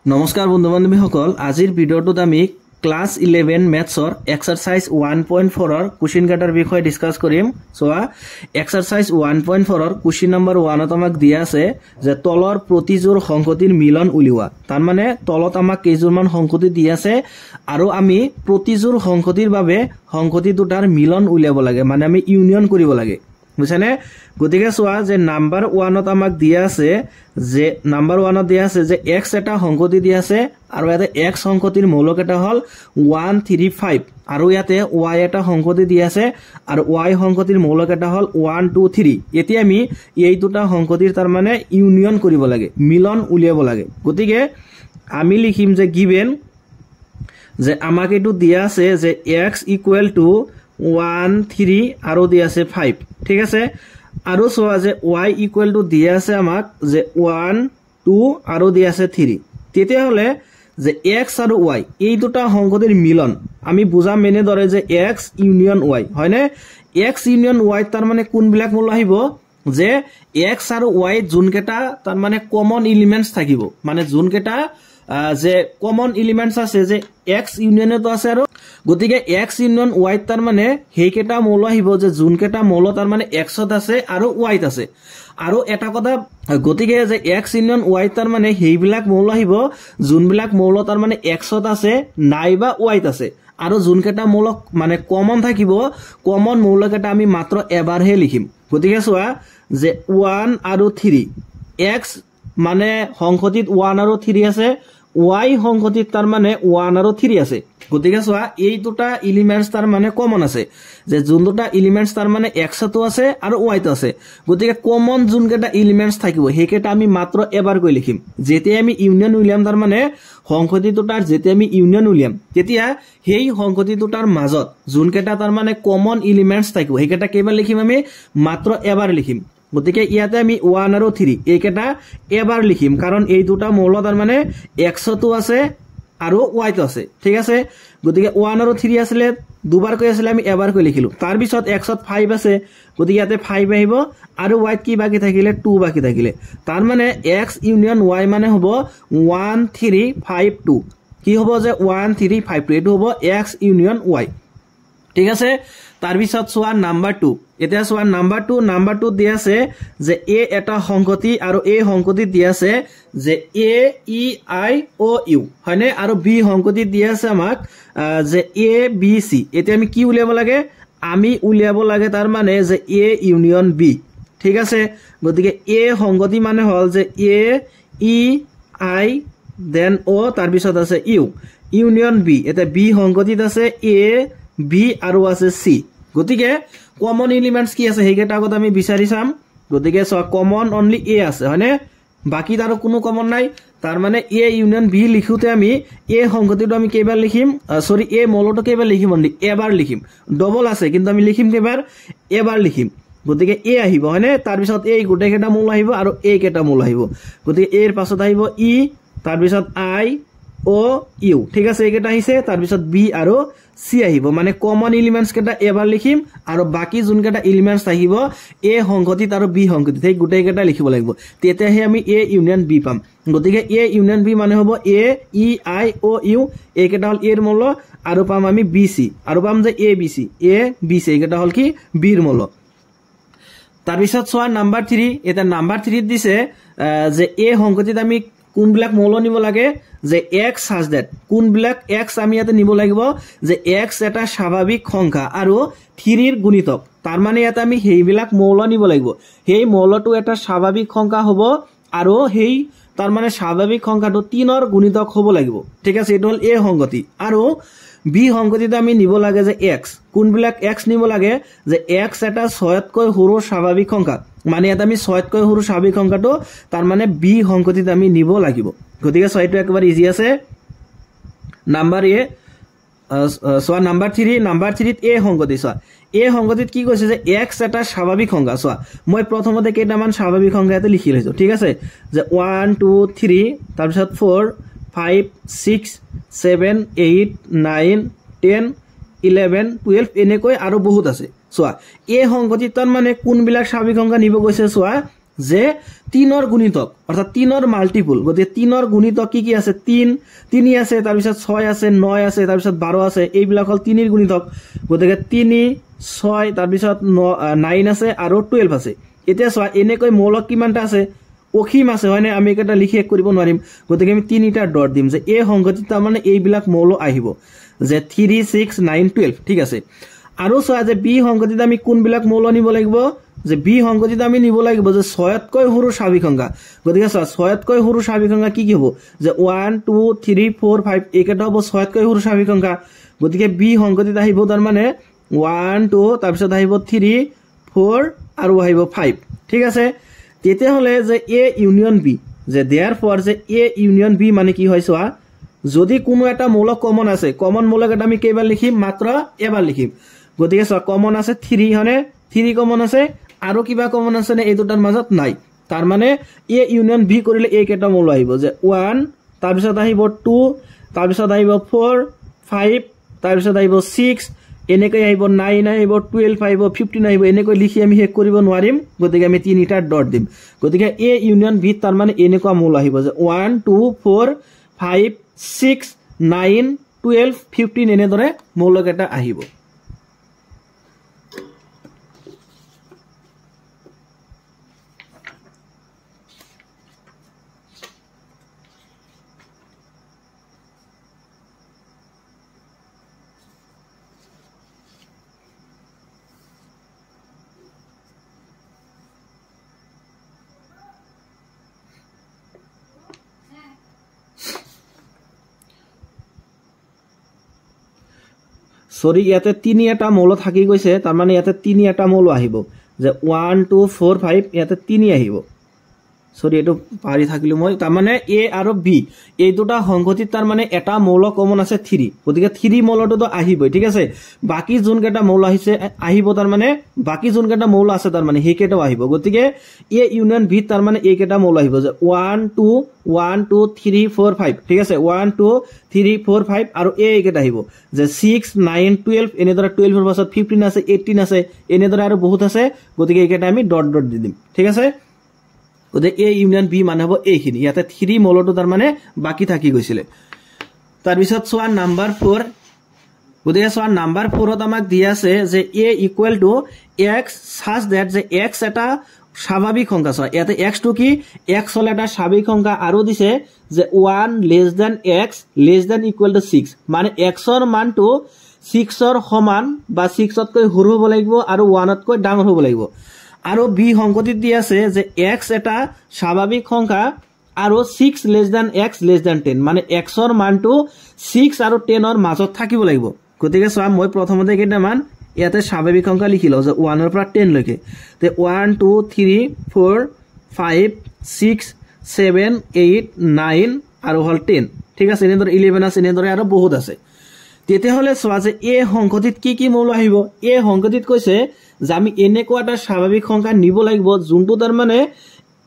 নমস্কাৰ বন্ধু বান্ধৱীসকল, আজিৰ ভিডিঅ'টোত আমি ক্লাছ 11 মেথছৰ এক্সাৰসাইজ 1.4 ৰ কোৱেশ্চন কাটাৰ বিষয়ে ডিসকাস কৰিম। সোৱা এক্সাৰসাইজ 1.4 ৰ কোৱেশ্চন নম্বৰ 1 ত আমাক দিয়া আছে যে তলৰ প্ৰতিজোৰ সংখ্যাটিৰ মিলন উলিওৱা। তাৰ মানে তলত আমাক কেইজোৰমান সংখ্যাটি দিয়া আছে আৰু আমি প্ৰতিজোৰ সংখ্যাটিৰ বাবে সংখ্যাটি দুটাৰ মিলন উলিয়াব লাগে, মানে আমি ইউনিয়ন কৰিব লাগে। বুঝছানে? গতিকে সোৱা যে নাম্বাৰ 1 ত আমাক দিয়া আছে যে নাম্বাৰ 1 ত দিয়া আছে যে x এটা সংখ্যাটি দিয়া আছে আৰু ইয়াতে x সংখ্যাটিৰ মৌলক এটা হল 135 আৰু ইয়াতে y এটা সংখ্যাটি দিয়া আছে আৰু y সংখ্যাটিৰ মৌলক এটা হল 123। এতিয়া আমি এই দুটা সংখ্যাটিৰ তাৰ মানে ইউনিয়ন কৰিব লাগে, মিলন উলিয়াব লাগে। গতিকে আমি লিখিম যে গিভেন যে আমাক এটো দিয়া আছে যে x = 1 3 আৰু দিয়া আছে 5, ঠিক আছে। আৰু সোৱা যে y = দিয়া আছে আমাক যে 1 2 আৰু দিয়া আছে 3। তেতিয়া হলে যে x আৰু y এই দুটা সংখ্যাটিৰ মিলন আমি বুজাম মেনে ধৰে যে x ইউনিয়ন y, হয়নে? x ইউনিয়ন y তাৰ মানে কোনবিলাক মূল আহিব যে x আৰু y যোনকেটা তাৰ মানে কমন এলিমেন্টস থাকিব, মানে যোনকেটা যে কমন এলিমেন্টস আছে যে x ইউনিয়নটো আছে আৰু গতিকে x ইউনিয়ন y তাৰ মানে হেইকেটা মৌল আহিব যে যোনকেটা মৌল তাৰ মানে x ত আছে আৰু y ত আছে। আৰু এটা কথা গতিকে যে x ইউনিয়ন y তাৰ মানে হেইবিলাক মৌল আহিব যোনবিলাক মৌল তাৰ মানে x ত আছে নাইবা y ত আছে। আৰু যোনকেটা মৌল মানে কমন থাকিব কমন মৌলকেটা আমি মাত্ৰ এবাৰহে লিখিম। গতিকে সোৱা যে 1 আৰু 3 x মানে সংখ্যাটিত 1 আৰু 3 আছে, y সংখ্যাটিত তাৰ মানে 1 আৰু 3 আছে। গতিকে সোৱা এই দুটা এলিমেন্টস তাৰ মানে কমন আছে যে যোন দুটা এলিমেন্টস তাৰ মানে x তো আছে আৰু y তো আছে। গতিকে কমন যোনকেটা এলিমেন্টস থাকিব হেকেটা আমি মাত্ৰ এবাৰ কৈ লিখিম। যেতিয়া আমি ইউনিয়ন উলিয়াম তাৰ মানে সংখ্যাটি দুটাৰ যেতিয়া আমি ইউনিয়ন উলিয়াম তেতিয়া হেই সংখ্যাটি দুটাৰ মাজত যোনকেটা তাৰ মানে কমন এলিমেন্টস থাকিব হেকেটা কেইবাৰ লিখিম, আমি মাত্ৰ এবাৰ লিখিম। গতিকে ইয়াতে আমি 1 আৰু 3 এইকেটা এবাৰ লিখিম কাৰণ এই দুটা মৌল তাৰ মানে x তো আছে আৰু y তো আছে, ঠিক আছে। গতিকে 1 আৰু 3 আছিল দুবাৰ কৈ আছিল, আমি এবাৰ কৈ লিখিলো। তাৰ পিছত x ত 5 আছে, গতিকে ইয়াতে 5 আহিব আৰু y কি বাকি থাকিলে 2 বাকি থাকিলে। তাৰ মানে x ইউনিয়ন y মানে হ'ব 1 3 5 2। কি হ'ব যে 1 3 5 2 এটো হ'ব x ইউনিয়ন y, ঠিক আছে। তাৰ পিছত সোৱা নাম্বাৰ 2। এতিয়া সোৱা নাম্বাৰ 2 দিয়া আছে যে a এটা সংখ্যাটি আৰু a সংখ্যাটি দিয়া আছে যে a e i o u, হয়নে? আৰু b সংখ্যাটি দিয়া আছে আমাক যে a b c। এতিয়া আমি কি উলিয়াব লাগে? আমি উলিয়াব লাগে তাৰ মানে যে a ইউনিয়ন b, ঠিক আছে। গতিকে a সংখ্যাটি মানে হল যে a e i then o তাৰ পিছত আছে u ইউনিয়ন b। এটা b সংখ্যাটিত আছে a b আৰু আছে c। গতিকে কমন এলিমেন্টস কি আছে হেকেটা আগত আমি বিচাৰি চাম। গতিকে সো কমন অনলি a আছে, হয়নে? বাকি তার কোনো কমন নাই। তার মানে a ইউনিয়ন b লিখোতে আমি a সংখ্যাটিটো আমি কেইবাৰ লিখিম, সৰি a মৌলটো কেইবাৰ লিখিম, অনলি এবাৰ লিখিম। ডবল আছে কিন্তু আমি লিখিম কেইবাৰ, এবাৰ লিখিম। গতিকে a আহিব, হয়নে? তাৰ পিছত এই গোটেইকেটা মৌল আহিব আৰু এই কেটা মৌল আহিব। গতিকে a এৰ পাছত আহিব e, তাৰ পিছত i o u, ঠিক আছে। এইকেটা আহিছে, তাৰ পিছত b আৰু c আহিব। মানে কমন এলিমেন্টস কেটা এবাৰ লিখিম আৰু বাকি যোনকেটা এলিমেন্টস থাকিব a সংখ্যাটিত আৰু b সংখ্যাটিত সেই গোটেইকেটা লিখিব লাগিব, তেতিয়াহে আমি a ইউনিয়ন b পাম। গতিকে a ইউনিয়ন b মানে হ'ব a e i o u, এইকেটা hall a এর মৌল আৰু পাম আমি b c, আৰু পাম যে a b c এইকেটা হল কি b এৰ মৌল। তাৰ পিছত সোৱা নাম্বাৰ 3। এটা নাম্বাৰ 3 দিছে যে a সংখ্যাটিত আমি কোনবিলাক মৌল নিব লাগে যে x has that, কোনবিলাক x আমি ইয়াতে নিব লাগিব যে x এটা স্বাভাৱিক সংখ্যা আৰু 3 এৰ গুণিতক। তাৰ মানে ইয়াতে আমি হেইবিলাক মৌল নিব লাগিব। হেই মৌলটো এটা স্বাভাৱিক সংখ্যা হ'ব আৰু হেই তাৰ মানে স্বাভাৱিক সংখ্যাটো 3 এর গুণিতক হ'ব লাগিব, ঠিক আছে। এটো হল a সংখ্যাটি। আৰু b সংখ্যাটিতে আমি নিব লাগে যে x, কোনবিলাক x নিব লাগে যে x এটা 6তকৈ সৰু স্বাভাৱিক সংখ্যা, মানে ইয়াতে আমি 6তকৈ সৰু স্বাভাৱিক সংখ্যাটো তাৰ মানে b সংখ্যাটিতে আমি নিব লাগিব। গতিকে 6টো একেবাৰে ইজি আছে। নাম্বাৰ a সোৱা নাম্বাৰ 3। নাম্বাৰ 3 a সংখ্যাটি সোৱা a সংখ্যাটিত কি কৈছে যে x এটা স্বাভাৱিক সংখ্যা। সোৱা মই প্ৰথমতে কেইটামান স্বাভাৱিক সংখ্যা ইয়াতে লিখি লৈছো, ঠিক আছে। যে 1 2 3 তাৰ পিছত 4 5 6 7 8 9 10 11 12 এনেকৈ আৰু বহুত আছে। সোৱা এই সংখ্যাটি তাৰ মানে কোনবিলাক স্বাভাৱিক সংখ্যা নিব গৈছে সোৱা যে 3 গুণিতক অৰ্থাৎ 3 মাল্টিপুল গতিকে 3 গুণিতক কি আছে 3 আছে তাৰপিছত 6 আছে 9 আছে তাৰপিছত 12 আছে এইবিলাক হল 3 গুণিতক গতিকে 3 6 তাৰপিছত 9 আছে আৰু 12 আছে এতিয়া চোৱা এনেকৈ মৌলক কিমানটা আছে অসীম আছে হয়নে আমি এটা লিখি এক কৰিব নোৱাৰিম গতিকে আমি 3টা ডট দিম যে এই সংগতিত তাৰ মানে এইবিলাক মৌল আহিব যে 3 6 9 12 ঠিক আছে আৰু চোৱা যে বি সংগতিত আমি কোনবিলাক মৌল নিব লাগিব যে বি সংগতিত আমি নিব লাগিব যে 6তকৈ সৰু স্বাভাৱিক সংখ্যা গতিকে চোৱা 6তকৈ সৰু স্বাভাৱিক সংখ্যা কি হ'ব যে 1 2 3 4 5 এইকেইটা হ'ব 6তকৈ সৰু স্বাভাৱিক সংখ্যা গতিকে বি সংগতিত আহিব তাৰ মানে 1 2 তাৰপিছত আহিব 3 4 আৰু আহিব 5 ঠিক আছে তেতিয়া হলে যে এ ইউনিয়ন বি যে therefore যে এ ইউনিয়ন বি মানে কি হয় চোৱা যদি কোনো এটা মৌলক কমন আছে কমন মৌলক এটা আমি কেইবাৰ লিখিম মাত্ৰ এবাৰ লিখিম গতিকে চোৱা কমন আছে 3 হনে 3 কমন আছে আৰু কিবা কমন আছে নে এই দুটাৰ মাজত নাই তাৰ মানে এ ইউনিয়ন বি কৰিলে এই কেইটা মৌল আহিব যে 1 তাৰপিছত আহিব 2 তাৰপিছত আহিব 4 5 তাৰপিছত আহিব 6 এনেকৈ আহিব 9 আহিব 12 আহিব 15 আহিব এনেকৈ লিখি আমি শেষ কৰিব নোৱাৰিম গতিকে আমি 3টা ডট দিম গতিকে এ ইউনিয়ন বি তাৰ মানে এনেকুৱা মৌল আহিব যে 1 2 4 5 6 9 12 15 এনেদৰে মৌলক এটা আহিব সৰি ইয়াতে 3টা মৌল থাকি গৈছে তাৰ মানে ইয়াতে 3টা মৌল আহিব যে 1 2 4 5 ইয়াতে 3 আহিব সরি এটো পাৰি থাকিলো মই তাৰ মানে এ আৰু বি এই দুটা সংগতিত তাৰ মানে এটা মৌল কমন আছে 3 গতিকে 3 মৌলটো তো আহিবই ঠিক আছে বাকি যোন কেটা মৌল আহিছে আহিব তাৰ মানে বাকি যোন কেটা মৌল আছে তাৰ মানে হে কেটাও আহিব গতিকে এ ইউনিয়ন বি তাৰ মানে এই কেটা মৌল আহিব যে 1 2 1 2 3 4 5 ঠিক আছে 1 2 3 4 5 আৰু এই কেটা আহিব যে 6 9 12 এনেদৰে 12 এৰ পাছত 15 আছে 18 আছে এনেদৰে আৰু বহুত আছে গতিকে এই কেটা আমি ডট ডট দি দিম ঠিক আছে গতিকে এ ইউনিয়ন বি মানে হ'ব এইখিনি ইয়াতে 3 মৌলটো তাৰ মানে বাকি থাকি গৈছিলে তাৰ পিছত সোৱা নাম্বাৰ 4 গতিকে সোৱা নাম্বাৰ 4 ত আমাক দিয়া আছে যে a equal to x such that যে x এটা স্বাভাৱিক সংখ্যা হয় ইয়াতে x টো কি x হল এটা স্বাভাৱিক সংখ্যা আৰু দিছে যে 1 less than x less than equal to 6 মানে x ৰ মানটো 6 ৰ সমান বা 6 তকৈ সৰু হ'ব লাগিব আৰু 1 তকৈ ডাঙৰ হ'ব লাগিব আৰু বি সংগতিত দি আছে যে x এটা স্বাভাৱিক সংখ্যা আৰু 6 less than x less than 10 মানে x ৰ মানটো 6 আৰু 10 ৰ মাজত থাকিব লাগিব গতিকে চোৱা মই প্ৰথমতে কেইটা মান ইয়াতে স্বাভাৱিক সংখ্যা লিখিলো যে 1 ৰ পৰা 10 লৈকে তে 1 2 3 4 5 6 7 8 9 আৰু হল 10 ঠিক আছে এনেদৰে 11 আছে এনেদৰে আৰু বহুত আছে তেতিয়া হলে চোৱা যে এই সংগতিত কি মৌল আহিব এই সংগতিত কৈছে যে আমি এনেকুৱা এটা স্বাভাৱিক সংখ্যা নিব লাগিব যোনটো তাৰ মানে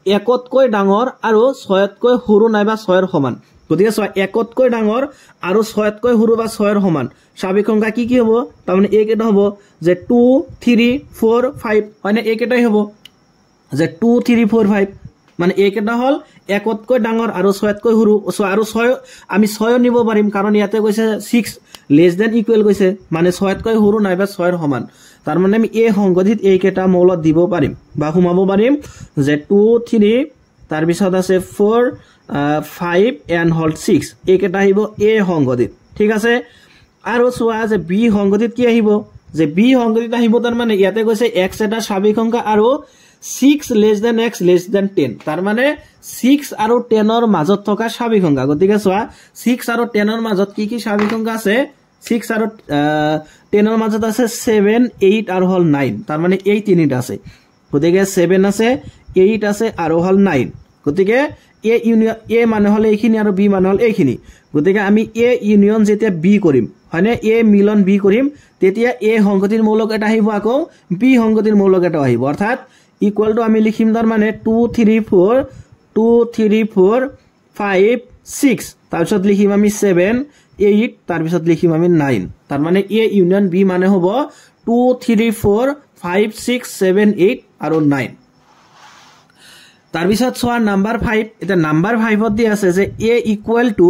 1তকৈ ডাঙৰ আৰু 6তকৈ সৰু নাইবা 6ৰ সমান গতিকে চোৱা 1তকৈ ডাঙৰ আৰু 6তকৈ সৰু বা 6ৰ সমান স্বাভাৱিক সংখ্যা কি হ'ব তাৰ মানে এই কেটা হ'ব যে 2 3 4 5 মানে এই কেটাই হ'ব যে 2 3 4 5 মানে এই কেটা হল 1তকৈ ডাঙৰ আৰু 6তকৈ সৰু আৰু 6 আমি 6 নিব পাৰিম কাৰণ ইয়াতে কৈছে 6 less than equal কৈছে মানে 6তকৈ সৰু নাইবা 6ৰ সমান তাৰ মানে আমি এই সংগতিত এই কেটা মৌল দিব পাৰিম বা সুমাব পাৰিম যে 2 3 তাৰ পিছত আছে 4 5 and হল 6 এই কেটা আহিব এই সংগতিত ঠিক আছে আৰু চোৱা যে বি সংগতিত কি আহিব যে বি সংগতিত আহিব তাৰ মানে ইয়াতে কৈছে x এটা স্বাভাৱিক সংখ্যা আৰু 6 less than x less than 10 তাৰ মানে 6 আৰু 10 ৰ মাজত থকা স্বাভাৱিক সংখ্যা গতিকে চোৱা 6 আৰু 10 ৰ মাজত কি স্বাভাৱিক সংখ্যা আছে 6 আৰু 10 ৰ মাজত আছে 7 8 আৰু হল 9 তাৰ মানে এই তিনিটা আছে গতিকে 7 আছে 8 আছে আৰু হল 9 গতিকে এ ইউনিয়ন এ মানে হল এইখিনি আৰু বি মানে হল এইখিনি গতিকে আমি এ ইউনিয়ন যেতিয়া বি কৰিম হয়নে এ মিলন বি কৰিম তেতিয়া এ সংগতিৰ মৌলক এটা আহিব আকৌ বি সংগতিৰ মৌলক এটা আহিব অৰ্থাৎ ইকুৱেল টু আমি লিখিম তাৰ মানে 2 3 4 2 3 4 5 6 তাৰপিছত লিখিম আমি 7 8 তাৰপিছত লিখিম আমি 9 তাৰ মানে এ ইউনিয়ন বি মানে হ'ব 2 3 4 5 6 7 8 আৰু 9 তাৰ পিছত চোৱা নাম্বাৰ 5 এটা নাম্বাৰ 5 ত দি আছে যে a ইকুৱেল টু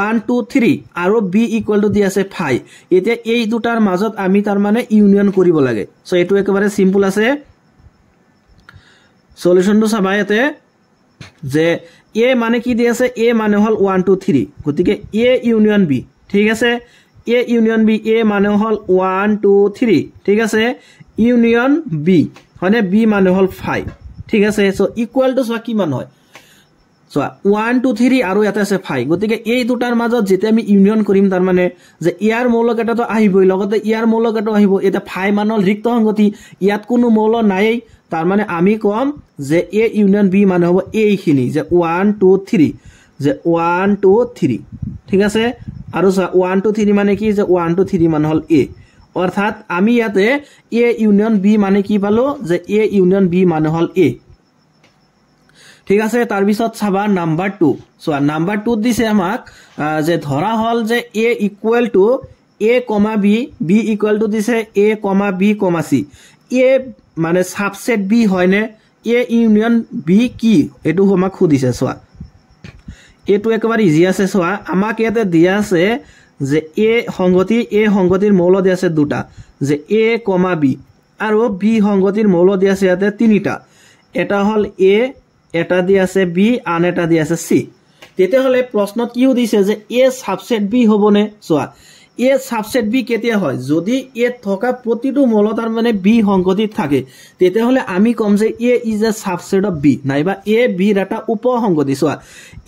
1 2 3 আৰু b ইকুৱেল টু দি আছে 5 এতিয়া এই দুটাৰ মাজত আমি তাৰ মানে ইউনিয়ন কৰিব লাগে সো এটো একেবাৰে সিম্পল আছে সলিউশনটো চাবা ইয়াতে যে a মানে কি দি আছে a মানে হল 1 2 3 গতিকে a ইউনিয়ন b ঠিক আছে a ইউনিয়ন b a মানে হল 1 2 3 ঠিক আছে ইউনিয়ন b মানে b মানে হল 5 ঠিক আছে সো ইকুয়াল টু সো কি মান হয় সো 1 2 3 আৰু ইয়াতে আছে 5 গতিকে এই দুটাৰ মাজত যেতে আমি ইউনিয়ন কৰিম তাৰ মানে যে ইয়াৰ মৌলক এটা তো আহিবই লগতে ইয়াৰ মৌলক এটা আহিব এটা 5 মান হল ৰিক্ত সংগতি ইয়াত কোনো মৌল নাই তাৰ মানে আমি কম যে a ইউনিয়ন b মানে হ'ব এইখিনি যে 1 2 3 যে 1 2 3 ঠিক আছে আৰু 1 2 3 মানে কি যে 1 2 3 মানে হল a অর্থাৎ আমি ইয়াতে a ইউনিয়ন b মানে কি পালো যে a ইউনিয়ন b মানে হল a ঠিক আছে তাৰ পিছত চাবা নাম্বাৰ 2 সো নাম্বাৰ 2 দিছে আমাক যে ধৰা হল যে a equal to a, b b equal to দিছে a, b, c a মানে সাবসেট b হয়নে a ইউনিয়ন b কি এটো আমাক খুদিছে সোয়া এটো একেবাৰে ইজি আছে সোয়া আমাক ইয়াতে দিয়া আছে যে a সংগতিৰ মৌল দিয়া আছে দুটা যে a, b আৰু b সংগতিৰ মৌল দিয়া আছে ইয়াতে তিনিটা এটা হল a এটা দিয়া আছে b আন এটা দিয়া আছে c তেতে হলে প্ৰশ্নত কি দিছে যে a সাবসেট b হবনে সোয়া a সাবসেট b কেতিয়া হয় যদি a থকা প্ৰতিটো মৌল তাৰ মানে b সংগতিত থাকে তেতে হলে আমি কম যে a is a subset of b নাইবা a b ৰ এটা উপসংগতি সোয়া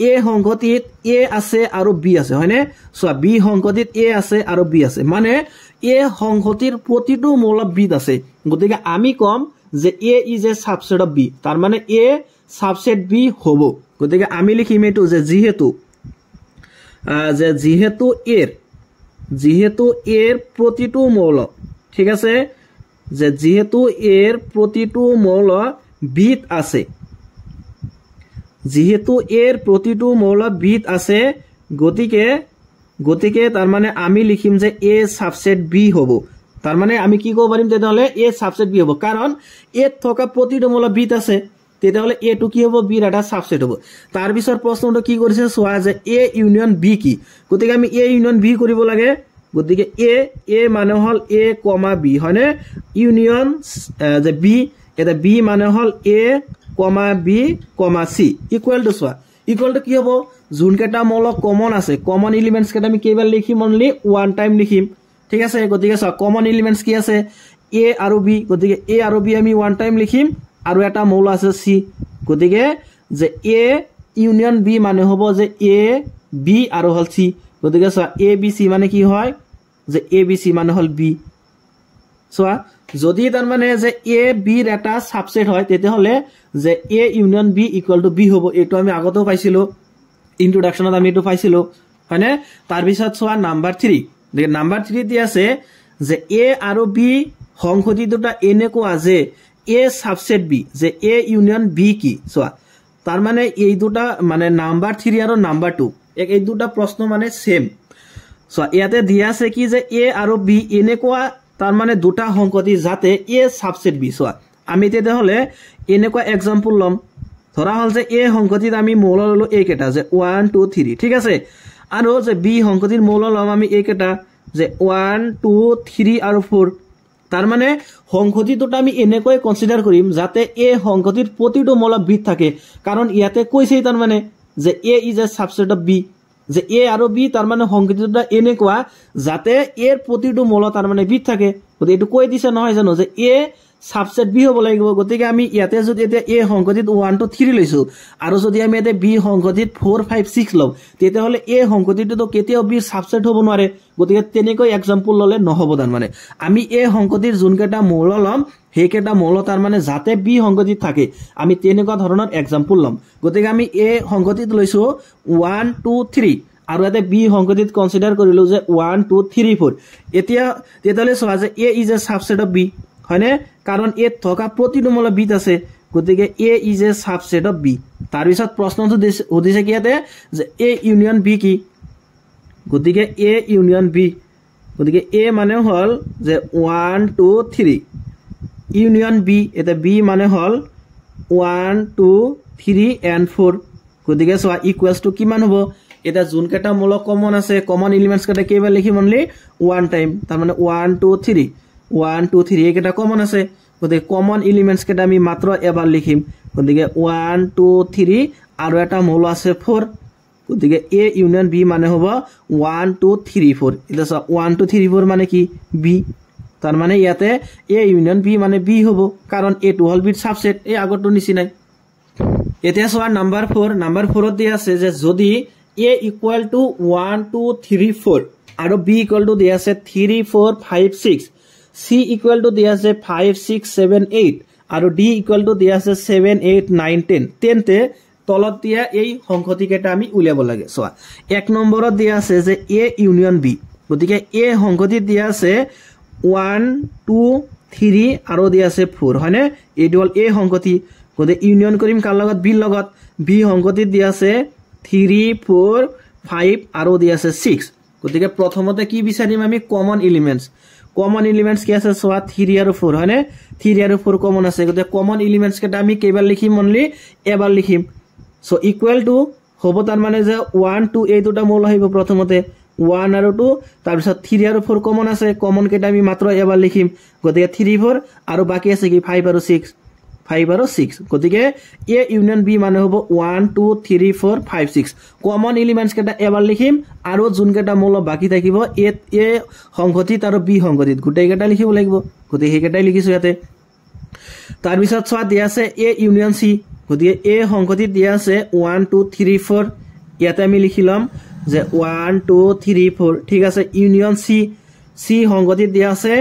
a সংগতিত a আছে আৰু b আছে হয়নে সোয়া b সংগতিত a আছে আৰু b আছে মানে a সংগতিৰ প্ৰতিটো মৌল b আছে গতিকে আমি কম যে a is a subset of b তাৰ মানে a সাবসেট b হ'ব গতিকে আমি লিখিম এটো যে যেহেতু এর প্রতিটো মৌল ঠিক আছে যে যেহেতু এর প্রতিটো মৌল বিত আছে গতিকে তার মানে আমি লিখিম যে a সাবসেট b হ'ব তার মানে আমি কি কব পাৰিম তেতিয়াহলে a সাবসেট b হ'ব কাৰণ এ থকা প্ৰতিটো মৌল বিত আছে তেতিয়াহলে a টু কি হ'ব b ৰ এটা সাবসেট হ'ব তাৰ পিছৰ প্ৰশ্নটো কি কৰিছে সোৱা যে a ইউনিয়ন b কি গতিকে আমি a ইউনিয়ন b কৰিব লাগে গতিকে a মানে হল a, b হয়নে ইউনিয়ন যে b এটা b মানে হল a, b, c equal to সোৱা ইকুৱেল টু কি হ'ব যোন কেটা মৌল কমন আছে কমন এলিমেন্টস কেটা আমি কেৱল লিখিম অনলি ওয়ান টাইম লিখিম ঠিক আছে গতিকে সোৱা কমন এলিমেন্টস কি আছে a আৰু b গতিকে a আৰু b আমি ওয়ান টাইম লিখিম আৰু এটা মৌল আছে c গতিকে যে a ইউনিয়ন b মানে হ'ব যে a, b আৰু হল c গতিকে সোৱা a, b, c মানে কি হয় যে a, b, c মানে হল b সোৱা যদি তাৰ মানে যে a, b ৰ এটা সাবসেট হয় তেতে হলে যে a union b equal to b হ'ব এটো আমি আগতেও পাইছিলো ইন্ট্ৰোডাকশনত আমি এটো পাইছিলো হয়নে তাৰ পিছত সোৱা নাম্বাৰ 3 দেখে নাম্বাৰ 3 দি আছে যে a আৰু b সংগতি দুটা এনেকুৱা যে a সাবসেট b যে a ইউনিয়ন b কি সোৱা তাৰ মানে এই দুটা মানে নাম্বাৰ 3 আৰু নাম্বাৰ 2 এই দুটা প্ৰশ্ন মানে সেম সো ইয়াতে দিয়া আছে কি যে a আৰু b এনেকুৱা তাৰ মানে দুটা সংগতি যাতে a সাবসেট b সোৱা আমি তেতে হলে এনেকুৱা एग्जांपल লম ধৰা হল যে a সংগতিত আমি মৌল ললো এই কেটা যে 1 2 3 ঠিক আছে আৰু যে b সংগতিৰ মৌল লম আমি এই কেটা যে 1 2 3 আৰু 4 তাৰ মানে সংগতি দুটা আমি এনেকৈ কনসিডাৰ কৰিম যাতে a সংগতিৰ প্ৰতিটো মৌল b থাকে কাৰণ ইয়াতে কৈছে তাৰ মানে যে a is a subset of b যে a আৰু b তাৰ মানে সংগতি দুটা এনেকুৱা যাতে এৰ প্ৰতিটো মৌল তাৰ মানে b থাকে গতিকে এটো কৈ দিছে নহয় জানো যে a সাবসেট b হ'ব লাগিব গতিকে আমি ইয়াতে যদি এটা a সংগতিত 1 2 3 লৈছো আৰু যদি আমি এটা b সংগতিত 4 5 6 লও তেতিয়া হলে a সংগতিটো তো কেতিয়াও b সাবসেট হ'ব নোৱাৰে গতিকে তেনেকৈ एग्जांपल ললে নহব তাৰ মানে আমি a সংগতিৰ যোনকেটা মৌল লম হেকেটা মৌল তাৰ মানে যাতে b সংগতিত থাকে আমি তেনেকুৱা ধৰণৰ एग्जांपल লম গতিকে আমি a সংগতিত লৈছো 1 2 3 আৰু এটা b সংগতিত কনসিডাৰ কৰিলো যে 1 2 3 4 এতিয়া তেতিয়ালে সোৱা যে a is a subset of b হয়নে কাৰণ এ থকা প্ৰতিটো মৌল বিত আছে গতিকে a is a subset of b তাৰ পিছত প্ৰশ্নটো উদিছে কি ইয়াতে যে a ইউনিয়ন b কি গতিকে a ইউনিয়ন b গতিকে a মানে হল যে 1 2 3 ইউনিয়ন b এটা b মানে হল 1 2 3 and 4 গতিকে সোয়া ইকুয়ালস টু কিমান হ'ব এটা জুন কেটা মূল কমন আছে কমন এলিমেন্টস কেটা কেইবাৰ লিখিম অনলি ওয়ান টাইম তাৰ মানে 1 2 3 1 2 3 একেটা কমন আছে গতিকে কমন এলিমেন্টস কেটা আমি মাত্ৰ এবাৰ লিখিম গতিকে 1 2 3 আৰু এটা মূল আছে 4 গতিকে a ইউনিয়ন b মানে হ'ব 1 2 3 4 এটা 1 2 3 4 মানে কি b তার মানে ইয়াতে a ইউনিয়ন b মানে b হ'ব কাৰণ a2 হল বিট সাবসেট এই আগৰটো নিচিনাই এতিয়া সোৱা নাম্বাৰ 4 ত দিয়া আছে যে যদি a ইকুয়াল টু 1 2 3 4 আৰু b ইকুয়াল টু দিয়া আছে 3 4 5 6 c ইকুয়াল টু দিয়া আছে 5 6 7 8 আৰু d ইকুয়াল টু দিয়া আছে 7 8 9 10 তেন্তে তলত দিয়া এই সংখ্যাটি কেটা আমি উলিয়াব লাগে সোৱা এক নম্বৰত দিয়া আছে যে a ইউনিয়ন b গতিকে a সংখ্যাটি দিয়া আছে 1 2 3 আৰু দিয়া আছে 4 হয়নে এইটো হল a সংখ্যাটি গতে ইউনিয়ন কৰিম কাৰ লগত b লগত b সংখ্যাটি দিয়া আছে 3 4 5 আৰু দিয়া আছে 6 গতিকে প্ৰথমতে কি বিচাৰিম আমি কমন এলিমেন্টস কি আছে সোৱা 3 আৰু 4 হয়নে 3 আৰু 4 কমন আছে গতে কমন এলিমেন্টস কেটা আমি কেইবাৰ লিখিম অনলি এবাৰ লিখিম সো ইকুয়াল টু হ'ব তাৰ মানে যে 1 2 এই দুটা মূল আহিব প্ৰথমতে 1 আৰু 2 তাৰ পিছত 3 আৰু 4 কমন আছে কমন কেটা আমি মাত্ৰ এবাৰ লিখিম গতিকে 3 4 আৰু বাকি আছে কি 5 আৰু 6 গতিকে a ইউনিয়ন b মানে হ'ব 1 2 3 4 5 6 কমন এলিমেন্টস কেটা এবাৰ লিখিম আৰু যোন কেটা মূল বাকি থাকিব a সংখ্যাটিত আৰু b সংখ্যাটিত গুটেই কেটা লিখিব লাগিব গতিকে সেই কেটাই লিখিছো ইয়াতে তাৰ পিছত সোৱা দিয়া আছে a ইউনিয়ন c গতিকে a সংখ্যাটিত দিয়া আছে 1 2 3 4 ইয়াতে আমি লিখিলাম যে 1 2 3 4 ঠিক আছে ইউনিয়ন c সংখ্যাটিত দিয়া আছে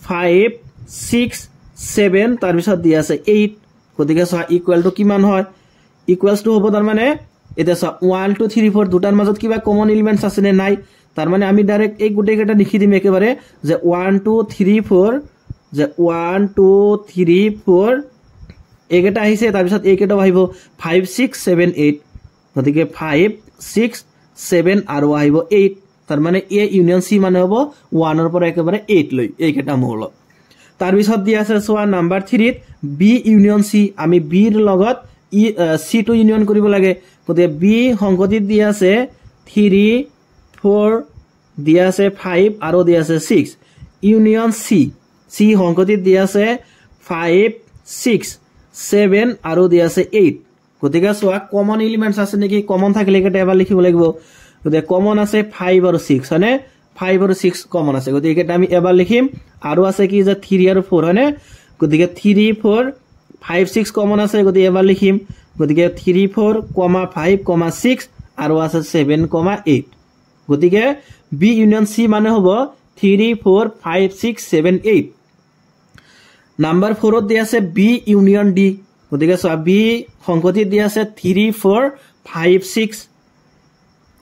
5 6 7 তাৰ পিছত দিয়া আছে 8 গতিকে সোৱা ইকুয়াল টু কিমান হয় ইকুয়ালস টু হ'ব তাৰ মানে এটা সোৱা 1 2 3 4 দুটাৰ মাজত কিবা কমন এলিমেন্টস আছে নে নাই তাৰ মানে আমি ডাইৰেক্ট এই গুটেই কেটা লিখি দিম একেবাৰে যে 1 2 3 4 যে 1 2 3 4 একেটা আহিছে তাৰ পিছত একেটা আহিব 5 6 7 8 গতিকে 5 6 7 আৰু আহিব 8 তাৰ মানে a ইউনিয়ন c মানে হ'ব 1 ৰ পৰা একেবাৰে 8 লৈ এইকেটা মূল তাৰ পিছত দিয়া আছে সোৱা নাম্বাৰ 3 ত b ইউনিয়ন c আমি b ৰ লগত c টো ইউনিয়ন কৰিব লাগে গতিকে b সংখ্যাটিত দিয়া আছে 3 4 দিয়া আছে 5 আৰু দিয়া আছে 6 ইউনিয়ন c সংখ্যাটিত দিয়া আছে 5 6 7 আৰু দিয়া আছে 8 গতিকে সোৱা কমন এলিমেন্টস আছে নেকি কমন থাকিলে কেটা এবাৰ লিখিব লাগিব গতিকে কমন আছে 5 আৰু 6 হয়নে 5 আৰু 6 কমন আছে গতিকে এটা আমি এবাৰ লিখিম আৰু আছে কি যে 3 আৰু 4 হয়নে গতিকে 3 4 5 6 কমন আছে গতিকে এবাৰ লিখিম গতিকে 3 4 5 6 আৰু আছে 7 8 গতিকে b ইউনিয়ন c মানে হ'ব 3 4 5 6 7 8 নাম্বাৰ 4 ত দিয়া আছে b ইউনিয়ন d গতিকে সোৱা b সংখ্যাটিত দিয়া আছে 3 4 5 6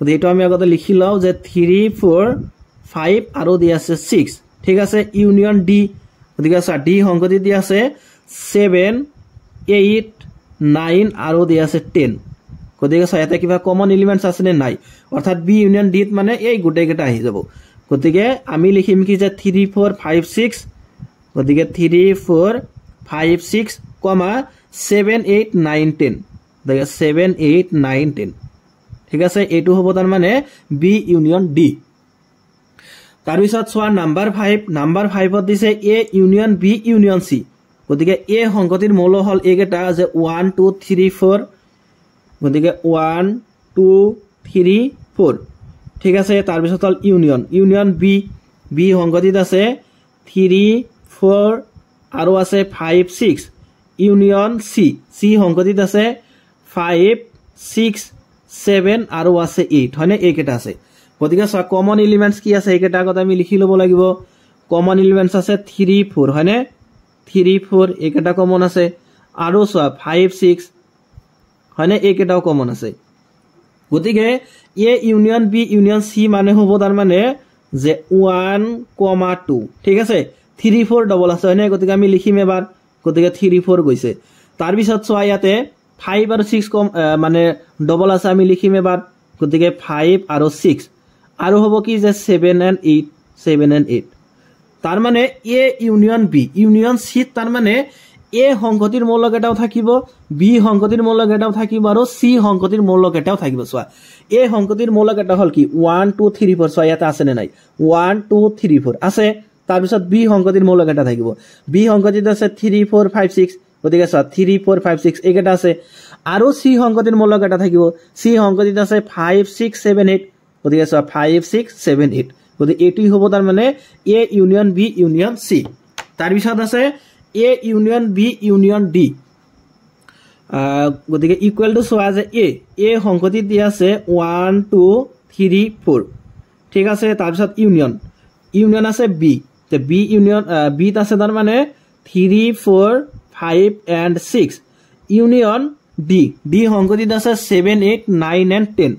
গতিকে এটো আমি আগতে লিখি লও যে 3 4 5 আৰু দিয়া আছে 6 ঠিক আছে ইউনিয়ন d গতিকে সোৱা d সংখ্যাটিত দিয়া আছে 7 8 9 আৰু দিয়া আছে 10 গতিকে সোৱা এটা কিবা কমন এলিমেন্টস আছে নে নাই অৰ্থাৎ b ইউনিয়ন d মানে এই গুটেই কেটা আহি যাব গতিকে আমি লিখিম কি যে 3 4 5 6 গতিকে 3 4 5 6 7 8 9 10 গতিকে 7 8 9 10 ঠিক আছে এইটো হ'ব তাৰ মানে b ইউনিয়ন d তাৰ পিছত সোৱা নাম্বাৰ 5 ত দিছে a union b union c গতিকে a সংখ্যাটিৰ মূল হল এইকেটা যে 1 2 3 4 গতিকে 1 2 3 4 ঠিক আছে তাৰ পিছত হল ইউনিয়ন b সংখ্যাটিত আছে 3 4 আৰু আছে 5 6 ইউনিয়ন c সংখ্যাটিত আছে 5 6 7 আৰু আছে 8 হয়নে এইকেটা আছে গতিকে সোৱা কমন এলিমেন্টস কি আছে এইকেটা আগত আমি লিখি লব লাগিব কমন এলিমেন্টস আছে 3 4 হয়নে 3 4 এইকেটা কমন আছে আৰু সোৱা 5 6 হয়নে এইকেটাও কমন আছে গতিকে a union b union c মানে হ'ব তাৰ মানে যে 1 2 ঠিক আছে 3 4 ডবল আছে হয়নে গতিকে আমি লিখিম এবাৰ গতিকে 3 4 গৈছে তাৰ পিছত সোৱা ইয়াতে 5 আৰু 6 মানে ডবল আছে আমি লিখিম এবাৰ গতিকে 5 আৰু 6 আৰু হ'ব কি যে 7 and 8 তাৰ মানে a union b union c তাৰ মানে এ সংহতিৰ মৌল কেইটাও থাকিব, বি সংহতিৰ মৌল কেইটাও থাকিব আৰু সি সংহতিৰ মৌল কেইটাও থাকিব। চোৱা এ সংহতিৰ মৌল কেইটা হল কি 1 2 3 4। চোৱা ইয়াতে আছে নে নাই 1 2 3 4 আছে। তাৰপিছত বি সংহতিৰ মৌল কেইটা থাকিব, বি সংহতিত আছে 3 4 5 6। গতিকে চোৱা 3 4 5 6 এইকেইটা আছে। আৰু সি সংহতিৰ মৌল কেইটা থাকিব, সি সংহতিত আছে 5 6 7 8। গতিকে চোৱা 5 6 7 8। গতিকে এইটোই হ'ব তাৰ মানে A union B union C. তাৰপিছত আছে A union B union D. গতিকে ইকুৱেল টু চোৱা যে এ সংহতিত দিয়া আছে 1 2 3 4 ঠিক আছে। তাৰপিছত ইউনিয়ন আছে বি, বি ইউনিয়ন বিত আছে তাৰ মানে 3 4 5 and 6। ইউনিয়ন ডি সংহতিত আছে 7 8 9 and 10।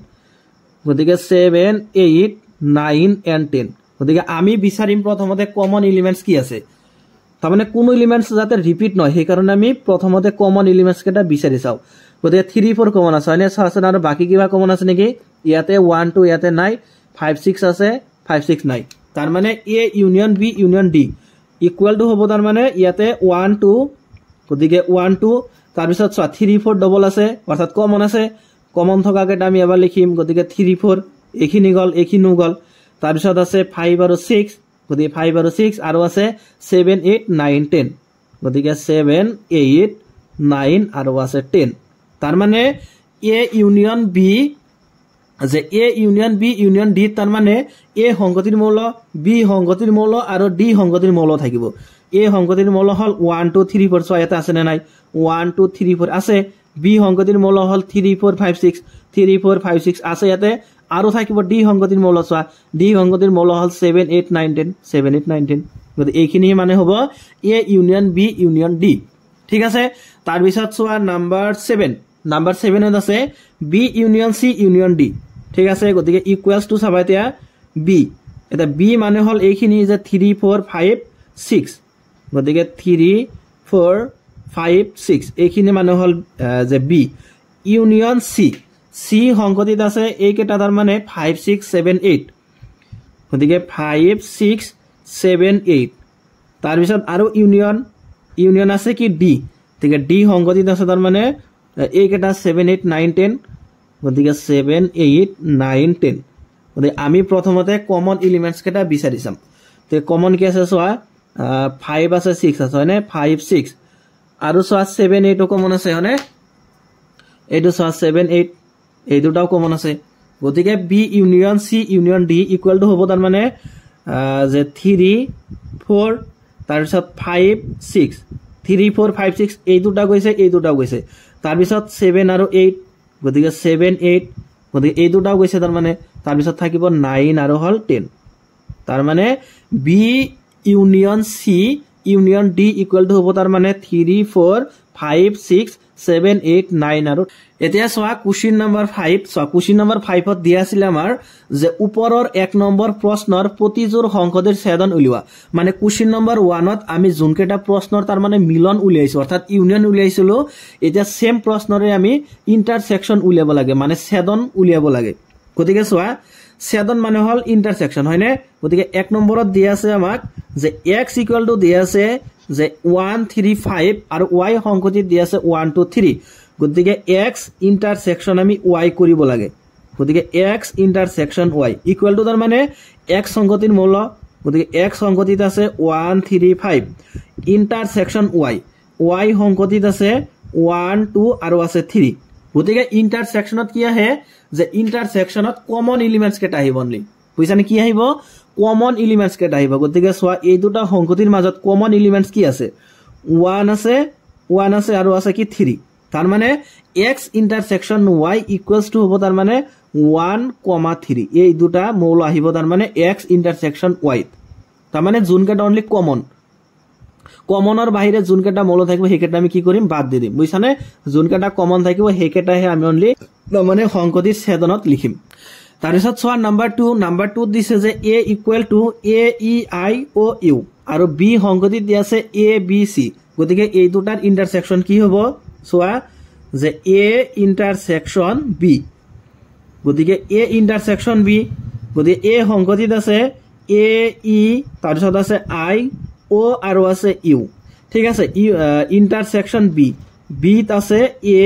গতিকে 7 8 9 and 10। গতিকে আমি বিচাৰিম প্ৰথমতে কমন এলিমেন্টস কি আছে, তাৰমানে কোনো এলিমেন্টস যাতে ৰিপিট নহয় সেইকাৰণে আমি প্ৰথমতে কমন এলিমেন্টস কেইটা বিচাৰি চাও। গতিকে 3 4 কমন আছে হয়নে, আছে আৰু বাকি কিবা কমন আছে নেকি? ইয়াতে 1 2 ইয়াতে নাই, 5 6 আছে, 5 6 নাই। তাৰ মানে A union B union D equal to হ'ব তাৰ মানে ইয়াতে 1 2। গতিকে 1 2 তাৰপিছত 3 4 ডবল আছে অৰ্থাৎ কমন আছে। কমন থকা কেইটা আমি এবাৰ লিখিম। গতিকে 3 4 এইখিনি গল, এইখিনিও গল। তাৰপিছত আছে 5 আৰু 6। গতিকে 5 আৰু 6 আৰু আছে 7 8 9 10। গতিকে 7 8 9 আৰু আছে 10। তাৰ মানে এ ইউনিয়ন বি যে A union B union D তাৰ মানে এ সংগতিৰ মৌল, বি সংগতিৰ মৌল আৰু ডি সংগতিৰ মৌল থাকিব। এ সংগতিৰ মৌল হল 1 2 3 4। চোৱা ইয়াতে আছে নে নাই 1 2 3 4 আছে। বি সংগতিৰ মৌল হল 3 4 5 6 3 4 5 6 আছে ইয়াতে। আৰু থাকিব ডি সংগতিৰ মৌল। চোৱা ডি সংগতিৰ মৌল হল 7 8 9 10 7 8 9 10। গতিকে এইখিনি মানে হ'ব A union B union D ঠিক আছে। তাৰপিছত চোৱা নাম্বাৰ 7 আছে B union C union D ঠিক আছে। গতিকে ইকুৱেলছ টু চাবা এতিয়া বি, এটা বি মানে হল এইখিনি যে 3 4 5 6। গতিকে 3 4 5 6 এইখিনি মানে হল যে বি ইউনিয়ন সি সংগতিত আছে এইকেইটা তাৰ মানে 5 6 7 8। গতিকে 5 6 7 8। তাৰপিছত আৰু ইউনিয়ন আছে কি ডি, গতিকে ডি সংগতিত আছে তাৰ মানে এইকেইটা 7 8 9 10। গতিকে 7 8 9 10। গতিকে আমি প্ৰথমতে কমন এলিমেন্টস কেইটা বিচাৰি চাম। তে কমন কি আছে চোৱা 5 আছে 6 আছে হয়নে, 5 6 আৰু চোৱা 7 8 কমন আছে হয়নে, এইটো চোৱা 7 8 এই দুটাও কমন আছে। গতিকে B union C union D equal to হ'ব তাৰ মানে যে 3 4 তাৰপিছত 5 6 3 4 5 6 এই দুটা গৈছে, এই দুটাও গৈছে। তাৰপিছত 7 আৰু 8। গতিকে 7 8 গতিকে এই দুটাও গৈছে তাৰ মানে। তাৰপিছত থাকিব 9 আৰু হল 10। তাৰ মানে B union C union D equal to হ'ব তাৰ মানে 3 4 5 6 7 8 9 আৰু এতিয়া চোৱা কুৱেশ্যন নম্বৰ 5। চোৱা কুৱেশ্যন নম্বৰ 5ত দিয়া আছিল আমাৰ যে ওপৰৰ 1 নম্বৰ প্ৰশ্নৰ প্ৰতিযোৰ সংখ্যাৰ ছেদন উলিওৱা। মানে কুৱেশ্যন নম্বৰ 1ত আমি যোনকেইটা প্ৰশ্নৰ তাৰ মানে মিলন উলিয়াইছো অৰ্থাৎ ইউনিয়ন উলিয়াইছিলো, এতিয়া সেম প্ৰশ্নৰে আমি ইন্টাৰসেকশন উলিয়াব লাগে, মানে ছেদন উলিয়াব লাগে। গতিকে চোৱা ছেদন মানে হল ইন্টাৰসেকশন হয়নে। গতিকে 1 নম্বৰত দিয়া আছে আমাক যে x ইকুৱেল টু দিয়া আছে যে 1 3 5 আৰু y সংখ্যাটিত দিয়া আছে 1 2 3। গতিকে x ইন্টাৰসেকশন আমি y কৰিব লাগে। গতিকে x ইন্টাৰসেকশন y ইকুৱেল টু তাৰ মানে x সংখ্যাটিৰ মৌল। গতিকে x সংখ্যাটিত আছে 1 3 5 ইন্টাৰসেকশন y সংখ্যাটিত আছে 1 2 আৰু আছে 3। গতিকে ইন্টাৰসেকশনত কি আহে যে ইন্টাৰসেকশনত কমন এলিমেন্টস কেটা আহিব অনলি, বুজিছানে কি আহিব কমন এলিমেন্টস কেটা আহিব। গতিকে চোৱা এই দুটা সংখ্যাটিৰ মাজত কমন এলিমেন্টস কি আছে 1 আছে আৰু আছে কি 3। তাৰ মানে x ইন্টাৰসেকশন y ইকুৱেলস টু হ'ব তাৰ মানে 1, 3 এই দুটা মৌল আহিব তাৰ মানে x ইন্টাৰসেকশন y। তাৰ মানে যোনকেটা অনলি কমনৰ বাহিৰে যোনকেটা মৌল থাকিব সেইকেটা আমি কি কৰিম বাদ দি দিম, বুজিছানে। যোনকেটা কমন থাকিব সেইকেটাহে আমি অনলি মানে সংখ্যাটিৰ ছেদনত লিখিম। তাৰপিছত চোৱা নাম্বাৰ 2 দিছে যে a equal to a e i o u আৰু b সংখ্যাটিত দিয়া আছে a b c। গতিকে এই দুটাৰ ইন্টাৰসেকশন কি হ'ব চোৱা যে a ইন্টাৰসেকশন b। গতিকে a ইন্টাৰসেকশন b, গতিকে a সংখ্যাটিত আছে a e তাৰপিছত আছে i o আৰু আছে u ঠিক আছে ইন্টাৰসেকশন বি বিত আছে এ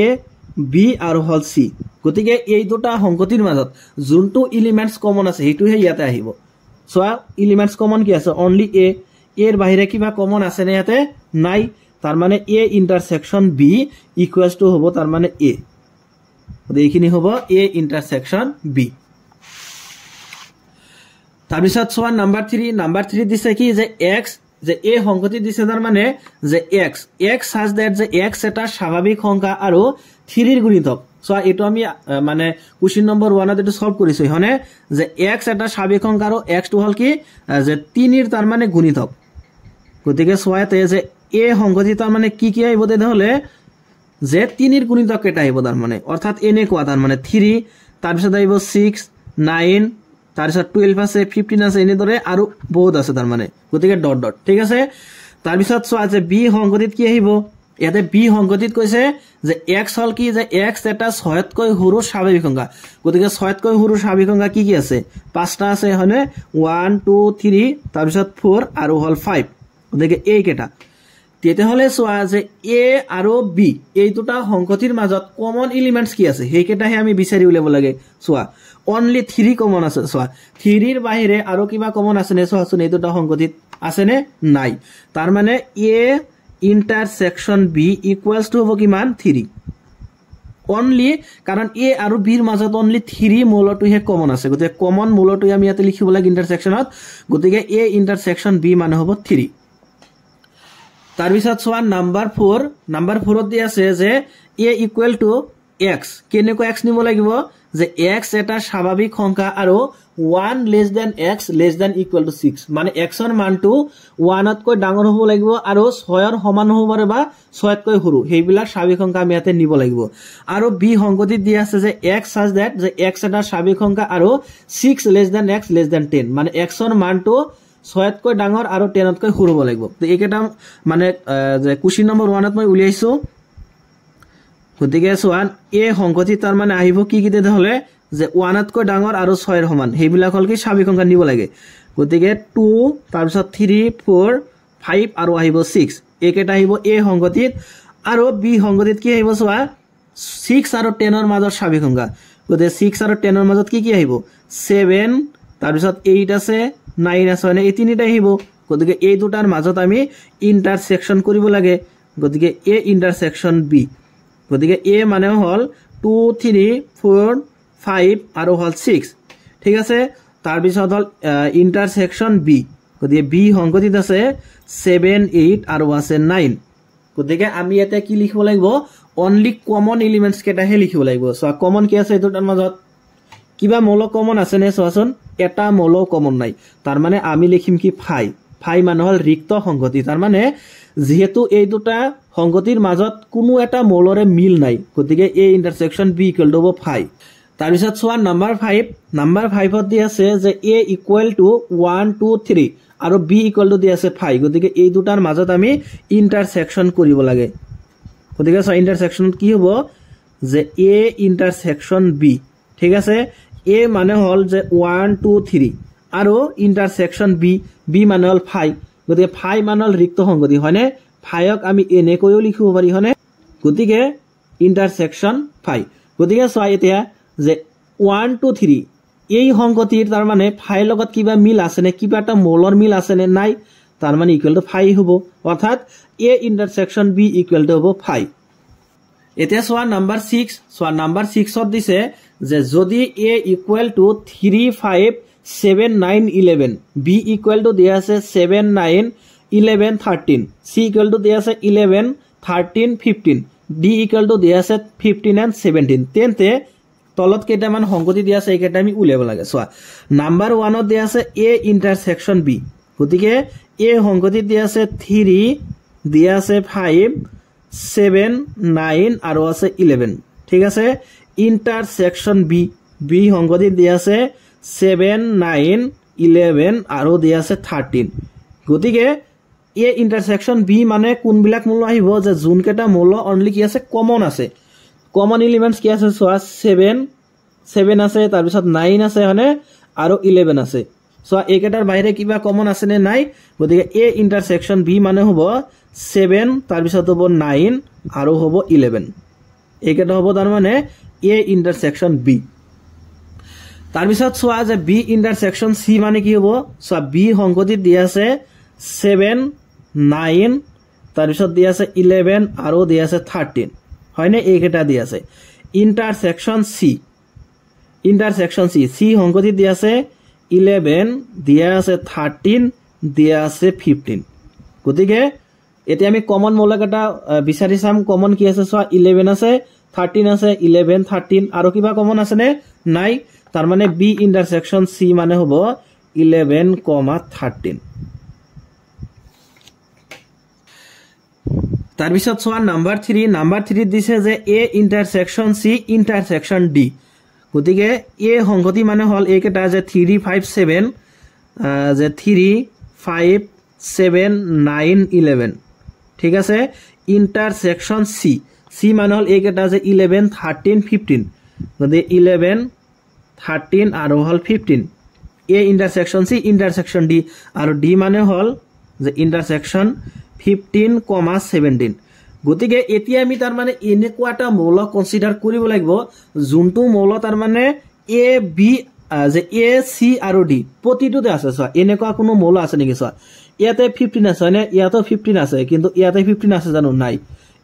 বি আৰু হল সি গতিকে এই দুটা সংগতিৰ মাজত যোনটো এলিমেন্টস কমন আছে হেতুহে ইয়াতে আহিব সোয়া এলিমেন্টস কমন কি আছে অনলি এ এর বাহিরে কিবা কমন আছে নে ইয়াতে নাই তার মানে A intersection B equals to হবো তার মানে এ এইখিনি হবো এ ইন্টারসেকশন বি তাৰপিছত সোয়া নাম্বার 3 দিছে কি যে এক্স যে এ সংগতি দিছে তার মানে যে এক্স সাজ দ্যাট যে এক্স এটা স্বাভাবিক সংখ্যা আৰু 3 এৰ গুণিতক সোয়া এটো আমি মানে কোশ্চেন নম্বৰ 1 এটো সলভ কৰিছো হনে যে এক্স এটা স্বাভাবিক সংখ্যা আৰু এক্স টু হল কি যে 3 এর তার মানে গুণিতক গতিকে সোয়াতে যে এ সংগতি তার মানে কি কি আইব তেহলে যে 3 এর গুণিতক কেটা আইব তার মানে অর্থাৎ এনে কোয়া তার মানে 3 তাৰপিছত আইব 6 9 তাৰপিছত 12 আছে 15 আছে এনে ধৰে আৰু বহুত আছে তাৰ মানে গতিকে ডট ডট ঠিক আছে তাৰপিছত সোয়া যে বি সংগতিত কি আহিব ইয়াতে বি সংগতিত কৈছে যে এক্স হল কি যে এক্স এটা 6 তকৈ সৰু স্বাভাবিক সংখ্যা গতিকে 6 তকৈ সৰু স্বাভাবিক সংখ্যা কি কি আছে পাঁচটা আছে হনে 1 2 3 তাৰপিছত 4 আৰু হল 5 গতিকে এই কেটা তেতিয়াহলে সোয়া যে এ আৰু বি এই দুটা সংগতিৰ মাজত কমন এলিমেন্টস কি আছে সেই কেটাহে আমি বিচাৰি উলিয়াব লাগে সোয়া অনলি 3 কমন আছে সোয়া 3 এৰ বাহিৰে আৰু কিবা কমন আছে নে সোয়াচোন এই দুটা সংগতিত আছে নে নাই তার মানে A intersection B equals to হবো কিমান 3 অনলি কারণ এ আৰু বিৰ মাজত অনলি 3 মূলটোহে কমন আছে গতিকে কমন মূলটো আমি ইয়াতে লিখিব লাগে ইন্টারসেকশনত গতিকে এ ইন্টারসেকশন বি মানে হবো 3 তাৰপিছত সোয়া নাম্বার 4 দি আছে যে এ ইকুয়াল টু এক্স কেনেকৈ এক্স নিব লাগিব যে এক্স এটা স্বাভাবিক সংখ্যা আৰু 1 less than x less than equal to 6 মানে এক্স এর মানটো 1 তকৈ ডাঙৰ হ'ব লাগিব আৰু 6 এৰ সমান হ'ব পাৰে বা 6 তকৈ সৰু হেইবিলাক স্বাভাবিক সংখ্যা আমি ইয়াতে নিব লাগিব আৰু বি সংগতিত দি আছে যে এক্স সাজ দ্যাট যে এক্স এটা স্বাভাবিক সংখ্যা আৰু 6 less than x less than 10 মানে এক্স এৰ মানটো 6 তকৈ ডাঙৰ আৰু 10 তকৈ সৰু হ'ব লাগিব তো এইকেটা মানে যে কোশ্চেন নম্বৰ 1 ত মই উলিয়াইছো গতিকে সোয়ান এ সংগতি তাৰ মানে আহিব কি কি তেহলে যে 1 তকৈ ডাঙৰ আৰু 6 এর সমান হেইবিলাক হল কি স্বাভাবিক সংখ্যা নিব লাগে গতিকে 2 তাৰপিছত 3 4 5 আৰু আহিব 6 একেটা আহিব এ সংগতিত আৰু বি সংগতিত কি আহিব সোয়া 6 আৰু 10 এৰ মাজৰ স্বাভাবিক সংখ্যা গতিকে 6 আৰু 10 এৰ মাজত কি কি আহিব 7 তাৰপিছত 8 আছে 9 আছে মানে এই তিনিটা আহিব গতিকে এই দুটাৰ মাজত আমি ইন্টাৰসেকশন কৰিব লাগে গতিকে এ ইন্টাৰসেকশন বি গতিকে এ মানে হল 2 3 4 5 আৰু হল 6 ঠিক আছে তাৰপিছত হল ইন্টাৰসেকশন বি গতিকে বি সংগতিত আছে 7 8 আৰু আছে 9 গতিকে আমি ইয়াতে কি লিখিব লাগিব অনলি কমন এলিমেন্টস কেটাহে লিখিব লাগিব সো কমন কি আছে এটোটাৰ মাজত কিবা মৌল কমন আছে নে সোয়াচোন এটা মৌল কমন নাই তার মানে আমি লিখিম কি ফাই মানে হল রিক্ত সংগতি তার মানে যেহেতু এই দুটা সংগতিৰ মাজত কোনো এটা মৌলৰে মিল নাই গতিকে এ ইন্টাৰসেকশন বি ইকুয়াল টু ফাই তাৰপিছত সোয়া নাম্বার 5 দি আছে যে এ ইকুয়াল টু 1 2 3 আৰু বি ইকুয়াল টু দি আছে 5 গতিকে এই দুটাৰ মাজত আমি ইন্টাৰসেকশন কৰিব লাগে গতিকে সো ইন্টারসেকশন কি হ'ব যে এ ইন্টারসেকশন বি ঠিক আছে এ মানে হল যে 1 2 3 আৰু ইন্টাৰসেকশন বি মানে হল 5 গতিকে 5 মানে হল ৰিক্ত সংগতি হয়নে 5ক আমি এনে কইও লিখিব পাৰি হয়নে গতিকে ইন্টাৰসেকশন 5 গতিকে সোয়া এতিয়া যে 1 2 3 এই সংগতিৰ তাৰ মানে 5 লগত কিবা মিল আছে নে কিবা এটা মৌলৰ মিল আছে নে নাই তাৰ মানে ইকুয়াল টু 5 হ'ব অৰ্থাৎ A intersection B equal to হ'ব 5 এতিয়া সোয়া নাম্বার 6 ত দিছে যে যদি A equal to 3 5 7 9 11 B equal to দিয়া আছে 7 9 11 13 সি ইকুয়াল টু দিয়া আছে 11 13 15 ডি ইকুয়াল টু দিয়া আছে 15 and 17 তেন্তে তলত কেটামান সংগতি দিয়া আছে এইকেটা আমি উলিয়াব লাগে সোয়া নাম্বার 1 ত দিয়া আছে এ ইন্টারসেকশন বি গতিকে এ সংগতি দিয়া আছে 3 দিয়া আছে 5 7 9 আৰু আছে 11 ঠিক আছে ইন্টাৰসেকশন বি সংগতি দিয়া আছে 7 9 11 আৰু দিয়া আছে 13 গতিকে এ ইন্টারসেকশন বি মানে কোনবিলাক মূল আহিব যে জুন কেটা মূল অনলি কি আছে কমন আছে কমন এলিমেন্টস কি আছে সোয়া 7 আছে তাৰপিছত 9 আছে হনে আৰু 11 আছে সোয়া একেটাৰ বাইৰে কিবা কমন আছে নে নাই গতিকে এ ইন্টাৰসেকশন বি মানে হ'ব 7 তাৰপিছত হ'ব 9 আৰু হ'ব 11 এইকেইটা হ'ব তাৰ মানে A ইন্টাৰসেকশন B তাৰপিছত চোৱা যে B ইন্টাৰসেকশন C মানে কি হ'ব চোৱা B সংকটিত দিয়া আছে 7 9 তাৰপিছত দিয়া আছে 11 আৰু দিয়া আছে 13 হয়নে এইকেইটা দিয়া আছে ইন্টারসেকশন C সংকটিত দিয়া আছে 11 দিয়া আছে 13 দিয়া আছে 15 গতিকে এতিয়া আমি কমন মৌলিক এটা বিচাৰি চাম কমন কি আছে চোৱা 11 আছে 13 আছে 11 13 আৰু কিবা কমন আছে নে নাই তাৰ মানে B ইন্টাৰসেকশন C মানে হ'ব 11, 13 তাৰপিছত চোৱা নাম্বাৰ 3 দিছে যে A intersection C intersection D গতিকে A সংগতি মানে হল এইকেইটা যে 3 5 7 যে 3 5 7 9 11 ঠিক আছে ইন্টারসেকশন C মানে হল এইকেইটা যে 11 13 15 গতিকে 11 13 আৰু হল 15 A ইন্টাৰসেকশন C ইন্টাৰসেকশন D আৰু D মানে হল যে ইন্টাৰসেকশন 15, 17 গতিকে এতিয়া আমি তাৰ মানে এনেকুৱা এটা মৌল কনসিডাৰ কৰিব লাগিব যোনটো মৌল তাৰ মানে A B যে A C আৰু D প্ৰতিটোতে আছে চোৱা এনেকুৱা কোনো মৌল আছে নেকি চোৱা ইয়াতে 15 আছে নে ইয়াতে 15 আছে কিন্তু ইয়াতে 15 আছে জানো নাই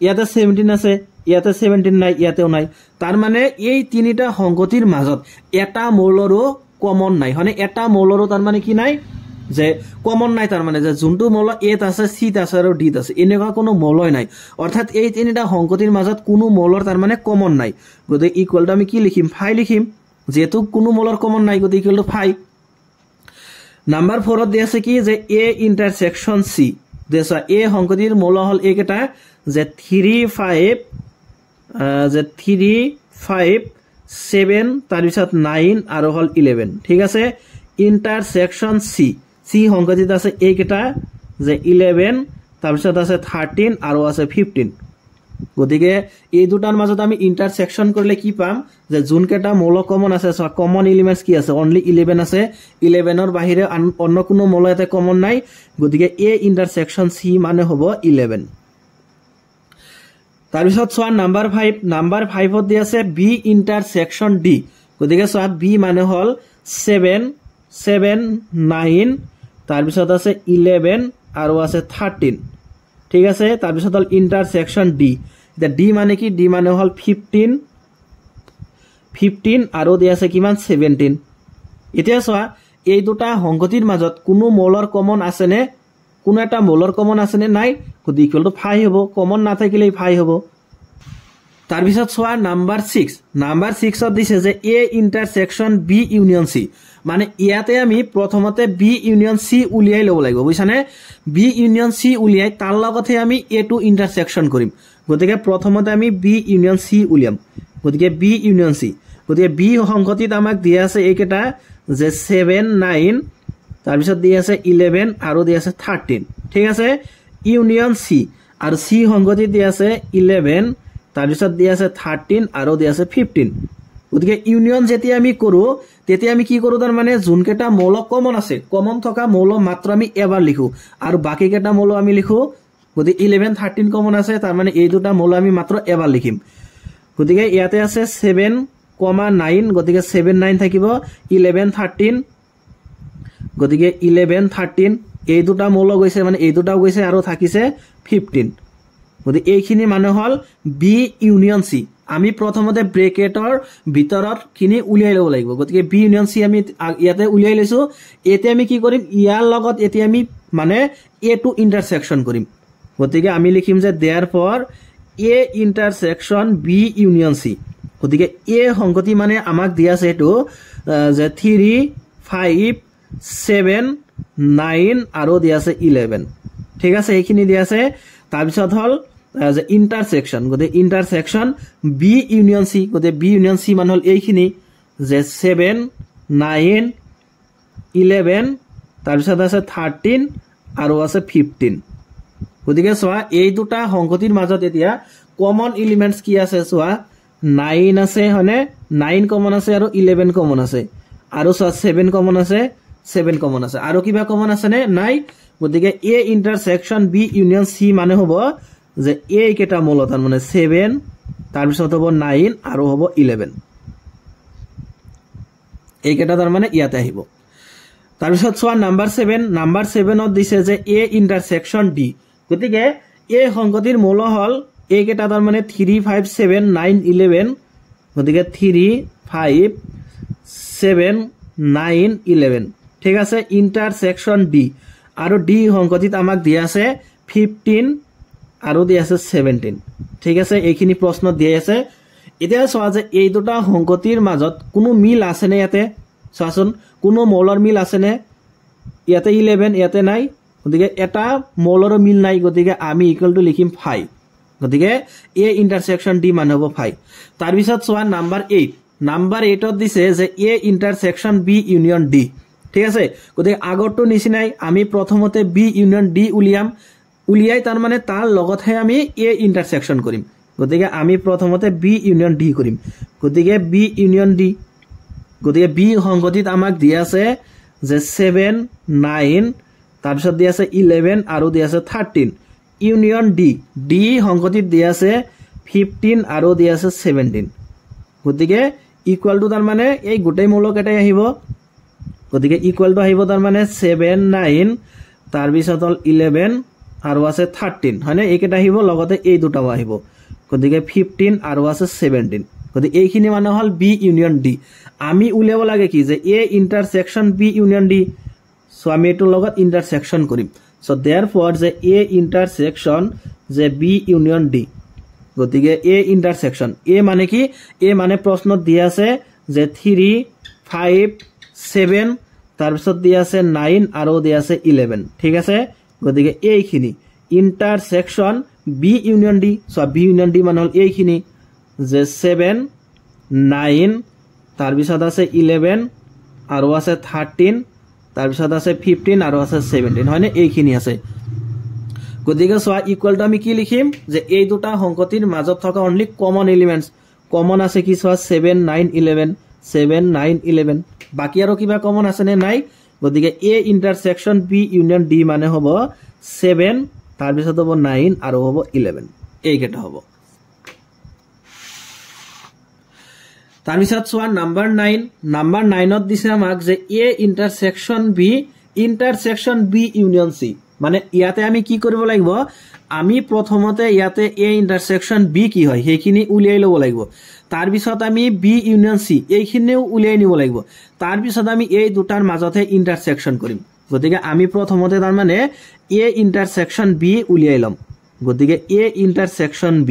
ইয়াতে 17 আছে ইয়াতে 17 নাই ইয়াতেও নাই তাৰ মানে এই তিনিটা সংগতিৰ মাজত এটা মৌলৰো কমন নাই মানে এটা মৌলৰো তাৰ মানে কি নাই যে কমন নাই তাৰ মানে যে যোনটো মৌল A ত আছে C ত আছে আৰু D ত আছে এনেকুৱা কোনো মৌলই নাই অৰ্থাৎ এই তিনিটা সংগতিৰ মাজত কোনো মৌলৰ তাৰ মানে কমন নাই গতিকে ইকুৱেল টু আমি কি লিখিম ফাই লিখিম যেহেতু কোনো মৌলৰ কমন নাই গতিকে ইকুৱেল টু ফাই নাম্বাৰ 4 ত দিয়া আছে কি যে A ইন্টাৰসেকশন C দেছা A সংগতিৰ মৌল হল এইকেইটা যে 3 5 যে 3 5 7 তাৰপিছত 9 আৰু হল 11 ঠিক আছে ইন্টাৰসেকশন C সংগতিত আছে এইকেইটা যে 11 তাৰপিছত আছে 13 আৰু আছে 15 গতিকে এই দুটাৰ মাজত আমি ইন্টাৰসেকশন কৰিলে কি পাম যে যোনকেইটা মৌল কমন আছে কমন এলিমেন্টস কি আছে অনলি 11 আছে 11 ৰ বাহিৰে অন্য কোনো মৌল এতে কমন নাই গতিকে A ইন্টাৰসেকশন C মানে হ'ব 11 তাৰপিছত চোৱা নাম্বাৰ 5 ত দি আছে B ইন্টাৰসেকশন D গতিকে চোৱা B মানে হল 7 7 9 তাৰপিছত আছে 11 আৰু আছে 13 ঠিক আছে তাৰপিছত হল ইন্টাৰসেকশন D এটা D মানে কি D মানে হল 15 আৰু দি আছে কিমান 17 এতিয়া চোৱা এই দুটা সংগতিৰ মাজত কোনো মৌলৰ কমন আছে নে কোনো এটা মৌলৰ কমন আছে নে নাই গতিকে ইকুৱেল টু ফাই হ'ব কমন নাথাকিলে ফাই হ'ব তাৰপিছত চোৱা নাম্বাৰ 6 ত দিছে যে A ইন্টাৰসেকশন B ইউনিয়ন C মানে ইয়াতে আমি প্ৰথমতে B ইউনিয়ন C উলিয়াই লব লাগিব বুঝছানে B ইউনিয়ন C উলিয়াই তাৰ লগতে আমি A টু ইন্টাৰসেকশন কৰিম গতিকে প্ৰথমতে আমি B ইউনিয়ন C উলিয়াম গতিকে B ইউনিয়ন C গতিকে B সংগতিত আমাক দিয়া আছে এইকেইটা যে 7 9 তাৰপিছত দিয়া আছে 11 আৰু দিয়া আছে 13 ঠিক আছে ইউনিয়ন C আৰু C সংগতিত দিয়া আছে 11 তাৰপিছত দিয়া আছে 13 আৰু দিয়া আছে 15 গতিকে ইউনিয়ন যেতিয়া আমি কৰো তেতিয়া আমি কি কৰো তাৰ মানে যোনকেইটা মৌল কমন আছে কমন থকা মৌল মাত্ৰ আমি এবাৰ লিখো আৰু বাকি কেইটা মৌল আমি লিখো গতিকে 11 13 কমন আছে তাৰ মানে এই দুটা মৌল আমি মাত্ৰ এবাৰ লিখিম গতিকে ইয়াতে আছে 7,9 গতিকে 7 9 থাকিব 11 13 গতিকে 11 13 এই দুটা মৌল গৈছে মানে এই দুটাও গৈছে আৰু থাকিছে 15 গতিকে এইখিনি মানে হল B ইউনিয়ন C আমি প্ৰথমতে ব্ৰেকেটৰ ভিতৰত খিনি উলিয়াই লব লাগিব গতিকে B ইউনিয়ন C আমি ইয়াতে উলিয়াই লৈছো এতে আমি কি কৰিম ইয়াৰ লগত এতে আমি মানে A টু ইন্টাৰসেকশন কৰিম গতিকে আমি লিখিম যে therefore A intersection B union C গতিকে A সংগতি মানে আমাক দিয়া আছে এটো যে 3 5 7 9 আৰু দিয়া আছে 11 ঠিক আছে এইখিনি দিয়া আছে তাৰপিছত হল যে ইন্টারসেকশন গতে ইন্টারসেকশন B ইউনিয়ন C গতে B ইউনিয়ন C মানে হল এইখিনি যে 7 9 11 তাৰপিছত আছে 13 আৰু আছে 15 গতিকে চোৱা এই দুটা সংগতিৰ মাজত এতিয়া কমন এলিমেন্টস কি আছে চোৱা 9 আছে হনে 9 কমন আছে আৰু 11 কমন আছে আৰু চোৱা 7 কমন আছে 7 কমন আছে আৰু কিবা কমন আছে নে নাই গতিকে a intersection b union c মানে হ'ব যে a কেটা মূল তার মানে 7 তার পিছত হ'ব 9 আৰু হ'ব 11 এই কেটা তার মানে ইয়াতে আহিব তার পিছত সোয়া নাম্বার 7 ত দিছে যে a ইন্টারসেকশন d গতিকে a সংগতিৰ মূল হল a কেটা তার মানে 3 5 7 9 11 গতিকে 3 5 7 9 11 ঠিক আছে ইন্টারসেকশন d আৰু d সংগতিত আমাক দিয়া আছে 15 আৰু দিয়া আছে 17 ঠিক আছে এইখিনি প্ৰশ্ন দিয়া আছে এতিয়া সোয়া যে এই দুটা সংগতিৰ মাজত কোনো মিল আছে নে ইয়াতে সোয়াচোন কোনো মৌলৰ মিল আছে নে ইয়াতে 11 ইয়াতে নাই গতিকে এটা মৌলৰ মিল নাই গতিকে আমি ইকুয়াল টু লিখিম 5 গতিকে a ইন্টারসেকশন d মানে হ'ব 5 তাৰ পিছত সোয়া নাম্বাৰ 8 ত দিছে যে a ইন্টাৰসেকশন b ইউনিয়ন d ঠিক আছে গতিকে আগৰটো নিচিনাই আমি প্ৰথমতে b ইউনিয়ন d উলিয়াই তাৰ মানে তাৰ লগতহে আমি a ইন্টাৰসেকশন কৰিম গতিকে আমি প্ৰথমতে b ইউনিয়ন d কৰিম গতিকে b ইউনিয়ন d গতিকে b সংগতিত আমাক দিয়া আছে যে 7 9 তাৰ পিছত দিয়া আছে 11 আৰু দিয়া আছে 13 ইউনিয়ন d সংগতিত দিয়া আছে 15 আৰু দিয়া আছে 17 গতিকে ইকুয়াল টু তাৰ মানে এই গোটেই মূলক এটাই আহিব গতিকে ইকুয়াল টু আহিব তাৰ মানে 7 9 তাৰ পিছত হল 11 আৰু আছে 13 হয়নে এইকেটা আহিব লগতে এই দুটাও আহিব গতিকে 15 আৰু আছে 17 গতিকে এইখিনি মানে হল b ইউনিয়ন d আমি উলিয়াব লাগে কি যে a intersection b union d so আমি এটো লগত ইন্টারসেকশন কৰিম সো देयरफॉर যে a ইন্টারসেকশন যে b ইউনিয়ন d গতিকে a ইন্টারসেকশন a মানে কি a মানে প্ৰশ্নত দিয়া আছে যে 3 5 7 তাৰ পিছত দিয়া আছে 9 আৰু দিয়া আছে 11 ঠিক আছে গতিকে এইখিনি intersection b union d so b union d মানে হল এইখিনি যে 7 9 তাৰ পিছত আছে 11 আৰু আছে 13 তাৰ পিছত আছে 15 আৰু আছে 17 হয়নে এইখিনি আছে গতিকে সোয়া ইকুয়াল টু আমি কি লিখিম যে এই দুটা সংগতিৰ মাজত থকা অনলি কমন এলিমেন্টস কমন আছে কি সোয়া 7 9 11 7 9 11 বাকি আৰু কিবা কমন আছে নে নাই গতিকে a ইন্টাৰসেকশন b ইউনিয়ন d মানে হ'ব 7 তাৰ পিছত হ'ব 9 আৰু হ'ব 11 এই কেটা হ'ব তাৰ পিছত সোয়া নাম্বাৰ 9 ত দিছে আমাক যে a ইন্টাৰসেকশন b ইউনিয়ন c মানে ইয়াতে আমি কি কৰিব লাগিব আমি প্ৰথমতে ইয়াতে a ইন্টাৰসেকশন b কি হয় হেখিনি উলিয়াই লব লাগিব তাৰ পিছত আমি b ইউনিয়ন c এইখিনিও উলিয়াই নিব লাগিব তাৰ পিছত আমি এই দুটাৰ মাজতে ইন্টাৰসেকশন কৰিম গতিকে আমি প্ৰথমতে তাৰ মানে a ইন্টাৰসেকশন b উলিয়াই লম গতিকে a ইন্টাৰসেকশন b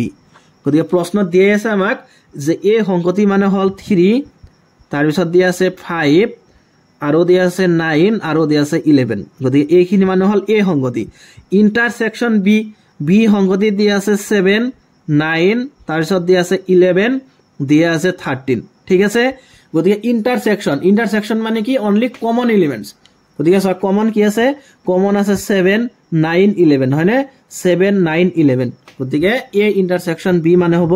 গতিকে প্ৰশ্নত দিয়া আছে আমাক যে a সংগতি মানে হল 3 তাৰ পিছত দিয়া আছে 5 আৰু দিয়া আছে 9 আৰু দিয়া আছে 11 গতিকে এইখিনি মানে হল a সংগতি ইন্টাৰসেকশন b সংগতি দিয়া আছে 7 9 তাৰ পিছত দিয়া আছে 11 দিয়া আছে 13 ঠিক আছে গতিকে ইন্টারসেকশন মানে কি অনলি কমন এলিমেন্টস গতিকে সব কমন কি আছে কমন আছে 7 9 11 হয়নে 7 9 11 গতিকে a ইন্টারসেকশন b মানে হ'ব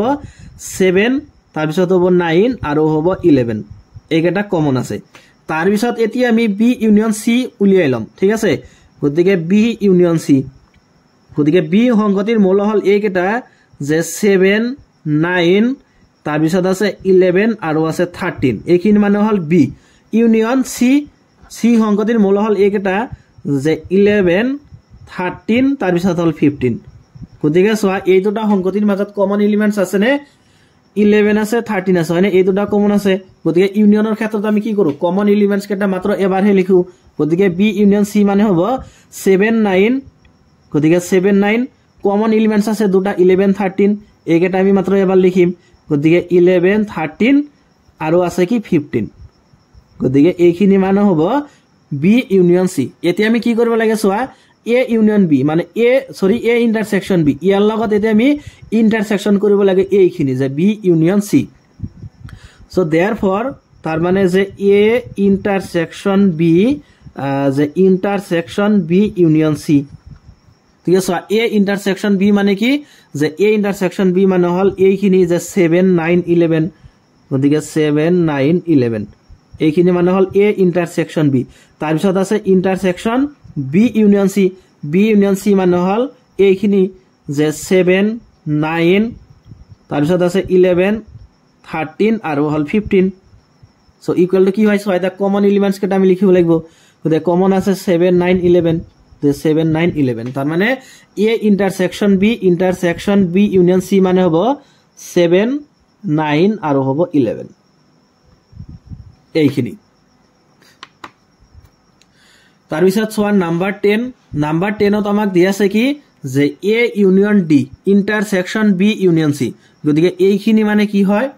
7 তাৰ পিছত হ'ব 9 আৰু হ'ব 11 এইকেটা কমন আছে তাৰ পিছত এতিয়া আমি b ইউনিয়ন c উলিয়াই লম ঠিক আছে গতিকে b ইউনিয়ন c গতিকে b সংগতিৰ মূল হল এইকেটা যে 7 9 তাৰ পিছত আছে 11 আৰু আছে 13 এইখিনি মানে হল b ইউনিয়ন c সংগতিৰ মূল হল এইকেটা যে 11 13 তাৰ পিছত হল 15 গতিকে সোয়া এই দুটা সংগতিৰ মাজত কমন এলিমেন্টস আছে নে 11 আছে 13 আছে মানে এই দুটা কমন আছে গতিকে ইউনিয়নৰ ক্ষেত্ৰত আমি কি কৰো কমন এলিমেন্টস কেটা মাত্ৰ এবাৰহে লিখো গতিকে b ইউনিয়ন c মানে হ'ব 7 9 গতিকে 7 9 কমন এলিমেন্টস আছে দুটা 11 13 এই কেটা আমি মাত্ৰ এবাৰ লিখিম গতিকে 11 13 আৰু আছে কি 15 গতিকে এইখিনি মানে হ'ব b ইউনিয়ন c এতিয়া আমি কি কৰিব লাগে সোয়া a ইউনিয়ন b মানে a ইন্টাৰসেকশন b ইয়াৰ লগত এতিয়া আমি ইন্টাৰসেকশন কৰিব লাগে এইখিনি যে b union c so therefore তার মানে যে a intersection b union c ঠিক আছে a ইন্টারসেকশন b মানে কি যে a ইন্টারসেকশন b মানে হল এইখিনি যে 7 9 11 গতিকে 7 9 11 এইখিনি মানে হল এ ইন্টারসেকশন বি তাৰপিছত আছে ইন্টাৰসেকশন বি ইউনিয়ন সি মানে হল এইখিনি যে 7 9 তাৰপিছত আছে 11 13 আৰু হল 15 সো ইকুয়াল টু কি হয় সো এটা কমন এলিমেন্টস কেটা আমি লিখিব লাগিব গতে কমন আছে 7 9 11 the 7 9 11 তার মানে a intersection b union c মানে হবো 7 9 আর হবো 11 এইখিনি তার পিছত সোয়া নাম্বার 10 ত আমাক দিয়া আছে কি যে a union d intersection b union c গতিকে এইখিনি মানে কি হয়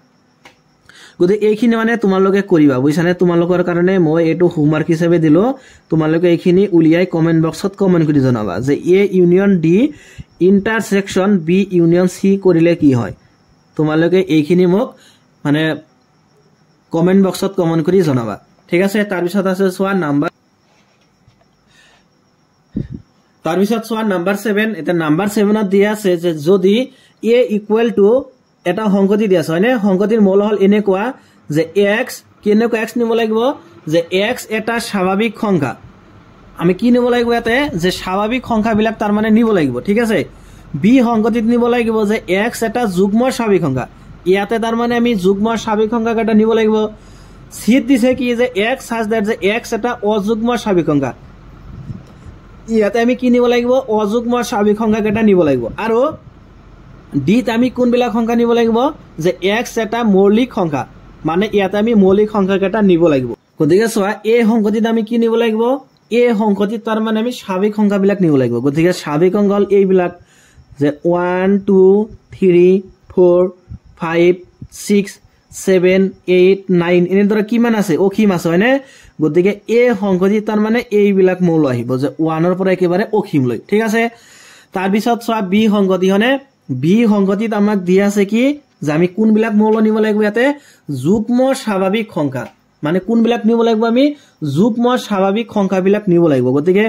গতে এইখিনি মানে তোমালোকে কৰিবা বুইছানে তোমালোকৰ কাৰণে মই এটো হোমৱৰ্ক হিচাপে দিলো তোমালোকে এইখিনি উলিয়াই কমেন্ট বক্সত কমেন্ট কৰি জনাবা যে a union d ইন্টাৰসেকশন b union c কৰিলে কি হয় তোমালোকে এইখিনি মোক মানে কমেন্ট বক্সত কমেন্ট কৰি জনাবা ঠিক আছে তাৰ পিছত আছে সোৱা নাম্বাৰ তাৰ পিছত সোৱা নাম্বার 7 এটা নাম্বার 7 ত দিয়া আছে যে যদি a ইকুয়াল টু এটা সংগতি দিয়া আছে হয়নে সংগতিৰ মূল হল এনেকুৱা যে x কেনেকুৱা x নিব লাগিব যে x এটা স্বাভাৱিক সংখ্যা আমি কি নিব লাগিব ইয়াতে যে স্বাভাৱিক সংখ্যা বিলাক তাৰ মানে নিব লাগিব ঠিক আছে b সংগতিত নিব লাগিব যে x এটা যুগ্ম স্বাভাৱিক সংখ্যা ইয়াতে তাৰ মানে আমি যুগ্ম স্বাভাৱিক সংখ্যা এটা নিব লাগিব c দিছে কি যে x such that যে x এটা অযুগ্ম স্বাভাৱিক সংখ্যা ইয়াতে আমি কি নিব লাগিব অযুগ্ম স্বাভাৱিক সংখ্যা এটা নিব লাগিব আৰু d আমি কোনবিলাক সংখ্যা নিব লাগিব যে x এটা মৌলিক সংখ্যা মানে ইয়াতে আমি মৌলিক সংখ্যা কেটা নিব লাগিব গতিকে সোয়া a সংখ্যাটিত আমি কি নিব লাগিব a সংখ্যাটিত তাৰ মানে আমি স্বাভাৱিক সংখ্যা বিলাক নিব লাগিব গতিকে স্বাভাৱিক সংখ্যা হল এইবিলাক যে 1 2 3 4 5 6 7 8 9 এনেদৰে কিমান আছে অখিম আছে হয়নে গতিকে a সংখ্যাটিত তাৰ মানে এইবিলাক মৌল আহিব যে 1 ৰ পৰা একেবাৰে অখিম লৈ ঠিক আছে তাৰ পিছত সোয়া b সংখ্যাটি হনে বি সংগতিত আমাক দিয়া আছে কি যে আমি কোনবিলাক মৌল নিব লাগিব ইয়াতে যুগ্ম স্বাভাৱিক সংখ্যা মানে কোনবিলাক নিব লাগিব আমি যুগ্ম স্বাভাৱিক সংখ্যাবিলাক নিব লাগিব গতিকে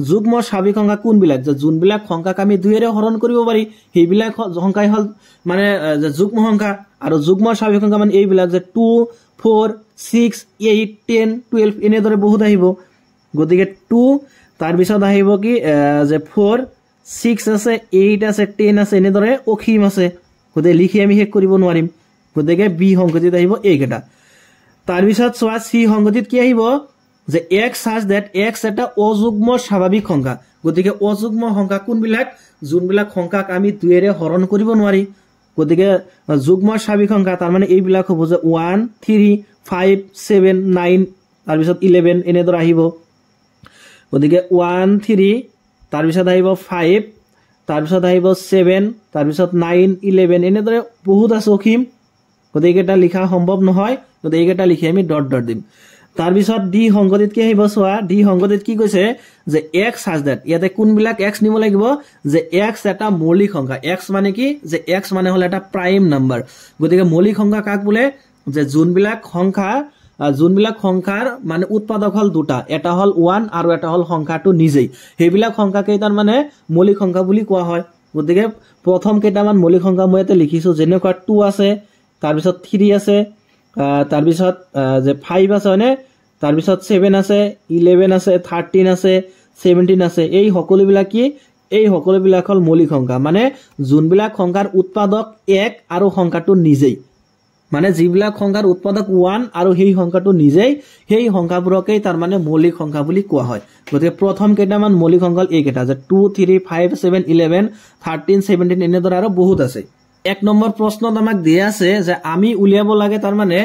যুগ্ম স্বাভাৱিক সংখ্যা কোনবিলাক যে যোনবিলাক সংখ্যাক আমি 2 এৰে হৰণ কৰিব পাৰি সেইবিলাক সংখ্যাই হল মানে যুগ্ম সংখ্যা আৰু যুগ্ম স্বাভাৱিক সংখ্যা মানে এইবিলাক যে 2 4 6 8 10 12 এনেদৰে বহুত আহিব গতিকে 2 তাৰ পিছত আহিব কি যে 4 6 আছে 8 আছে 10 আছে এনেদৰে অখিম আছে গতে লিখি আমি শেষ কৰিব নোৱাৰিম গতিকে বি সংগতিত আহিব এইকেটা তাৰ পিছত সোৱা সি সংগতিত কি আহিব যে x such that x এটা অযুগ্ম স্বাভাৱিক সংখ্যা গতিকে অযুগ্ম সংখ্যা কোনবিলাক যোনবিলাক সংখ্যাক আমি 2 এৰে হৰণ কৰিব নোৱাৰি গতিকে যুগ্ম স্বাভাৱিক সংখ্যা তাৰ মানে এইবিলাক হ'ব যে 1 3 5 7 9 তাৰ পিছত 11 এনেদৰে আহিব গতিকে 1 3 তাৰ পিছত আহিব 5 তাৰ পিছত আহিব 7 তাৰ পিছত 9 11 এনেদৰে বহুত আছে অখিম গতিকে এটা লিখা সম্ভৱ নহয় গতিকে এটা লিখি আমি ডট ডট দিম তাৰ পিছত ডি সংগতিত কি আহিব সোৱা ডি সংগতিত কি কৈছে যে x such that ইয়াতে কোনবিলাক x নিব লাগিব যে x এটা মৌলিক সংখ্যা x মানে কি যে x মানে হল এটা প্ৰাইম নাম্বাৰ গতিকে মৌলিক সংখ্যা কাক বোলে যে যোনবিলাক সংখ্যাৰ মানে উৎপাদক হল দুটা এটা হল 1 আৰু এটা হল সংখ্যাটো নিজেই হেবিলাক সংখ্যা কেইটাৰ মানে মৌলিক সংখ্যা বুলি কোৱা হয় গতিকে প্ৰথম কেইটামান মৌলিক সংখ্যা মই এতে লিখিছো যেনেকুৱা 2 আছে তাৰ পিছত 3 আছে তাৰ পিছত যে 5 আছে মানে তাৰ পিছত 7 আছে 11 আছে 13 আছে 17 আছে এই সকলোবিলাক কি এই সকলোবিলাক হল মৌলিক সংখ্যা মানে যোনবিলাক সংখ্যাৰ উৎপাদক 1 আৰু সংখ্যাটো নিজেই মানে যিবিলাক সংখ্যাৰ উৎপাদক 1 আৰু সেই সংখ্যাটো নিজেই সেই সংখ্যাবোৰকেই তাৰ মানে মৌলিক সংখ্যা বুলি কোৱা হয় গতিকে প্ৰথম কেইটামান মৌলিক সংখ্যা এইকেইটা যে 2 3 5 7 11 13 17 এনেদৰে আৰু বহুত আছে এক নম্বৰ প্ৰশ্নত আমাক দিয়া আছে যে আমি উলিয়াব লাগে তাৰ মানে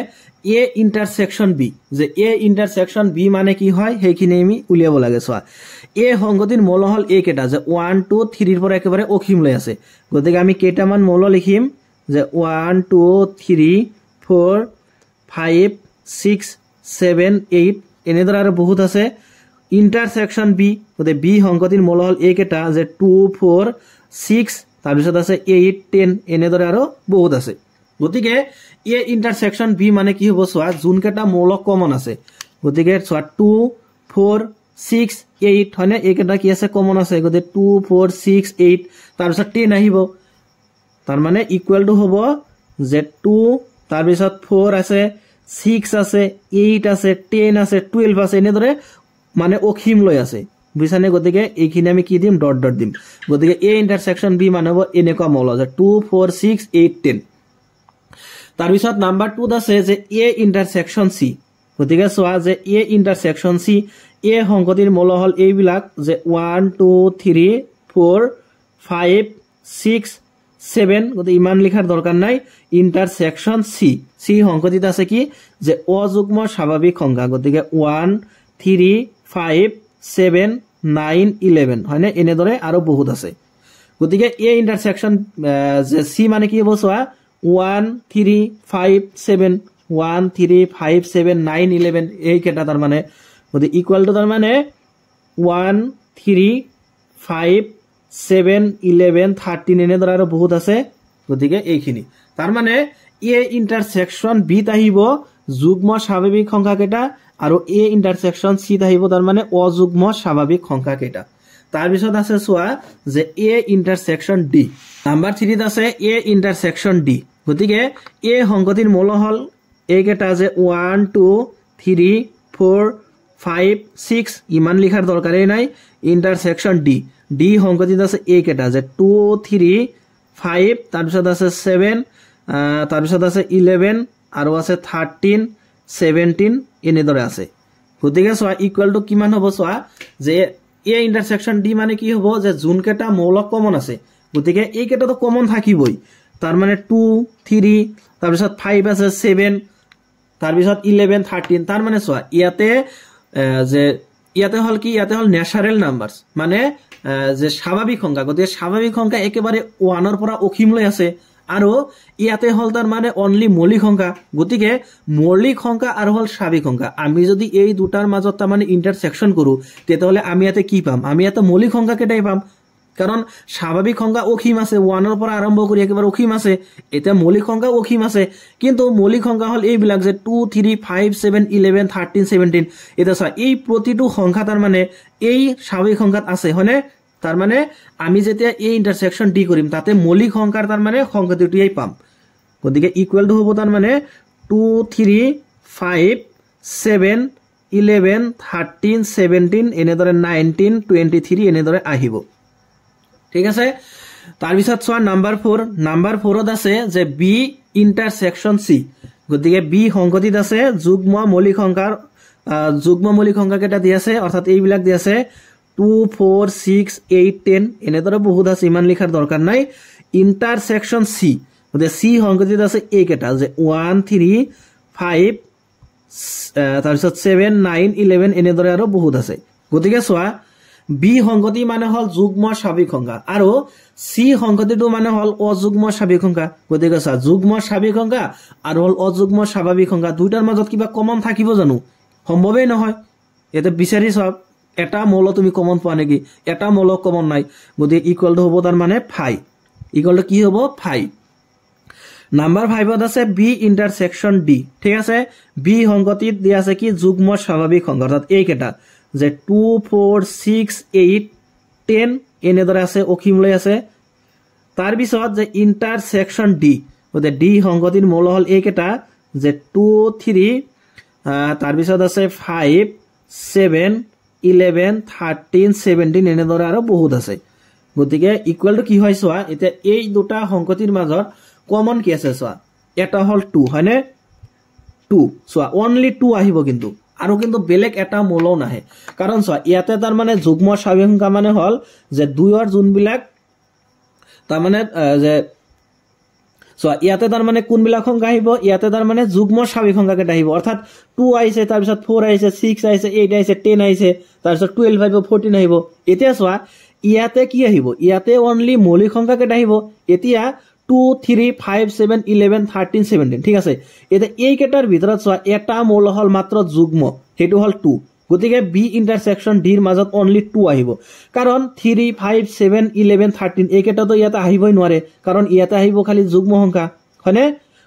a ইন্টাৰসেকশন b যে a ইন্টাৰসেকশন b মানে কি হয় সেইখিনি আমি উলিয়াব লাগে সোৱা a সংগতিৰ মৌল হল এই কেটা যে 1 2 3 ৰ পৰা একেবাৰে অখিম লৈ আছে গতিকে আমি কেইটামান মৌল লিখিম যে 1 2 3 4 5 6 7 8 এনেদৰে আৰু বহুত আছে ইন্টাৰসেকশন b গতে b সংগতিৰ মৌল হল এই কেটা যে 2 4 6 তাৰ পিছত আছে 8 10 এনেদৰে আৰু বহুত আছে গতিকে a ইন্টাৰসেকশন b মানে কি হ'ব সোৱা যোন কেটা মৌল কমন আছে গতিকে সোৱা 2 4 6 8 হনে এই কেটা কি আছে কমন আছে গতে 2 4 6 8 তাৰ পিছত 10 আহিব তাৰ মানে ইকুৱেল টু হ'ব যে 2 তাৰ পিছত 4 আছে 6 আছে 8 আছে 10 আছে 12 আছে এনেদৰে মানে অসীম লৈ আছে বুজিছানে গতিকে এইখিনি আমি কি দিম ডট ডট দিম গতিকে এ ইন্টারসেকশন বি মানে হ'ব এনেকুৱা মল আছে 2 4 6 8 10 তাৰ পিছত নাম্বাৰ 2 আছে যে এ ইন্টাৰসেকশন সি গতিকে চোৱা যে এ ইন্টাৰসেকশন সি এ সংগতিৰ মল হল এইবিলাক যে 1 2 3 4 5 6 7 গতি ইমান লিখাৰ দৰকাৰ নাই ইন্টাৰসেকশন সি সি সংগতিত আছে কি যে অযুগ্ম স্বাভাৱিক সংখ্যা গতিকে 1 3 5 7 9 11 হয়নে এনেদৰে আৰু বহুত আছে গতিকে এ ইন্টাৰসেকশন যে সি মানে কি হ'ব চোৱা 1 3 5 7 1 3 5 7 9 11 এই কেটা তাৰ মানে গতি ইকুয়াল টু তাৰ মানে 1 3 5 7 11 13 এনেদৰে আৰু বহুত আছে গতিকে এইখিনি তাৰ মানে এ ইন্টাৰসেকশন বি আহিব যুগ্ম স্বাভাৱিক সংখ্যা কেটা আৰু এ ইন্টাৰসেকশন সি আহিব তাৰ মানে অযুগ্ম স্বাভাৱিক সংখ্যা কেটা তাৰ পিছত আছে চোৱা যে এ ইন্টাৰসেকশন ডি নাম্বাৰ 3 ত আছে এ ইন্টাৰসেকশন ডি গতিকে এ সংগতিৰ মূল হল এই কেটা যে 1 2 3 4 5 6 ইমান লিখাৰ দৰকাৰেই নাই ইন্টারসেকশন ডি ডি সংগতিত আছে এই কেটা যে 2 3 5 তাৰ পিছত আছে 7 তাৰ পিছত আছে 11 আৰু আছে 13 17 এনেদৰে আছে গতিকে চোৱা ইকুয়াল টু কিমান হ'ব চোৱা যে এ ইন্টারসেকশন ডি মানে কি হ'ব যে যোন কেটা মৌলক কমন আছে গতিকে এই কেটাটো কমন থাকিবই তাৰ মানে 2 3 তাৰ পিছত 5 আছে 7 তাৰ পিছত 11 13 তাৰ মানে চোৱা ইয়াতে যে ইয়াতে হল কি ইয়াতে হল ন্যাচাৰাল নাম্বাৰস মানে যে স্বাভাৱিক সংখ্যা গতিকে স্বাভাৱিক সংখ্যা একেবাৰে 1 ৰ পৰা অসীম লৈ আছে আৰু ইয়াতে হল তাৰ মানে অনলি মৌলিক সংখ্যা গতিকে মৌলিক সংখ্যা আৰু হল স্বাভাৱিক সংখ্যা আমি যদি এই দুটাৰ মাজত তাৰ মানে ইন্টাৰসেকশন কৰো তেতিয়াহলে আমি ইয়াতে কি পাম আমি ইয়াতে মৌলিক সংখ্যা কেটাই পাম কাৰণ স্বাভাৱিক সংখ্যা অসীম আছে 1 ৰ পৰা আৰম্ভ কৰি একেবাৰে অসীম আছে এটা মৌলিক সংখ্যা অসীম আছে কিন্তু মৌলিক সংখ্যা হল এইবিলাক যে 2 3 5 7 11 13 17 এটা চা এই প্ৰতিটো সংখ্যা তাৰ মানে এই স্বাভাৱিক সংখ্যাত আছে হয়নে তাৰ মানে আমি যেতিয়া এই ইন্টাৰসেকশন ডি কৰিম তাতে মৌলিক সংখ্যাৰ তাৰ মানে সংখ্যাটোই পাম গতিকে ইকুয়াল টু হ'ব তাৰ মানে 2 3 5 7 11 13 17 এনেদৰে 19 23 এনেদৰে আহিব ঠিক আছে তাৰ পিছত চোৱা নাম্বাৰ 4 ত আছে যে বি ইন্টারসেকশন সি গতিকে বি সংগতিত আছে যুগ্ম মৌলিক সংখ্যা কেটা দি আছে অৰ্থাৎ এইবিলাক দি আছে 2 4 6 8 10 এনেদৰে বহুত আছে ইমান লিখাৰ দৰকাৰ নাই ইন্টারসেকশন সি গতিকে সি সংগতিত আছে এই কেটা যে 1 3 5 তাৰ পিছত 7 9 11 এনেদৰে আৰু বহুত আছে গতিকে চোৱা বি সংগতি মানে হল যুগ্ম স্বাভাৱিক সংখ্যা আৰু সি সংগতিটো মানে হল অযুগ্ম স্বাভাৱিক সংখ্যা গতিকে চোৱা যুগ্ম স্বাভাৱিক সংখ্যা আৰু হল অযুগ্ম স্বাভাৱিক সংখ্যা দুইটাৰ মাজত কিবা কমন থাকিব জানো সম্ভৱেই নহয় এটা বিচাৰি চাওক এটা মৌল তুমি কমন পোৱা নেকি এটা মৌল কমন নাই গতিকে ইকুয়াল টু হ'ব তাৰ মানে 5 ইকুয়াল টু কি হ'ব 5 নাম্বাৰ 5 ত আছে বি ইন্টাৰসেকশন ডি ঠিক আছে বি সংগতিত দি আছে কি যুগ্ম স্বাভাৱিক সংখ্যা অৰ্থাৎ এই কেটা যে 2 4 6 8 10 এনেদৰে আছে অসীম লৈ আছে তাৰ পিছত যে ইন্টাৰসেকশন ডি গতিকে ডি সংগতিৰ মৌল হল এই কেটা যে 2 3 তাৰ পিছত আছে 5 7 11 13 17 এনেদৰে আৰু বহুত আছে গতিকে ইকুয়াল টু কি হয় চোৱা এতিয়া এই দুটা সংগতিৰ মাজত কমন কি আছে চোৱা এটা হল 2 হয়নে 2 চোৱা অনলি 2 আহিব কিন্তু আৰু কিন্তু বেলেগ এটা মৌল নাহে কাৰণ চোৱা ইয়াতে তাৰ মানে যুগ্ম স্বাভাৱিক সংখ্যা মানে হল যে 2 ৰ যোনবিলাক তাৰ মানে যে চোৱা ইয়াতে তাৰ মানে কোনবিলাক সংখ্যা আহিব ইয়াতে তাৰ মানে যুগ্ম স্বাভাৱিক সংখ্যা কেটা আহিব অৰ্থাৎ 2 আহিছে তাৰ পিছত 4 আহিছে 6 আহিছে 8 আহিছে 10 আহিছে তাৰ পিছত 12 আহিব 14 আহিব এতিয়া চোৱা ইয়াতে কি আহিব ইয়াতে অনলি মৌলিক সংখ্যা কেটা আহিব এতিয়া 2 3 5 7 11 13 17 ঠিক আছে এটা এই কেটাৰ ভিতৰত চোৱা এটা মৌল হল মাত্ৰ যুগ্ম হেতু হল 2 গতিকে বি ইন্টাৰসেকশন ডিৰ মাজত অনলি 2 আহিব কাৰণ 3 5 7 11 13 এই কেটাটো ইয়াতে আহিবই নোৱাৰে কাৰণ ইয়াতে আহিব খালি যুগ্ম সংখ্যা হয়নে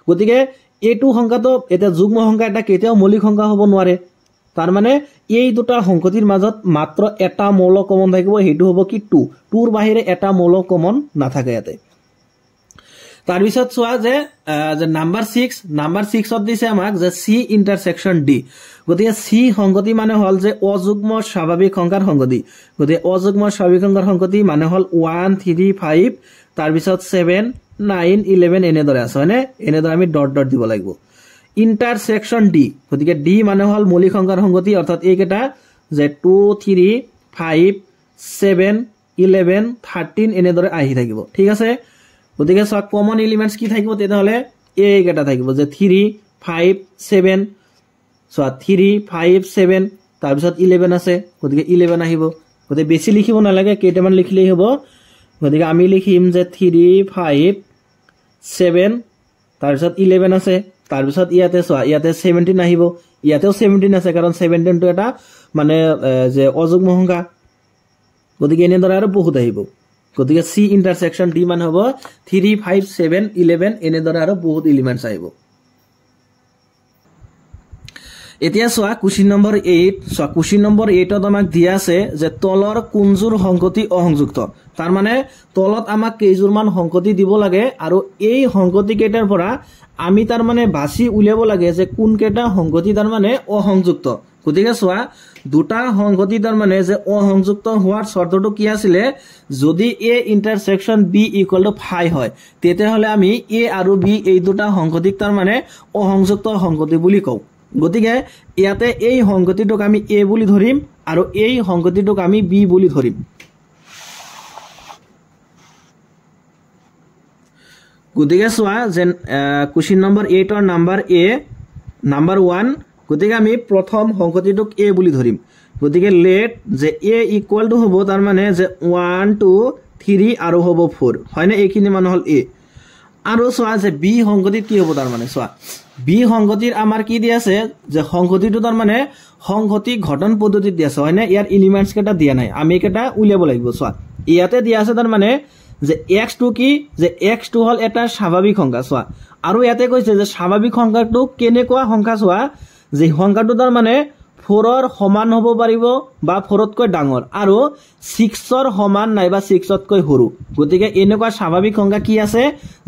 গতিকে এইটো সংখ্যাটো এটা যুগ্ম সংখ্যা এটা কেতিয়াও মৌলিক সংখ্যা হ'ব নোৱাৰে তাৰ মানে এই দুটা সংগতিৰ মাজত মাত্ৰ এটা মৌল কমন থাকিব হেতু হ'ব কি 2 2ৰ বাহিৰে এটা মৌল কমন নাথাকে ইয়াতে তাৰ পিছত চোৱা যে নাম্বাৰ 6 ত দিছে আমাক যে C ইন্টাৰসেকশন D গতিকে C সংগতি মানে হল যে অযুগ্ম স্বাভাৱিক সংখ্যাৰ সংগতি গতিকে অযুগ্ম স্বাভাৱিক সংখ্যাৰ সংগতি মানে হল 1 3 5 তাৰ পিছত 7 9 11 এনেদৰে আছে হয়নে এনেদৰে আমি ডট ডট দিব লাগিব ইন্টাৰসেকশন D গতিকে D মানে হল মৌলিক সংখ্যাৰ সংগতি অৰ্থাৎ এইকেইটা যে 2 3 5 7 11 13 এনেদৰে আহি থাকিব ঠিক আছে গতিকে সব কমন এলিমেন্টস কি থাকিব তেতিয়াহলে এইকেইটা থাকিব যে 3 5 7 সো 3 5 7 তাৰ পিছত 11 আছে গতিকে 11 আহিব গতিকে বেছি লিখিব নালাগে কেইটামান লিখিলেই হ'ব গতিকে আমি লিখিম যে 3 5 7 তাৰ পিছত 11 আছে তাৰ পিছত ইয়াতে চোৱা ইয়াতে 17 আহিব ইয়াতেও 17 আছে কাৰণ 17 টো এটা মানে যে অযুগ্ম সংখ্যা গতিকে এনেদৰে আৰু বহুত আহিব গতিকে C ইন্টাৰসেকশন D মান হ'ব 3 5 7 11 এনেদৰে আৰু বহুত এলিমেন্টস আহিব এতিয়া চোৱা কোশ্চেন নম্বৰ 8 চোৱা কোশ্চেন নম্বৰ 8 ত আমাক দিয়া আছে যে তলৰ কোনজোৰ সংগতি অসংযুক্ত তাৰ মানে তলত আমাক কেইজোৰ মান সংগতি দিব লাগে আৰু এই সংগতি কেইটাৰ পৰা আমি তাৰ মানে বাছি উলিয়াব লাগে যে কোন কেইটা সংগতি তাৰ মানে অসংযুক্ত গতিকে চোৱা দুটা সংগতি তাৰ মানে যে অসংযুক্ত হোৱাৰ শৰ্তটো কি আছিল যদি A ইন্টাৰসেকশন B = 5 হয় তেতিয়াহলে আমি A আৰু B এই দুটা সংগতিক তাৰ মানে অসংযুক্ত সংগতি বুলি কওঁ গতিকে ইয়াতে এই সংগতিটোক আমি A বুলি ধৰিম আৰু এই সংগতিটোক আমি B বুলি ধৰিম গতিকে চোৱা যে কোশ্চেন নম্বৰ 8 ৰ নাম্বাৰ A নাম্বাৰ 1 গতিকে আমি প্ৰথম সংগতিটোক A বুলি ধৰিম গতিকে লেট যে A = হ'ব তাৰ মানে যে 1 2 3 আৰু হ'ব 4 হয়নে এইখিনি মানে হল A আৰু চোৱা যে B সংগতিত কি হ'ব তাৰ মানে চোৱা B সংগতিৰ আমাৰ কি দিয়া আছে যে সংগতিটো তাৰ মানে সংগতি ঘটন পদ্ধতিত দিয়া আছে হয়নে ইয়াৰ এলিমেন্টস কেটা দিয়া নাই আমি কেটা উলিয়াব লাগিব চোৱা ইয়াতে দিয়া আছে তাৰ মানে যে x2 কি যে x2 হল এটা স্বাভাৱিক সংখ্যা চোৱা আৰু ইয়াতে কৈছে যে স্বাভাৱিক সংখ্যাটো কেনেকুৱা সংখ্যা চোৱা যে সংখ্যাটো তাৰ মানে 4 ৰ সমান হ'ব পাৰিব বা 4 তকৈ ডাঙৰ আৰু 6 ৰ সমান নাইবা 6 তকৈ সৰু গতিকে এনেকুৱা স্বাভাৱিক সংখ্যা কি আছে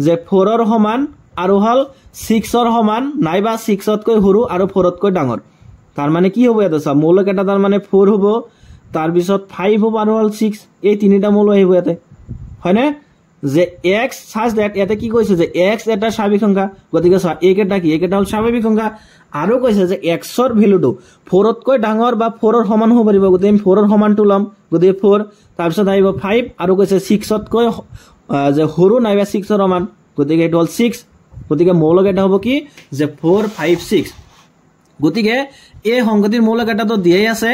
যে 4 ৰ সমান আৰু হল 6 ৰ সমান নাইবা 6 তকৈ সৰু আৰু 4 তকৈ ডাঙৰ তাৰ মানে কি হ'ব এটা চা মৌলিক এটা তাৰ মানে 4 হ'ব তাৰ পিছত 5 হ'ব আৰু হল 6 এই তিনিটা মৌল আহিব ইয়াতে হয়নে যে x সাজ দ্যাট ইয়াতে কি কৈছে যে x এটা স্বাভাৱিক সংখ্যা গতিকে চোৱা এইকেটা কি এইকেটা হল স্বাভাৱিক সংখ্যা আৰু কৈছে যে x ৰ ভ্যালুটো 4 তকৈ ডাঙৰ বা 4 ৰ সমান হ'ব পাৰিব গতিকে আমি 4 ৰ সমানটো লম গতিকে 4 তাৰ পিছত আহিব 5 আৰু কৈছে 6 তকৈ যে সৰু নাইবা 6 ৰ সমান গতিকে এটা হল 6 গতিকে মৌলিক এটা হ'ব কি যে 4 5 6 গতিকে এই সংগতিৰ মৌলিক এটাটো দিয়াই আছে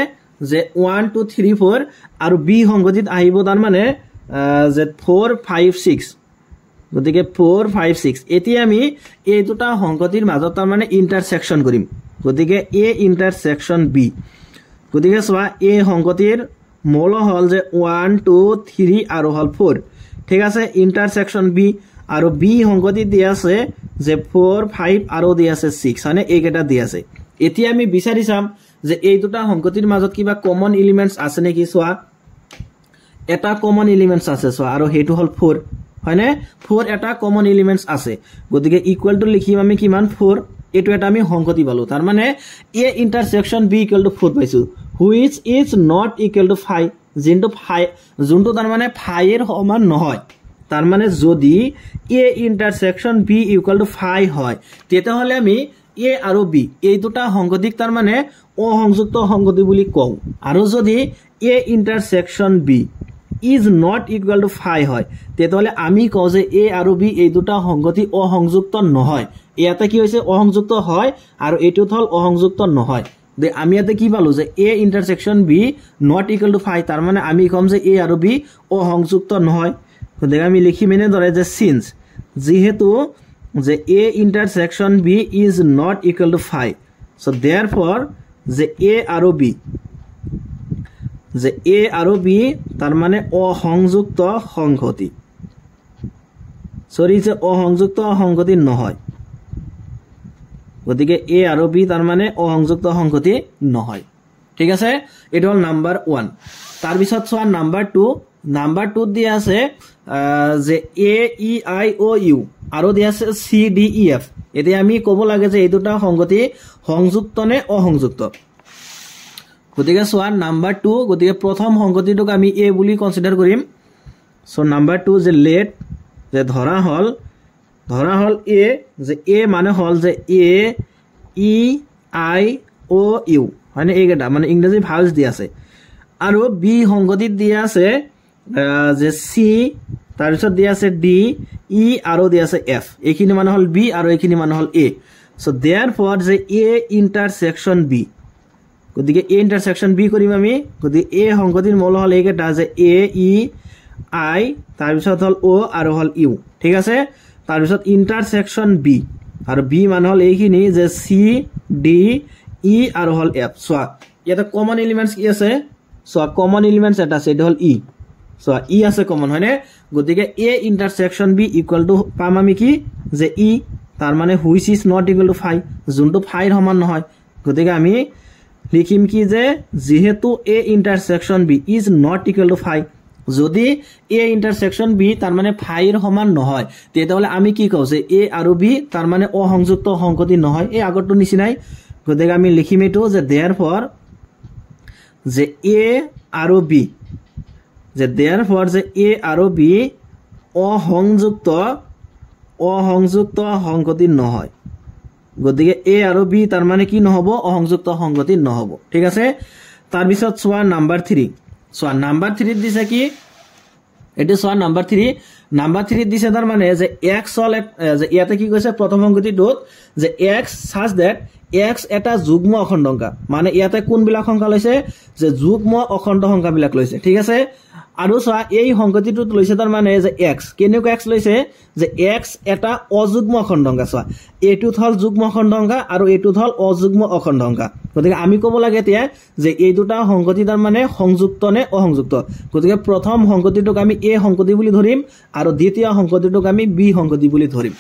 যে 1 2 3 4 আৰু B সংগতিত আহিব তাৰ মানে যে 4 5 6 গতিকে 4 5 6 এতিয়া আমি এই দুটা সংগতিৰ মাজত তাৰ মানে ইন্টাৰসেকশন কৰিম গতিকে A ইন্টাৰসেকশন B গতিকে চোৱা A সংগতিৰ মৌল হল যে 1 2 3 আৰু হল 4 ঠিক আছে ইন্টাৰসেকশন B আৰু B সংগতি দিয়া আছে যে 4 5 আৰু দিয়া আছে 6 মানে এইকেটা দিয়া আছে এতিয়া আমি বিচাৰি চাম যে এই দুটা সংগতিৰ মাজত কিবা কমন এলিমেন্টস আছে নেকি চোৱা এটা কমন এলিমেন্টস আছে চোৱা আৰু হেতু হল 4 হয়নে 4 এটা কমন এলিমেন্টস আছে গতিকে ইকুয়াল টু লিখিম আমি কিমান 4 এটো এটা আমি সংগতি পালো তাৰ মানে A ইন্টাৰসেকশন B = 4 পাইছো which is not equal to 5 যোনটো তাৰ মানে 5 এৰ সমান নহয় তাৰ মানে যদি A ইন্টাৰসেকশন B = 5 হয় তেতিয়াহলে আমি A আৰু B এই দুটা সংগতিক তাৰ মানে অসংযুক্ত সংগতি বুলি কওঁ আৰু যদি A ইন্টাৰসেকশন B is not equal to 5 হয় তেতিয়াহলে আমি কওঁ যে A আৰু B এই দুটা সংগতি অসংযুক্ত নহয় ইয়াতে কি হৈছে অসংযুক্ত হয় আৰু এটোত হল অসংযুক্ত নহয় দে আমি ইয়াতে কি পালো যে A ইন্টাৰসেকশন B not equal to 5 তাৰ মানে আমি কম যে A আৰু B অসংযুক্ত নহয় গতিকে আমি লিখিম এনে ধৰে যে since যেহেতু যে A ইন্টাৰসেকশন B is not equal to 5 so therefore যে A আৰু B যে A আৰু B তাৰ মানে অসংযুক্ত সংগতি সৰি যে অসংযুক্ত সংগতি নহয় গতিকে A আৰু B তাৰ মানে অসংযুক্ত সংগতি নহয় ঠিক আছে এটা হল নাম্বাৰ 1 তাৰ পিছত চোৱা নাম্বাৰ 2 দিয়া আছে যে A E I O U আৰু দিয়া আছে চি ডি ই এফ এতিয়া আমি ক'ব লাগে যে এই দুটা সংগতি সংযুক্ত নে অসংযুক্ত গতিকে চোৱা নাম্বাৰ 2 গতিকে প্ৰথম সংগতিটোক আমি এ বুলি কনসিডাৰ কৰিম সো নাম্বাৰ 2 যে লেট যে ধৰা হল এ যে এ মানে হল যে এ ই আই ও ইউ মানে এইকেইটা মানে ইংৰাজী ভাৱেলছ দিয়া আছে আৰু বি সংগতিত দিয়া আছে যে সি তাৰ পিছত দিয়া আছে ডি ই আৰু দিয়া আছে এফ এইখিনি মানে হল বি আৰু এইখিনি মানে হল এ সো देयरफॉर যে এ ইন্টাৰসেকশন বি গতিকে এ ইন্টাৰসেকশন বি কৰিম আমি গতিকে এ সংগতিৰ মূল হল এইকেইটা যে এ ই আই তাৰ পিছত হল ও আৰু হল ইউ ঠিক আছে তাৰ পিছত ইন্টাৰসেকশন বি আৰু বি মানে হল এইখিনি যে সি ডি ই আৰু হল এফ সোয়া ইয়াতে কমন এলিমেন্টস কি আছে সোয়া কমন এলিমেন্টস এটা আছে এটা হল ই সোয়া ই আছে কমন হয়নে গতিকে A intersection B equal to পাম আমি কি যে ই তার মানে which is not equal to 5 যোনটো 5 সমান নহয় গতিকে আমি লিখিম কি যে যেহেতু A intersection B is not equal to 5 যদি এ ইন্টারসেকশন বি তার মানে 5 এর সমান নহয় তেতিয়াহলে আমি কি কও যে এ আৰু বি তাৰ মানে অসংযুক্ত সংগতি নহয় এই আগৰটো নিচিনাই গতিকে আমি লিখিম এটো যে देयरफॉर যে এ আৰু বি যে देयरफॉर যে এ আৰু বি অসংযুক্ত সংগতি নহয় গতিকে এ আৰু বি তাৰ মানে কি নহব অসংযুক্ত সংগতি নহব ঠিক আছে তাৰ পিছত সোয়া নাম্বাৰ 3 সোয়া নাম্বাৰ 3 দিছে কি এটো সোয়া নাম্বাৰ 3 দিছে তাৰ মানে যে x হল যে ইয়াতে কি কৈছে প্ৰথম সংগতিটোত যে x such that x এটা যুগ্ম অখণ্ড সংখ্যা মানে ইয়াতে কোন বিলাক সংখ্যা লৈছে যে যুগ্ম অখণ্ড সংখ্যা বিলাক লৈছে ঠিক আছে আৰু সোয়া এই সংগতিটোত লৈছে তার মানে যে x কেনেকৈ x লৈছে যে x এটা অযুগ্ম অখণ্ড সংখ্যা সোয়া এটুত হল যুগ্ম অখণ্ড সংখ্যা আৰু এটুত হল অযুগ্ম অখণ্ড সংখ্যা গতিকে আমি ক'ব লাগে এতিয়া যে এই দুটা সংগতি তার মানে সংযুক্ত নে অসংযুক্ত গতিকে প্ৰথম সংগতিটোক আমি এ সংগতি বুলি ধৰিম আৰু দ্বিতীয় সংগতিটোক আমি বি সংগতি বুলি ধৰিম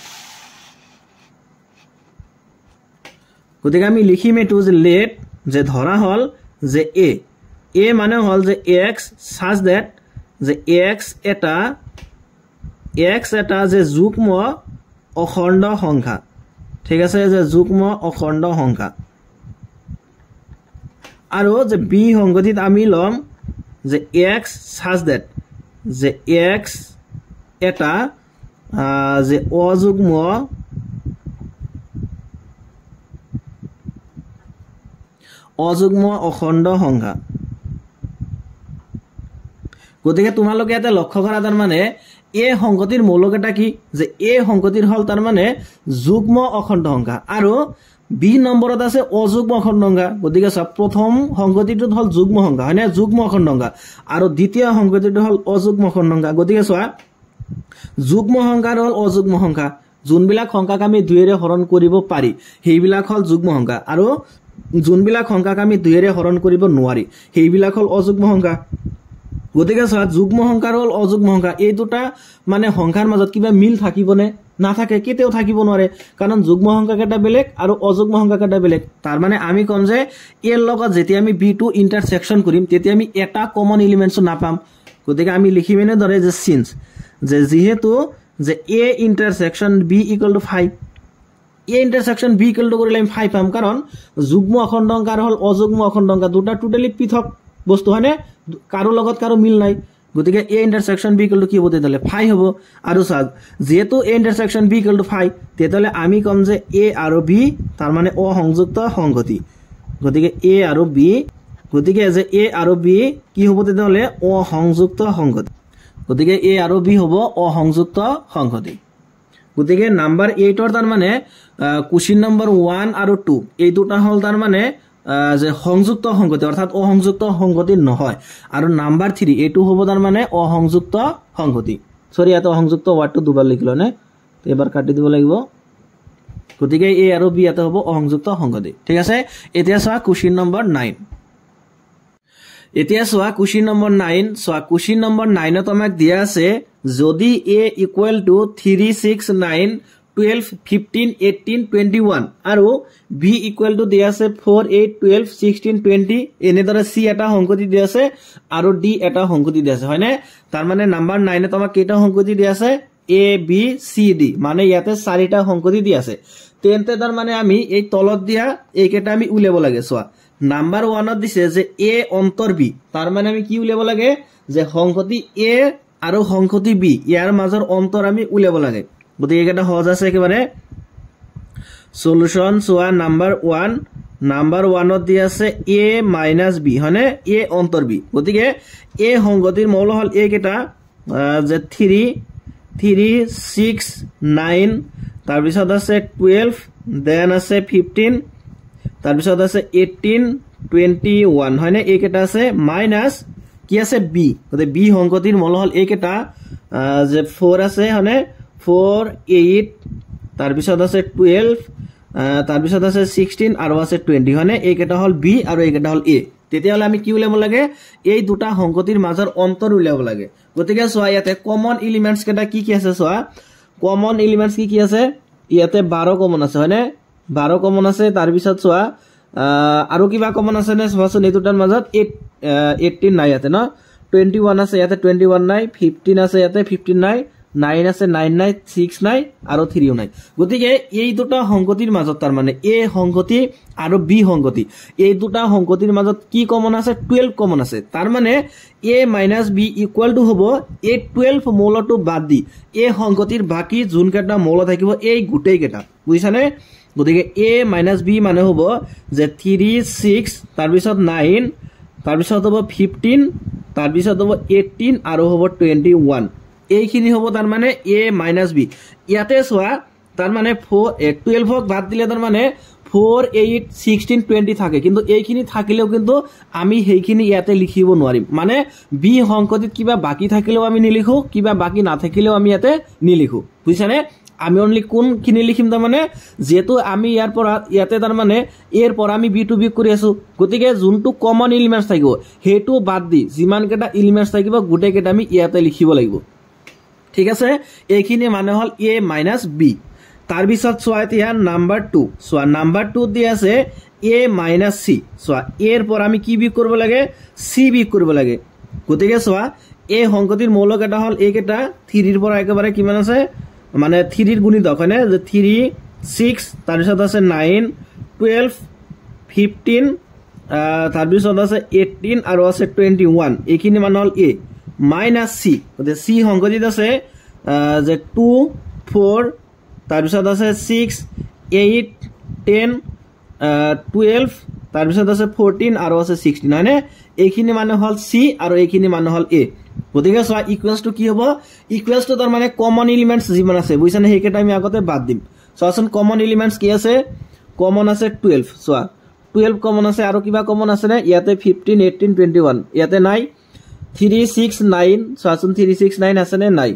গতিকে আমি লিখিম এটো যে লেট যে ধৰা হল যে এ মানে হল যে x such that যে x এটা যে যুগ্ম অখণ্ড সংখ্যা ঠিক আছে যে যুগ্ম অখণ্ড সংখ্যা আৰু যে বি সংগতিত আমি লম যে x such that যে x এটা যে অযুগ্ম অখণ্ড সংখ্যা গতিকে তোমালোকে এটা লক্ষ্য কৰা তাৰ মানে এ সংগতিৰ মৌলিক এটা কি যে এ সংগতিৰ হল তাৰ মানে যুগ্ম অখণ্ড সংখ্যা আৰু বি নম্বৰত আছে অযুগ্ম অখণ্ড সংখ্যা গতিকে সব প্ৰথম সংগতিটোত হল যুগ্ম সংখ্যা হয়নে যুগ্ম অখণ্ড সংখ্যা আৰু দ্বিতীয় সংগতিটো হল অযুগ্ম অখণ্ড সংখ্যা গতিকে সোয়া যুগ্ম সংখ্যাৰ হল অযুগ্ম সংখ্যা যোনবিলাক সংখ্যাক আমি 2 ৰে হৰণ কৰিব পাৰি সেইবিলাক হল যুগ্ম সংখ্যা আৰু যোনবিলাক সংখ্যাক আমি 2 ৰে হৰণ কৰিব নোৱাৰি সেইবিলাক হল অযুগ্ম সংখ্যা গতিকে সোয়া যুগ্ম সংখ্যাৰ হল অযুগ্ম সংখ্যা এই দুটা মানে সংখ্যাৰ মাজত কিবা মিল থাকিবনে না থাকে কেতেও থাকিব নোৱাৰে কাৰণ যুগ্ম সংখ্যা কেটা বেলেগ আৰু অযুগ্ম সংখ্যা কেটা বেলেগ তাৰ মানে আমি কম যে এৰ লগত যেতিয়া আমি বি টু ইন্টাৰসেকশন কৰিম তেতিয়া আমি এটা কমন এলিমেন্টস নাপাম গতিকে আমি লিখিমেনে ধৰে যে সিন্স যে যেহেতু যে A intersection B equal to 5 A intersection B equal to কৰিলে আমি 5 পাম কাৰণ যুগ্ম অখণ্ড সংখ্যা আৰু হল অযুগ্ম অখণ্ড সংখ্যা দুটা টোটালি পৃথক বস্তু হয়নে কাৰো লগত কাৰো মিল নাই গতিকে A intersection B equal to কি হ'ব তেতিয়ালে 5 হ'ব আৰু যেহেতু A intersection B equal to 5 তেতিয়ালে আমি কম যে এ আৰু বি তাৰ মানে অসংযুক্ত সংগতি গতিকে এ আৰু বি গতিকে যে এ আৰু বি কি হ'ব তেতিয়ালে অসংযুক্ত সংগতি গতিকে এ আৰু বি হ'ব অসংযুক্ত সংগতি গতিকে নাম্বাৰ 8 ৰ তাৰ মানে কোশ্চেন নম্বৰ 1 আৰু 2 এই দুটা হল তাৰ মানে যে সংযুক্ত সংগতি অৰ্থাৎ অসংযুক্ত সংগতি নহয় আৰু নাম্বাৰ 3 এটো হ'ব তাৰ মানে অসংযুক্ত সংগতি সৰি এত অসংযুক্ত ওয়াৰ্ডটো দুবাৰ লিখিলো নে তো এবাৰ কাটি দিব লাগিব গতিকে এ আৰু বি এত হ'ব অসংযুক্ত সংগতি ঠিক আছে এতিয়া চোৱা কোশ্চেন নম্বৰ 9 এতিয়া চোৱা কোশ্চেন নম্বৰ 9 চোৱা কোশ্চেন নম্বৰ 9 ত আমাক দিয়া আছে যদি a ইকুয়াল টু 3 6 9 12 15 18 21 আৰু b ইকুয়াল টু দিয়া আছে 4 8 12 16 20 এনেদৰে c এটা সংগতি দিয়া আছে আৰু d এটা সংগতি দিয়া আছে হয়নে তাৰ মানে নাম্বাৰ 9 ত আমাক কেটা সংগতি দিয়া আছে এ বি সি ডি মানে ইয়াতে 4টা সংকতি দি আছে তেন্তে তাৰ মানে আমি এই তলত দিয়া এইকেটা আমি উলিয়াব লাগে চোৱা নাম্বাৰ 1 ত দিছে যে এ অন্তৰ বি তাৰ মানে আমি কি উলিয়াব লাগে যে সংকতি এ আৰু সংকতি বি ইয়াৰ মাজৰ অন্তৰ আমি উলিয়াব লাগে গতিকে এটা সহজ আছে একেবাৰে সলিউশন চোৱা নাম্বাৰ 1 ত দি আছে a - b হনে a অন্তৰ b গতিকে a সংগতিৰ মৌল হল a কেটা যে 3 6 9 তাৰ পিছত আছে 12 দেন আছে 15 তাৰ পিছত আছে 18 21 হনে a কেটা আছে মাইনাস কি আছে b গতিকে b সংগতিৰ মৌল হল a কেটা যে 4 আছে হনে 4 8 তাৰ পিছত আছে 12 তাৰ পিছত আছে 16 আৰু আছে 20 হনে এইকেটা হল b আৰু এইকেটা হল a তেতিয়া হলে আমি কি উলিয়াব লাগে এই দুটা সংকতিৰ মাজৰ অন্তৰ উলিয়াব লাগে গতিকে সোয়া ইয়াতে কমন এলিমেন্টস কেটা কি কি আছে সোয়া কমন এলিমেন্টস কি কি আছে ইয়াতে 12 কমন আছে হনে 12 কমন আছে তাৰ পিছত সোয়া আৰু কিবা কমন আছে নে সোয়াচোন এই দুটাৰ মাজত 18 নাই ইয়াতে ন 21 আছে ইয়াতে 21 নাই 15 আছে ইয়াতে 15 নাই 9 আছে 9 নাই 6 নাই আৰু 3 নাই গতিকে এই দুটা সংগতিৰ মাজত তাৰ মানে a সংগতি আৰু b সংগতি এই দুটা সংগতিৰ মাজত কি কমন আছে 12 কমন আছে তাৰ মানে a - b = হ'ব এই 12 মৌলটো বাদ দি a সংগতিৰ বাকি যোন কেটা মৌল থাকিব এই গুটেই কেটা বুজিছানে গতিকে a - b মানে হ'ব যে 3 6 তাৰ পিছত 9 তাৰ পিছত হ'ব 15 তাৰ পিছত হ'ব 18 আৰু হ'ব 21 এইখিনি হ'ব তাৰ মানে a - b ইয়াতে সোয়া তাৰ মানে 12 ক বাদ দিলে তাৰ মানে 4 8 16 20 থাকে কিন্তু এইখিনি থাকিলেও কিন্তু আমি সেইখিনি ইয়াতে লিখিব নোৱাৰিম মানে b সংকতিত কিবা বাকি থাকিলেও আমি নিলিখো কিবা বাকি না থাকিলেও আমি ইয়াতে নিলিখো বুজিছানে আমি অনলি কোন কিনি লিখিম তাৰ মানে যেটো আমি ইয়াৰ পৰা ইয়াতে তাৰ মানে এৰ পৰা আমি b টু b কৰি আছো গতিকে যোনটো কমন এলিমেন্টস থাকিব হেতু বাদ দি যিমান কেটা এলিমেন্টস থাকিব গুটে কেটা আমি ইয়াতে লিখিব লাগিব ঠিক আছে এইখিনি মানে হল a - b তাৰ পিছত সোয়া এতিয়া নাম্বাৰ 2 সোয়া নাম্বাৰ 2 দি আছে a - c সোয়া এৰ পৰ আমি কি বিয়োগ কৰিব লাগে c বিয়োগ কৰিব লাগে গতিকে সোয়া a সংগতিৰ মৌল কেটা হল a কেটা 3 ৰ পৰা একেবাৰে কিমান আছে মানে 3 ৰ গুণিতক হয়নে যে 3 6 তাৰ পিছত আছে 9 12 15 তাৰ পিছত আছে 18 আৰু আছে 21 এইখিনি মানে হল a - c গতিকে c সংগতিত আছে যে 2 4 তাৰ পিছত আছে 6 8 10 12 তাৰ পিছত আছে 14 আৰু আছে 16 হয়নে এইখিনি মানে হল c আৰু এইখিনি মানে হল a গতিকে সোয়া ইকুয়ালস টু কি হ'ব ইকুয়ালস টু তাৰ মানে কমন এলিমেন্টস যিমান আছে বুজিছানে হেকেটা আমি আগতে বাদ দিম সোয়াচোন কমন এলিমেন্টস কি আছে কমন আছে 12 সোয়া 12 কমন আছে আৰু কিবা কমন আছে নে ইয়াতে 15 18 21 ইয়াতে নাই 3 6 9 সোয়াচোন 3 6 9 আছে নে নাই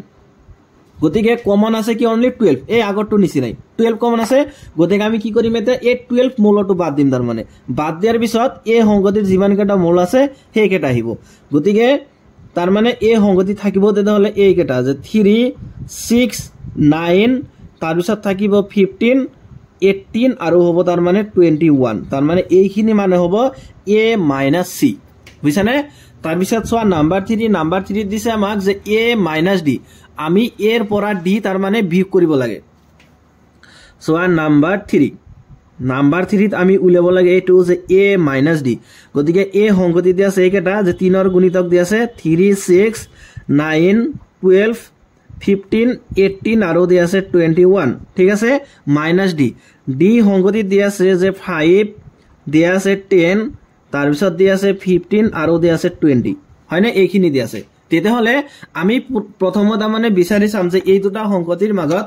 গতিকে কমন আছে কি অনলি 12 এই আগৰটো নিছি নাই 12 কমন আছে গতিকে আমি কি কৰিম এতে এই 12 মৌলটো বাদ দিম তাৰ মানে বাদ দিয়াৰ পিছত এই সংগতিৰ যিমান কেটা মৌল আছে সেই কেটা আহিব গতিকে তাৰ মানে এই সংগতি থাকিব তেতিয়াহলে এই কেটা যে 3 6 9 তাৰ পিছত থাকিব 15 18 আৰু হ'ব তাৰ মানে 21 তাৰ মানে এইখিনি মানে হ'ব a - c বুজিছানে তাৰ পিছত সোয়া নাম্বাৰ 3 দিছে আমাক যে a - d আমি এৰ পৰা d তাৰ মানে বিয়োগ কৰিব লাগে সোয়া নাম্বাৰ 3 ত আমি উলিয়াব লাগে এটো যে a - d গতিকে a সংগতি দি আছে এইকেটা যে 3 ৰ গুণিতক দি আছে 3 6 9 12 15 18 আৰু দি আছে 21 ঠিক আছে -d d সংগতি দি আছে যে 5 দি আছে 10 তাৰ পিছত দি আছে 15 আৰু দি আছে 20 হয়নে এইখিনি দি আছে তেতিয়াহলে আমি প্ৰথমত মানে বিচাৰি চাম যে এই দুটা সংগতিৰ মাজত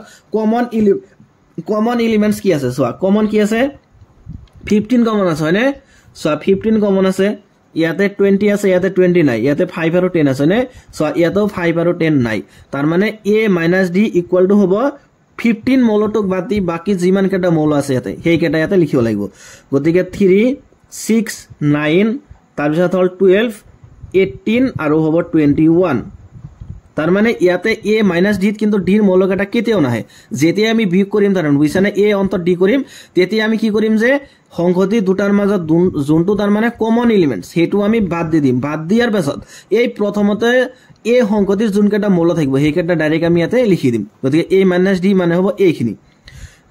কমন এলিমেন্টস কি আছে সোয়া কমন কি আছে 15 কমন আছে হয়নে সোয়া 15 কমন আছে ইয়াতে 20 আছে ইয়াতে 20 নাই ইয়াতে 5 আৰু 10 আছে নে সোয়া ইয়াতেও 5 আৰু 10 নাই তাৰ মানে a - d = হ'ব 15 মৌলটোক বাতি বাকি যিমান কেটা মৌল আছে ইয়াতে সেই কেটা ইয়াতে লিখিব লাগিব গতিকে 3 6 9 তাৰ পিছত হল 12 18 আৰু হ'ব 21 তাৰ মানে ইয়াতে a মাইনাস d কিন্তু d ৰ মৌলকেটা কেতিয়াও নাহে যেতিয়া আমি বিয়োগ কৰিম তাৰ মানে বুজিছানে a অন্তত d কৰিম তেতিয়া আমি কি কৰিম যে সংহতি দুটাৰ মাজত যোনটো তাৰ মানে কমন এলিমেন্টস হেতু আমি বাদ দি দিম বাদ দিয়াৰ পাছত এই প্ৰথমতে a সংহতিৰ যোনকেটা মৌল থাকিব হেকেটা ডাইৰেক্ট আমি ইয়াতে লিখি দিম গতিকে a মাইনাস d মানে হ'ব এইখিনি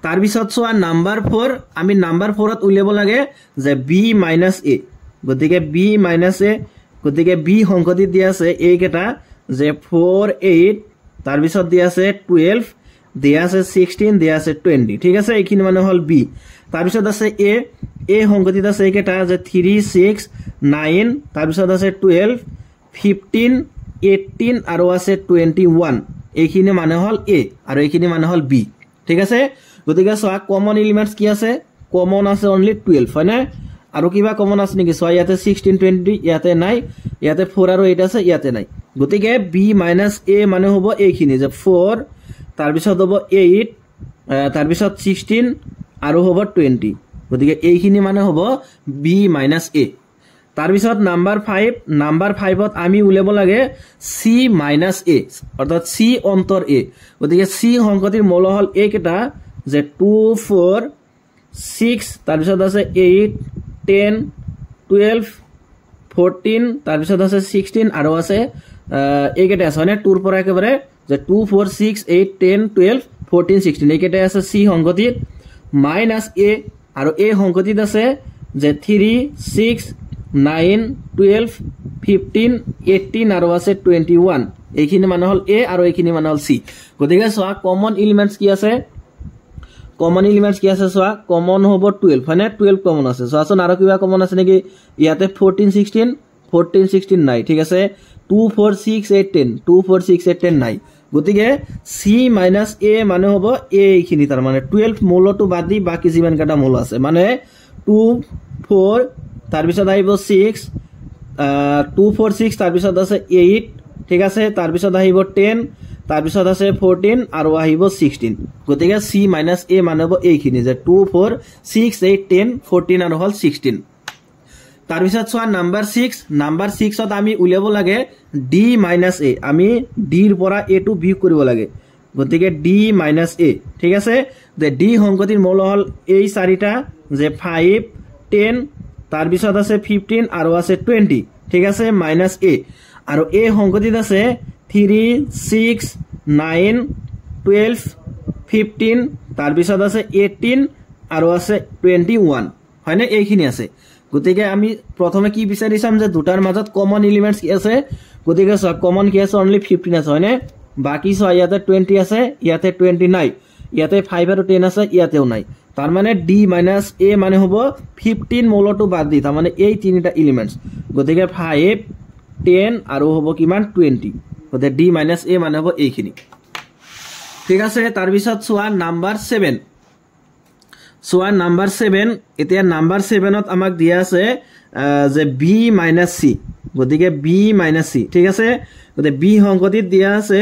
তাৰ পিছত সোৱা নাম্বাৰ 4 আমি নাম্বাৰ 4 ত উলিয়াব লাগে যে b মাইনাস a গতিকে b মাইনাস a গতিকে b সংহতি দিয়া আছে এইকেটা যে 4 8 তাৰ পিছত দিয়া আছে 12 দিয়া আছে 16 দিয়া আছে 20 ঠিক আছে এইখিনি মানে হল b তাৰ পিছত আছে a সংগতিত আছে এইকেটা যে 3 6 9 তাৰ পিছত আছে 12 15 18 আৰু আছে 21 এইখিনি মানে হল a আৰু এইখিনি মানে হল b ঠিক আছে গতিকে সোয়া কমন এলিমেন্টস কি আছে কমন আছে অনলি 12 হয় না আৰু কিবা কমন আছে নেকি সোয়া ইয়াতে 16 20 ইয়াতে নাই ইয়াতে 4 আৰু 8 আছে ইয়াতে নাই গতিকে b মাইনাস a মানে হ'ব এইখিনি যে 4 তাৰ পিছত হ'ব 8 তাৰ পিছত 16 আৰু হ'ব 20 গতিকে এইখিনি মানে হ'ব b মাইনাস a তাৰ পিছত নাম্বাৰ 5 ত আমি উলিয়াব লাগে c মাইনাস a অৰ্থাৎ c অন্তৰ a গতিকে c সংহতিৰ মৌল হল এইকেটা যে 2 4 6 তাৰ পিছত আছে 8 10 12 14 তাৰ পিছত আছে 16 আৰু আছে এইকেটা আছে মানে 2 ৰ পৰা একেবাৰে যে 2 4 6 8 10 12 14 16 এইকেটা আছে c সংগতিত মাইনাস a আৰু a সংগতিত আছে যে 3 6 9 12 15 18 আৰু আছে 21 এইখিনি মানে হল a আৰু এইখিনি মানে হল c গতিকে সোয়া কমন এলিমেন্টস কি আছে সোয়া কমন হ'ব 12 মানে 12 কমন আছে সোয়াচোন আৰু কিবা কমন আছে নেকি ইয়াতে 14 16 নাই ঠিক আছে 2 4 6 8 10 2 4 6 8 10 নাই গতিকে c মাইনাস a মানে হ'ব a এইখিনি তাৰ মানে 12 মৌলটো বাদ দি বাকি যিমান কাটা মৌল আছে মানে 2 4 তাৰ পিছত আহিব 6 2 4 6 তাৰ পিছত আছে 8 ঠিক আছে তাৰ পিছত আহিব 10 তাৰ পিছত আছে 14 আৰু আহিব 16 গতিকে c মাইনাস a মানে হ'ব এইখিনি যে 2 4 6 8 10 14 আৰু হল 16 তাৰ পিছত সোয়া নাম্বাৰ 6 ত আমি উলিয়াব লাগে d মাইনাস a আমি d ৰ পৰা a টো বিয়োগ কৰিব লাগে গতিকে d মাইনাস a ঠিক আছে যে d সংগতিৰ মৌল হল এই চাৰিটা যে 5 10 তাৰ পিছত আছে 15 আৰু আছে 20 ঠিক আছে মাইনাস a আৰু a সংগতিত আছে 3 6 9 12 15 তাৰ পিছত আছে 18 আৰু আছে 21 হয়নে এইখিনি আছে গতিকে আমি প্ৰথমে কি বিচাৰি চাম যে দুটাৰ মাজত কমন এলিমেন্টস কি আছে গতিকে কমন কি আছে অনলি 15 আছে হয়নে বাকি ইয়াতে 20 আছে ইয়াতে 20 নাই ইয়াতে 5 আৰু 10 আছে ইয়াতেও নাই তাৰ মানে d মাইনাস a মানে হ'ব 15 মৌলটো বাদ দি তাৰ মানে এই তিনিটা এলিমেন্টস গতিকে 5 10 আৰু হ'ব কিমান 20 গতিকে d মাইনাস a মানে হ'ব এইখিনি ঠিক আছে তাৰ পিছত সোয়া নাম্বাৰ 7 এতিয়া নাম্বাৰ 7 ত আমাক দিয়া আছে যে b মাইনাস c গতিকে b মাইনাস c ঠিক আছে গতিকে b সংগতিত দিয়া আছে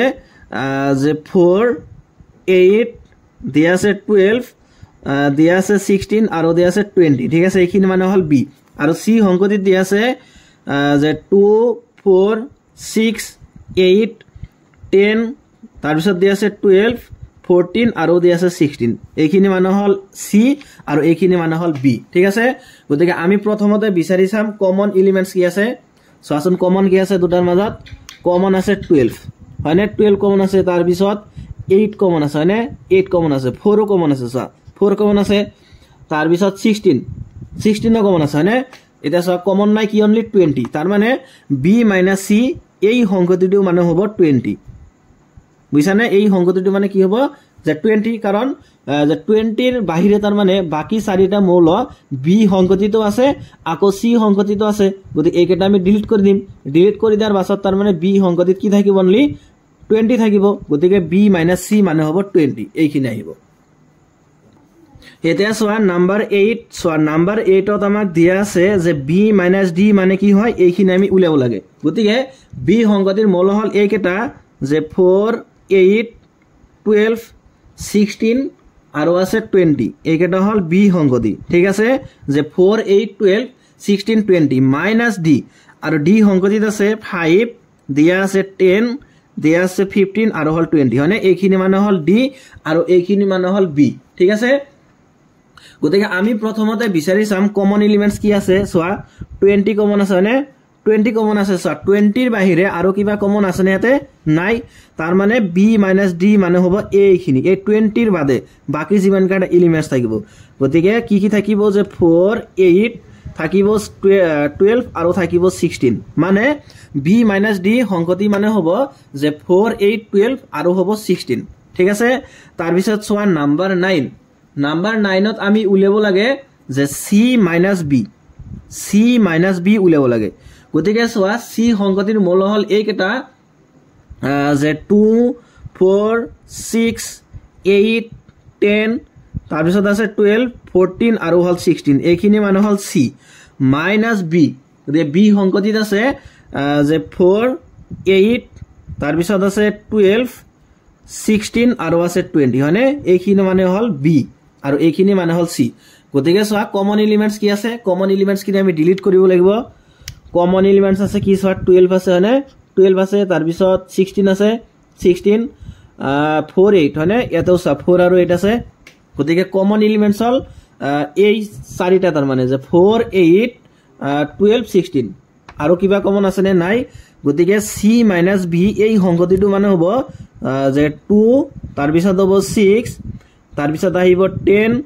যে 4 8 দিয়া আছে 12 দিয়া আছে 16 আৰু দিয়া আছে 20 ঠিক আছে এইখিনি মানে হল b আৰু c সংগতিত দিয়া আছে যে 2 4 6 8 10 তাৰ পিছত দিয়া আছে 12 14 আৰু দিয়া আছে 16 এইখিনি মানে হল c আৰু এইখিনি মানে হল b ঠিক আছে গতিকে আমি প্ৰথমতে বিচাৰি চাম কমন এলিমেন্টস কি আছে সোয়াচোন কমন কি আছে দুটাৰ মাজত কমন আছে 12 হয়নে 12 কমন আছে তাৰ পিছত 8 কমন আছে হয়নে 8 কমন আছে 4 কমন আছে 4 কমন আছে তাৰ পিছত 16 কমন আছে হয়নে এটা কমন নাই কি অনলি 20 তাৰ মানে b মাইনাস c এই সংগতিটো মানে হ'ব 20 বুঝছানে এই সংগতিটো মানে কি হ'ব যে 20 কাৰণ যে 20 ৰ বাহিৰে তাৰ মানে বাকি চাৰিটা মৌল b সংগতিটো আছে আকৌ c সংগতিটো আছে গতিকে এইকেটা আমি ডিলিট কৰি দিম ডিলিট কৰি দিয়াৰ পাছত তাৰ মানে b সংগতিত কি থাকিব অনলি 20 থাকিব গতিকে b মাইনাস c মানে হ'ব 20 এইখিনি আহিব এতিয়া সোয়া নাম্বাৰ 8 ত আমাক দিয়া আছে যে b মাইনাস d মানে কি হয় এইখিনি আমি উলিয়াব লাগে গতিকে b সংগতিৰ মৌল হল এইকেটা যে 4 8 12 16 আৰু আছে 20 এইকেটা হল b সংগতি ঠিক আছে যে 4 8 12 16 20 মাইনাস d আৰু d সংগতিত আছে 5 দিয়া আছে 10 দিয়া আছে 15 আৰু হল 20 হয়নে এইখিনি মানে হল ডি আৰু এইখিনি মানে হল বি ঠিক আছে গতিকে আমি প্ৰথমতে বিচাৰি চাম কমন এলিমেন্টস কি আছে সোৱা 20 কমন আছে হয়নে 20 কমন আছে সোৱা 20 ৰ বাহিৰে আৰু কিবা কমন আছে নে ইয়াতে নাই তাৰ মানে বি মাইনাস ডি মানে হ'ব এইখিনি এই 20 ৰ বাদে বাকি যিমান কাটা এলিমেন্টস থাকিব গতিকে কি থাকিব যে 4 8 থাকিব 12 আৰু থাকিব 16 মানে বি মাইনাস ডি সংকতি মানে হ'ব যে 4 8 12 আৰু হ'ব 16 ঠিক আছে তাৰ পিছত সোৱা নাম্বাৰ 9 নাম্বাৰ 9 ত আমি উলিয়াব লাগে যে সি মাইনাস বি উলিয়াব লাগে গতিকে সোৱা সি সংকতিৰ মূল হল এইকেটা যে 2 4 6 8 10 তাৰ পিছত আছে 12 14 আৰু হল 16 এইখিনি মানে হল সি মাইনাস বি গতিকে বি সংকতিত আছে যে 4 8 তাৰ পিছত আছে 12 16 আৰু আছে 20 হয়নে এইখিনি মানে হল বি আৰু এইখিনি মানে হল সি গতিকে সোৱা কমন এলিমেন্টস কি আছে কমন এলিমেন্টস কিনে আমি ডিলিট কৰিব লাগিব কমন এলিমেন্টস আছে কি সোৱা 12 আছে হয়নে 12 আছে তাৰ পিছত 16 আছে 16 4 8 হয়নে এটাও সোৱা 4 আৰু 8 আছে গতিকে কমন এলিমেন্টস হল এই চাৰিটা তাৰ মানে যে 4 8 12 16 আৰু কিবা কমন আছে নে নাই গতিকে সি মাইনাস বি এই সংকতিটো মানে হ'ব যে 2 তাৰ পিছত হ'ব 6 তাৰ পিছত আহিব 10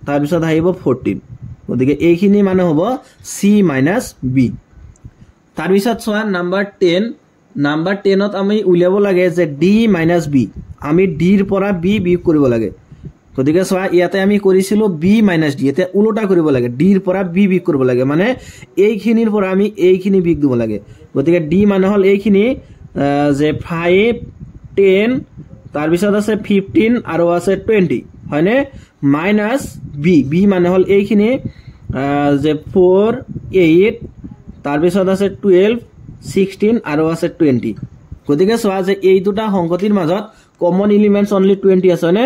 তাৰ পিছত আহিব 14 গতিকে এইখিনি মানে হ'ব সি মাইনাস বি তাৰ পিছত সোৱা নাম্বাৰ 10 ত আমি উলিয়াব লাগে যে ডি মাইনাস বি আমি ডিৰ পৰা বি বিয়োগ কৰিব লাগে গতিকে সোৱা ইয়াতে আমি কৰিছিলো বি মাইনাস ডি এতে উল্টা কৰিব লাগে ডিৰ পৰা বি বিয়োগ কৰিব লাগে মানে এইখিনিৰ পৰা আমি এইখিনি বিয়োগ দিব লাগে গতিকে ডি মানে হল এইখিনি যে 5 10 তাৰ পিছত আছে 15 আৰু আছে 20 হয়নে মাইনাস বি মানে হল এইখিনি যে 4 8 তাৰ পিছত আছে 12 16 আৰু আছে 20 গতিকে সোৱা যে এই দুটা সংকতিৰ মাজত কমন এলিমেন্টস অনলি 20 আছে হয়নে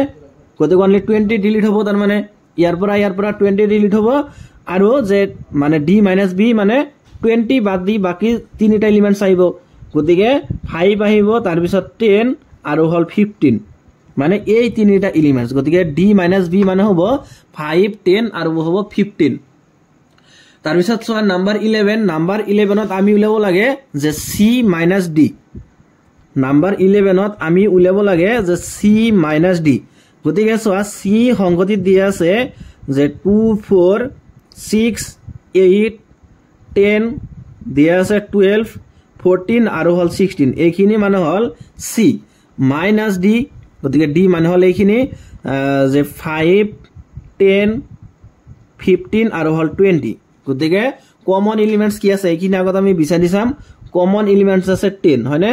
গতিকে অনলি 20 ডিলিট হ'ব তাৰ মানে ইয়াৰ পৰা 20 ডিলিট হ'ব আৰু যে মানে ডি মাইনাস বি মানে 20 বাদ দি বাকি তিনিটা এলিমেন্টস আহিব গতিকে 5 আহিব তাৰ পিছত 10 আৰু হল 15 মানে এই তিনিটা এলিমেন্টস গতিকে ডি মাইনাস বি মানে হ'ব 5 10 আৰু হ'ব 15 তাৰ পিছত সোৱা নাম্বাৰ 11 ত আমি উলিয়াব লাগে যে সি মাইনাস ডি নাম্বাৰ 11 ত আমি উলিয়াব লাগে যে সি মাইনাস ডি গতিকে সোৱা সি সংকতিত দিয়া আছে যে 2 4 6 8 10 দিয়া আছে 12 14 আৰু হল 16 এইখিনি মানে হল সি মাইনাস ডি গতিকে ডি মানে হল এইখিনি যে 5 10 15 আৰু হল 20 গতিকে কমন এলিমেন্টস কি আছে এইখিনি আগত আমি বিচাৰি চাম কমন এলিমেন্টস আছে 10 হয়নে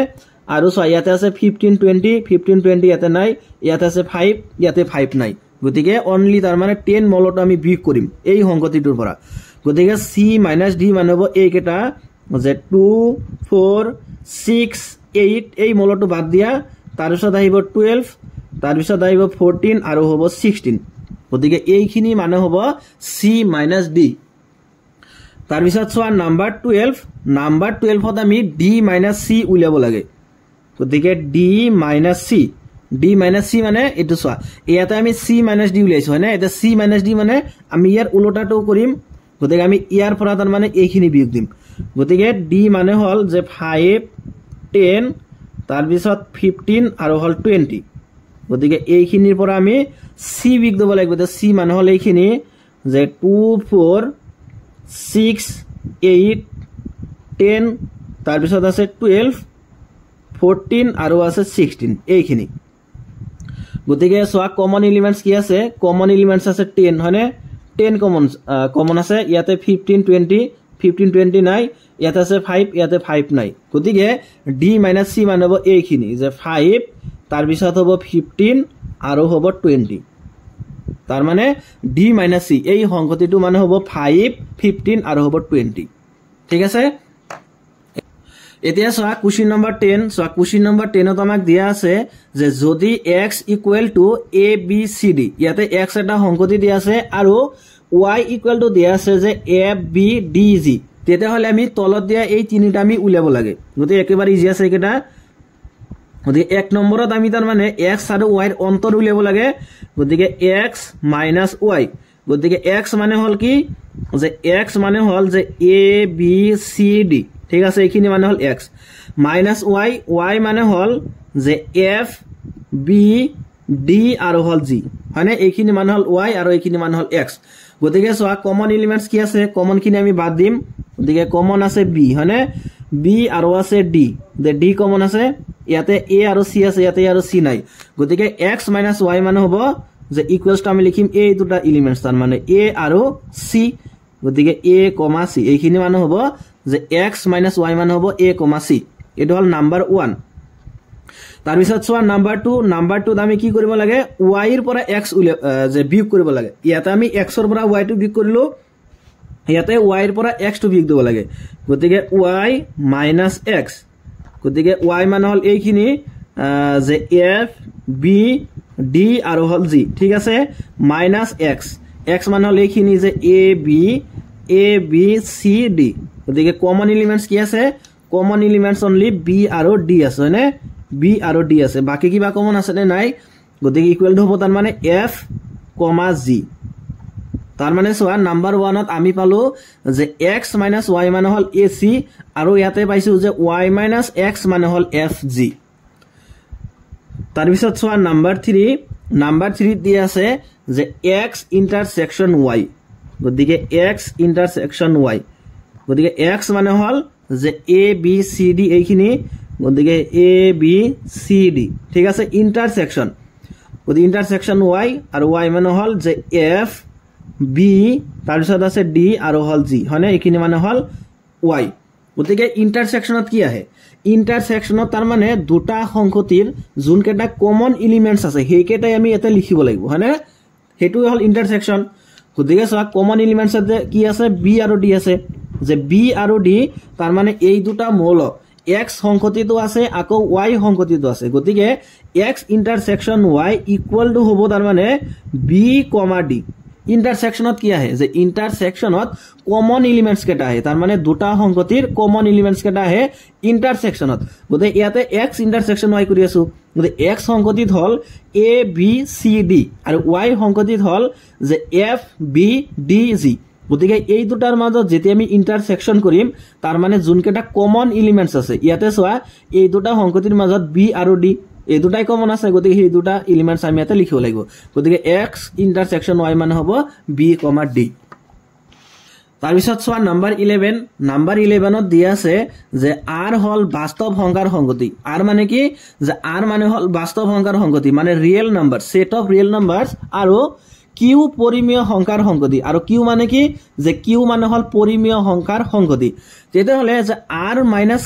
আৰু সোৱা ইয়াতে আছে 15 20 ইয়াতে নাই ইয়াতে আছে 5 ইয়াতে 5 নাই গতিকে অনলি তাৰ মানে 10 মলটো আমি বিয়োগ কৰিম এই সংকতিটোৰ পৰা গতিকে সি মাইনাস ডি মানে হ'ব এইকেটা যে 2 4 6 8 এই মলটো বাদ দিয়া তাৰ পিছত আহিব 12 তাৰ পিছত আহিব 14 আৰু হ'ব 16 গতিকে এইখিনি মানে হ'ব সি মাইনাস ডি তাৰ পিছত সোৱা নাম্বাৰ 12 ত আমি ডি মাইনাস সি উলিয়াব লাগে গতিকে ডি মাইনাস সি মানে এটো সোৱা ইয়াতে আমি সি মাইনাস ডি উলিয়াইছো হয়নে এটা সি মাইনাস ডি মানে আমি ইয়াৰ উল্টাটো কৰিম গতিকে আমি ইয়াৰ পৰা তাৰ মানে এইখিনি বিয়োগ দিম গতিকে ডি মানে হল যে 5 10 তাৰ পিছত 15 আৰু হল 20 গতিকে এইখিনিৰ পৰা আমি সি বিয়োগ দিব লাগিব সি মানে হল এইখিনি যে 2 4 6 8 10 তাৰ পিছত আছে 12 14 আৰু আছে 16 এইখিনি গতিকে সোৱা কমন এলিমেন্টস কি আছে কমন এলিমেন্টস আছে 10 হয়নে 10 কমন আছে ইয়াতে 15 20 নাই ইয়াতে আছে 5 ইয়াতে 5 নাই গতিকে ডি মাইনাস সি মানে হ'ব এইখিনি যে 5 তাৰ পিছত হ'ব 15 আৰু হ'ব 20 তাৰ মানে ডি মাইনাস সি এই সংকতিটো মানে হ'ব 5 15 আৰু হ'ব 20 ঠিক আছে এতিয়া সোৱা কোশ্চেন নম্বৰ 10 সোৱা কোশ্চেন নম্বৰ 10 ত আমাক দিয়া আছে যে যদি x = a b c d ইয়াতে x এটা সংকতি দিয়া আছে আৰু y = দিয়া আছে যে a b d g তেতিয়া হলে আমি তলত দিয়া এই তিনিটা আমি উলিয়াব লাগে গতি একেবাৰে ইজি আছে এটা গতিকে 1 নম্বৰত আমি তাৰ মানে x আৰু y ৰ অন্তৰ উলিয়াব লাগে গতিকে x - y গতিকে x মানে হল কি যে x মানে হল যে a b c d ঠিক আছে এইখিনি মানে হল x minus y মানে হল যে f b d আৰু হল g মানে এইখিনি মানে হল y আৰু এইখিনি মানে হল x গতিকে সোয়া কমন এলিমেন্টস কি আছে কমন খিনি আমি বাদ দিম গতিকে কমন আছে b মানে b আৰু আছে d দে d কমন আছে ইয়াতে a আৰু c আছে ইয়াতে আৰু c নাই গতিকে x - y মানে হ'ব যে ইকুৱেলছ টু আমি লিখিম a দুটা এলিমেন্টস তাৰ মানে a আৰু c গতিকে a, c এইখিনি মানে হ'ব যে x - y মানে হ'ব a, c এটো হল নাম্বার 1 তাৰ পিছত সোয়া নাম্বাৰ 2 আমি কি কৰিব লাগে y ৰ পৰা x যে বিয়োগ কৰিব লাগে ইয়াতে আমি x ৰ পৰা y টো বিয়োগ কৰিলো ইয়াতে y ৰ পৰা x টো বিয়োগ দিব লাগে গতিকে y - x গতিকে y মানে হল এইখিনি যে f b d আৰু হল g ঠিক আছে -x x মানে হল এইখিনি যে a b c d গতিকে কমন এলিমেন্টস কি আছে কমন এলিমেন্টস অনলি b আৰু d আছে মানে b আৰু d আছে বাকি কিবা কমন আছে নে নাই গতিকে ইকুৱেল টু হ'ব তাৰ মানে f, g তাৰ মানে সোয়া নাম্বার 1 ত আমি পালো যে x - y মানে হল ac আৰু ইয়াতে পাইছো যে y - x মানে হল fg তাৰ পিছত সোয়া নাম্বার 3 দি আছে যে x ইন্টারসেকশন y গতিকে x ইন্টারসেকশন y গতিকে x মানে হল যে a b c d এইখিনি গতিকে a b c d ঠিক আছে ইন্টারসেকশন গতিকে ইন্টারসেকশন y আৰু y মানে হল যে f b তাৰ পিছত আছে d আৰু হল g হয়নে এইখিনি মানে হল y গতিকে ইন্টাৰসেকশনত কি আহে ইন্টাৰসেকশনত তাৰ মানে দুটা সংখ্যতিৰ যোন কেটা কমন এলিমেন্টস আছে হেকেটাই আমি এটা লিখিব লাগিব হয়নে হেতু হল ইন্টারসেকশন গতিকে সব কমন এলিমেন্টস আছে কি আছে b আৰু d আছে যে b আৰু d তাৰ মানে এই দুটা মৌল x সংখ্যতিটো আছে আকৌ y সংখ্যতিটো আছে গতিকে x intersection y equal to হ'ব তাৰ মানে b, d ইন্টাৰসেকশনত কি আহে যে ইন্টাৰসেকশনত কমন এলিমেন্টস কেটা আহে তাৰ মানে দুটা সংখ্যতিৰ কমন এলিমেন্টস কেটা আহে ইন্টাৰসেকশনত গতিকে ইয়াতে x ইন্টাৰসেকশন y কৰি আছো গতিকে x সংখ্যতিত hall a b c d আৰু y সংখ্যতিত হল যে f b d g গতিকে এই দুটাৰ মাজত যেতিয়া আমি ইন্টাৰসেকশন কৰিম তাৰ মানে যোন কেটা কমন এলিমেন্টস আছে ইয়াতে সোয়া এই দুটা সংখ্যতিৰ মাজত b আৰু d এই দুটাই কমন আছে গতিকে এই দুটা এলিমেন্টস আমি ইয়াতে লিখিব লাগিব গতিকে x ইন্টারসেকশন y মানে হ'ব b, d তাৰ পিছত সোয়া নাম্বাৰ 11 ত দিয়া আছে যে r হল বাস্তৱ সংখ্যাৰ সংগতি r মানে কি যে r মানে হল বাস্তৱ সংখ্যাৰ সংগতি মানে real number set of real numbers আৰু q পৰিমেয় সংখ্যাৰ সংগতি আৰু q মানে কি যে q মানে হল পৰিমেয় সংখ্যাৰ সংগতি যেতে হলে যে r মাইনাস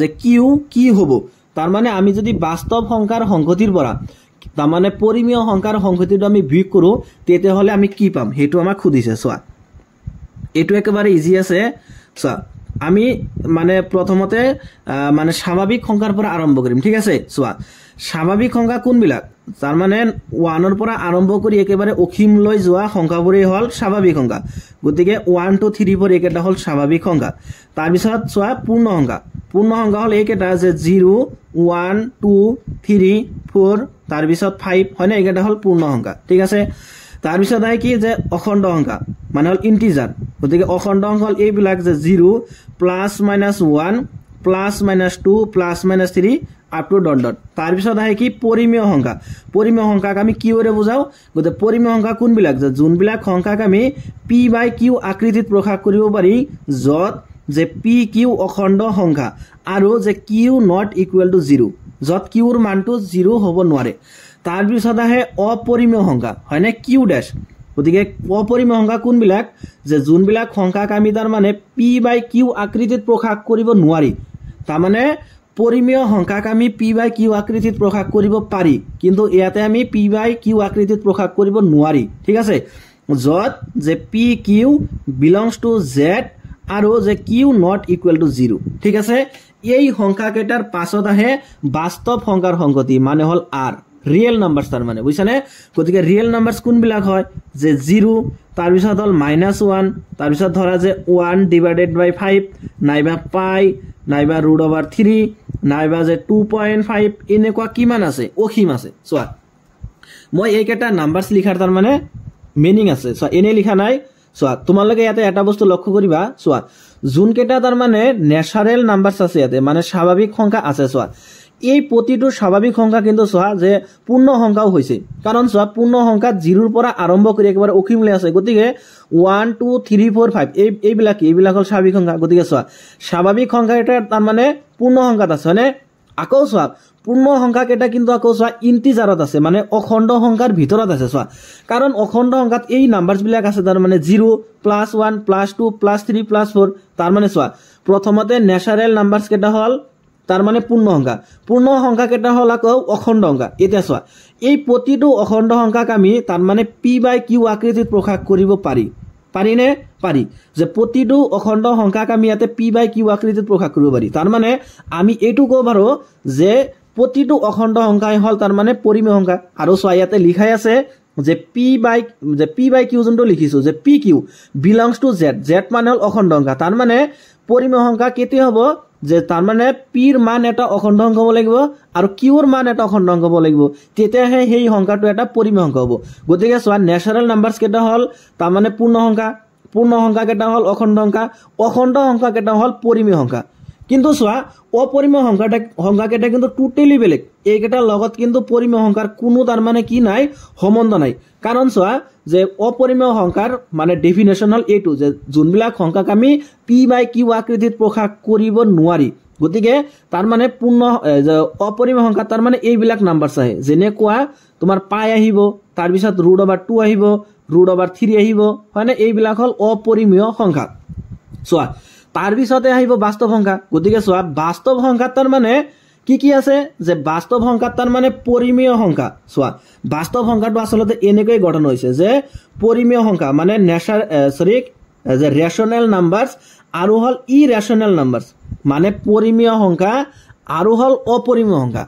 যে q কি হ'ব তাৰ মানে আমি যদি বাস্তৱ সংখ্যাৰ সংগতিৰ পৰা তাৰ মানে পৰিমেয় সংখ্যাৰ সংগতিটো আমি বিয়োগ কৰো তেতে হলে আমি কি পাম হেতু আমাক খুদিছে সোয়া এটো একেবারে ইজি আছে সোয়া আমি মানে প্ৰথমতে মানে স্বাভাৱিক সংখ্যাৰ পৰা আৰম্ভ কৰিম ঠিক আছে সোয়া স্বাভাৱিক সংখ্যা কোনবিলাক তাৰ মানে 1 ৰ পৰা আৰম্ভ কৰি একেবাৰে অসীম লৈ যোৱা সংখ্যাবোৰে হল স্বাভাৱিক সংখ্যা গতিকে 1 2 3 4 একেটা হল স্বাভাৱিক সংখ্যা তাৰ পিছত সোয়া পূৰ্ণ সংখ্যা হল একেটা যে 0 1 2 3 4 তাৰ পিছত 5 হয়নে একেটা হল পূৰ্ণ সংখ্যা ঠিক আছে তাৰ পিছত আই কি যে অখণ্ড সংখ্যা মানে হল ইন্টিজাৰ গতিকে অখণ্ড সংখ্যা হল এইবিলাক যে 0 +-1 +-2 +-3 আপ টু ডট তাৰ পিছত আহে কি পৰিমেয় সংখ্যাক আমি কিৰে বুজাও গতে পৰিমেয় সংখ্যা কোনবিলাক যে যোনবিলাক সংখ্যাক আমি p/q আকৃতিত প্ৰকাশ কৰিব পাৰি যত যে p/q অখণ্ড সংখ্যা আৰু যে q not equal to 0 যত q ৰ মানটো 0 হ'ব নোৱাৰে তাৰ পিছত আহে অপৰিমেয় সংখ্যা হয়নে q ড্যাশ গতিকে অপৰিমেয় সংখ্যা কোনবিলাক যে যোনবিলাক সংখ্যাক আমি তাৰ মানে p/q আকৃতিত প্ৰকাশ কৰিব নোৱাৰি তাৰ মানে পৰিমেয় সংখ্যাক আমি p/q আকৃতিত প্ৰকাশ কৰিব পাৰি কিন্তু ইয়াতে আমি p/q আকৃতিত প্ৰকাশ কৰিব নোৱাৰি ঠিক আছে যত যে p/q belongs to z আৰু যে q not equal to 0 ঠিক আছে এই সংখ্যা কেটাৰ পাছত আহে বাস্তৱ সংখ্যাৰ সংগতি মানে হল r ৰিয়েল নাম্বাৰস তাৰ মানে বুঝছানে গতিকে ৰিয়েল নাম্বাৰস কোনবিলাক হয় যে 0 তাৰ পিছত হল -1 তাৰ পিছত ধৰা যে 1/5 নাইবা পাই নাইবা √3 নাইবা যে 2.5 এনেকুৱা কিমান আছে অসীম আছে চোৱা মই এইকেইটা নাম্বাৰছ লিখাৰ তাৰ মানে মিনিং আছে চোৱা এনে লিখা নাই চোৱা তোমালোকে ইয়াতে এটা বস্তু লক্ষ্য কৰিবা চোৱা যোনকেইটা তাৰ মানে ন্যাচাৰেল নাম্বাৰছ আছে ইয়াতে মানে স্বাভাৱিক সংখ্যা আছে চোৱা এই প্ৰতিটো স্বাভাৱিক সংখ্যা কিন্তু চোৱা যে পূৰ্ণ সংখ্যাও হৈছে কাৰণ চোৱা পূৰ্ণ সংখ্যাত 0 ৰ পৰা আৰম্ভ কৰি একেবাৰে অসীমলৈ আছে গতিকে 1 2 3 4 5 এইবিলাক হল স্বাভাৱিক সংখ্যা গতিকে চোৱা স্বাভাৱিক সংখ্যা এটা তাৰ মানে পূৰ্ণ সংখ্যাত আছে মানে আকৌ চোৱা পূৰ্ণ সংখ্যা কেইটা কিন্তু আকৌ চোৱা ইন্টিজাৰত আছে মানে অখণ্ড সংখ্যাৰ ভিতৰত আছে চোৱা কাৰণ অখণ্ড সংখ্যাত এই নাম্বাৰছ বিলাক আছে তাৰ মানে 0 +1 +2 +3 +4 তাৰ মানে চোৱা প্ৰথমতে ন্যাচাৰেল নাম্বাৰছ কেইটা হল তাৰ মানে পূৰ্ণ সংখ্যা কেইটা হল আকৌ অখণ্ড সংখ্যা এতিয়া চোৱা এই প্ৰতিটো অখণ্ড সংখ্যাক আমি তাৰ মানে p/q আকৃতিত প্ৰকাশ কৰিব পাৰিনে পাৰি যে প্ৰতিটো অখণ্ড সংখ্যাক আমি ইয়াতে p/q আকৃতিত প্ৰকাশ কৰিব পাৰি তাৰ মানে আমি এইটো ক'ব পাৰো যে প্ৰতিটো অখণ্ড সংখ্যাই হল তাৰ মানে পৰিমেয় সংখ্যা আৰু চোৱা ইয়াতে লিখাই আছে যে p/q যোনটো লিখিছো যে pq belongs to z মানে হল অখণ্ড সংখ্যা তাৰ মানে পৰিমেয় সংখ্যা কেতিয়া হ'ব যে তাৰ মানে p ৰ মান এটা অখণ্ড সংখ্যা হ'ব লাগিব আৰু q ৰ মান এটা অখণ্ড সংখ্যা হ'ব লাগিব তেতিয়াহে সেই সংখ্যাটো এটা পৰিমেয় সংখ্যা হ'ব গতিকে চোৱা ন্যাচাৰেল নাম্বাৰছ কেইটা হল তাৰ মানে পূৰ্ণ সংখ্যা কেইটা হল অখণ্ড সংখ্যা কেইটা হল পৰিমেয় সংখ্যা কিন্তু চোৱা অপৰিমেয় সংখ্যা কেইটা কিন্তু টোটেলি বেলেগ এইকেইটাৰ লগত কিন্তু পৰিমেয় সংখ্যাৰ কোনো তাৰ মানে কি নাই সম্বন্ধ নাই কাৰণ চোৱা যে অপৰিমেয় সংখ্যাৰ মানে ডেফিনেশ্যন হল এইটো যে যোনবিলাক সংখ্যাক আমি p/q আকৃতিত প্ৰকাশ কৰিব নোৱাৰি গতিকে তাৰ মানে পূৰ্ণ অপৰিমেয় সংখ্যা তাৰ মানে এইবিলাক নাম্বাৰছ আহে যেনেকুৱা তোমাৰ পাই আহিব তাৰ পিছত √2 আহিব √3 আহিব হয়নে এইবিলাক হল অপৰিমেয় সংখ্যা চোৱা তাৰ পিছতে আহিব বাস্তৱ সংখ্যা গতিকে চোৱা বাস্তৱ সংখ্যাত তাৰ মানে কি আছে যে বাস্তৱ সংখ্যাত তাৰ মানে পৰিমেয় সংখ্যা চোৱা বাস্তৱ সংখ্যাটো আসলতে এনেকৈ গঠন হৈছে যে পৰিমেয় সংখ্যা মানে যে ৰেশনেল নাম্বাৰছ আৰু হল ইৰেশনেল নাম্বাৰছ মানে পৰিমেয় সংখ্যা আৰু হল অপৰিমেয় সংখ্যা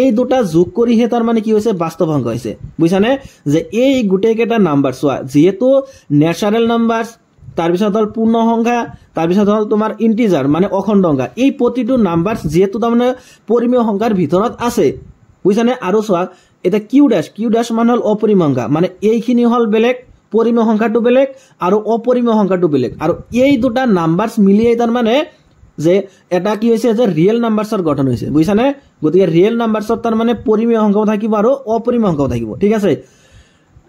এই দুটা যোগ কৰিহে তাৰ মানে কি হৈছে বাস্তৱ সংখ্যা হৈছে বুজিছানে যে এই গোটেই কেইটা নাম্বাৰ চোৱা যেহেতু ন্যাচাৰেল নাম্বাৰছ তাৰ পিছত হল পূৰ্ণ সংখ্যা তাৰ পিছত হল তোমাৰ ইন্টিজাৰ মানে অখণ্ড সংখ্যা এই প্ৰতিটো নাম্বাৰছ যেহেতু তাৰ মানে পৰিমেয় সংখ্যাৰ ভিতৰত আছে বুজিছানে আৰু চোৱা এটা কিউ ড্যাশ মানে হল অপৰিমেয় সংখ্যা মানে এইখিনি হল বেলেগ পৰিমেয় সংখ্যাটো বেলেগ আৰু অপৰিমেয় সংখ্যাটো বেলেগ আৰু এই দুটা নাম্বাৰছ মিলিয়ে তাৰ মানে যে এটা কি হৈছে যে ৰিয়েল নাম্বাৰছৰ গঠন হৈছে বুজিছানে গতিকে ৰিয়েল নাম্বাৰছৰ তাৰ মানে পৰিমেয় সংখ্যাও থাকিব আৰু অপৰিমেয় সংখ্যাও থাকিব ঠিক আছে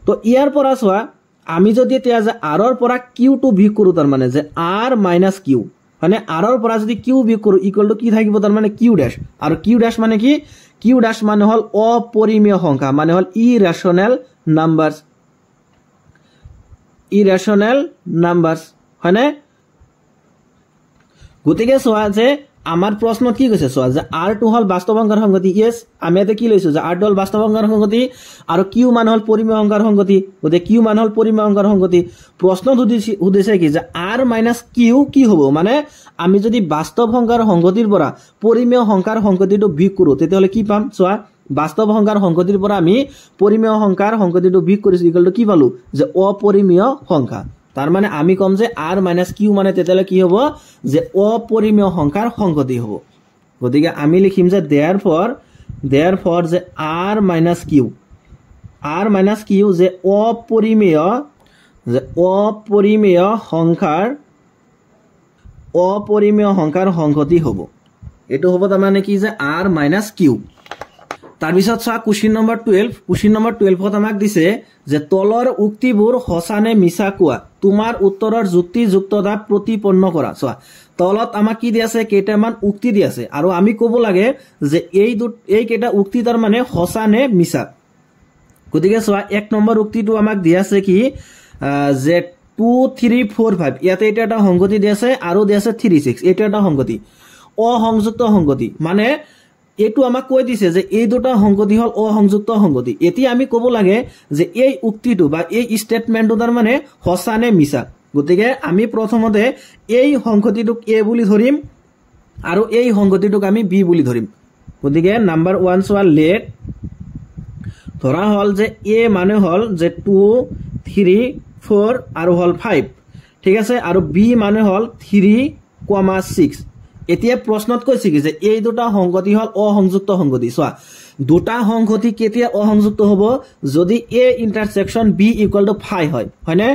তো ইয়াৰ পৰা চোৱা আমি যদি এতিয়া যে r ৰ পৰা q টু বিয়োগ কৰো তাৰ মানে যে r - q মানে r ৰ পৰা যদি q বিয়োগ কৰো ইকুৱেল টু কি থাকিব তাৰ মানে q ড্যাশ আৰু q ড্যাশ মানে কি q ড্যাশ মানে হল অপৰিমেয় সংখ্যা মানে হল ইৰেশনেল নাম্বাৰছ হয়নে গতিকে চোৱা যে আমাৰ প্ৰশ্নত কি কৈছে চোৱা যে r2 হল বাস্তৱ সংখ্যাৰ সংগতি ইয়েস আমি এতে কি লৈছো যে r2 হল বাস্তৱ সংখ্যাৰ সংগতি আৰু q মান হল পৰিমেয় সংখ্যাৰ সংগতি গতিকে q মান হল পৰিমেয় সংখ্যাৰ সংগতি প্ৰশ্ন উদ্দেশ্য কি যে r - q কি হ'ব মানে আমি যদি বাস্তৱ সংখ্যাৰ সংগতিৰ পৰা পৰিমেয় সংখ্যাৰ সংগতিটো বিয়োগ কৰো তেতিয়াহলে কি পাম চোৱা বাস্তৱ সংখ্যাৰ সংগতিৰ পৰা আমি পৰিমেয় সংখ্যাৰ সংগতিটো বিয়োগ কৰিছো ইকুৱেল টু কি পালো যে অপৰিমেয় সংখ্যা তাৰ মানে আমি কম যে r - q মানে তেতিয়ালে কি হ'ব যে অপৰিমেয় সংখ্যাৰ সংগতি হ'ব গতিকে আমি লিখিম যে therefore যে r - q যে অপৰিমেয় সংখ্যাৰ সংগতি হ'ব এটো হ'ব তাৰ মানে কি যে r - q তাৰ পিছত চোৱা কোশ্চেন নম্বৰ 12 আমাক দিছে যে তলৰ উক্তিবোৰ হসানে মিছা কোৱা তোমাৰ উত্তৰৰ যুক্তিযুক্ততা প্ৰতিপন্ন কৰা চোৱা তলত আমাক কি দি আছে কেইটামান উক্তি দি আছে আৰু আমি ক'ব লাগে যে এই কেইটা উক্তি তাৰ মানে হসানে মিছা গতিকে চোৱা এক নম্বৰ উক্তিটো আমাক দি আছে কি যে 2 3 4 5 ইয়াতে এটা সংগতি দি আছে আৰু দি আছে 3 6 এটা এটা সংগতি অসংযুক্ত সংগতি মানে এটো আমাক কৈ দিছে যে এই দুটা সংগতি হল অসংযুক্ত সংগতি এতিয়া আমি ক'ব লাগে যে এই উক্তিটো বা এই স্টেটমেন্টটো তাৰ মানে হসানে মিছা গতিকে আমি প্ৰথমতে এই সংগতিটোক a বুলি ধৰিম আৰু এই সংগতিটোক আমি b বুলি ধৰিম গতিকে নাম্বাৰ 1 চোৱা লেট ধৰা হল যে a মানে হল যে 2 3 4 আৰু হল 5 ঠিক আছে আৰু b মানে হল 3, 6 এতিয়া প্ৰশ্নত কৈছে কি যে এই দুটা সংগতি হল অসংযুক্ত সংগতি চোৱা দুটা সংগতি কেতিয়া অসংযুক্ত হ'ব যদি a intersection b equal to 5 হয় হয়নে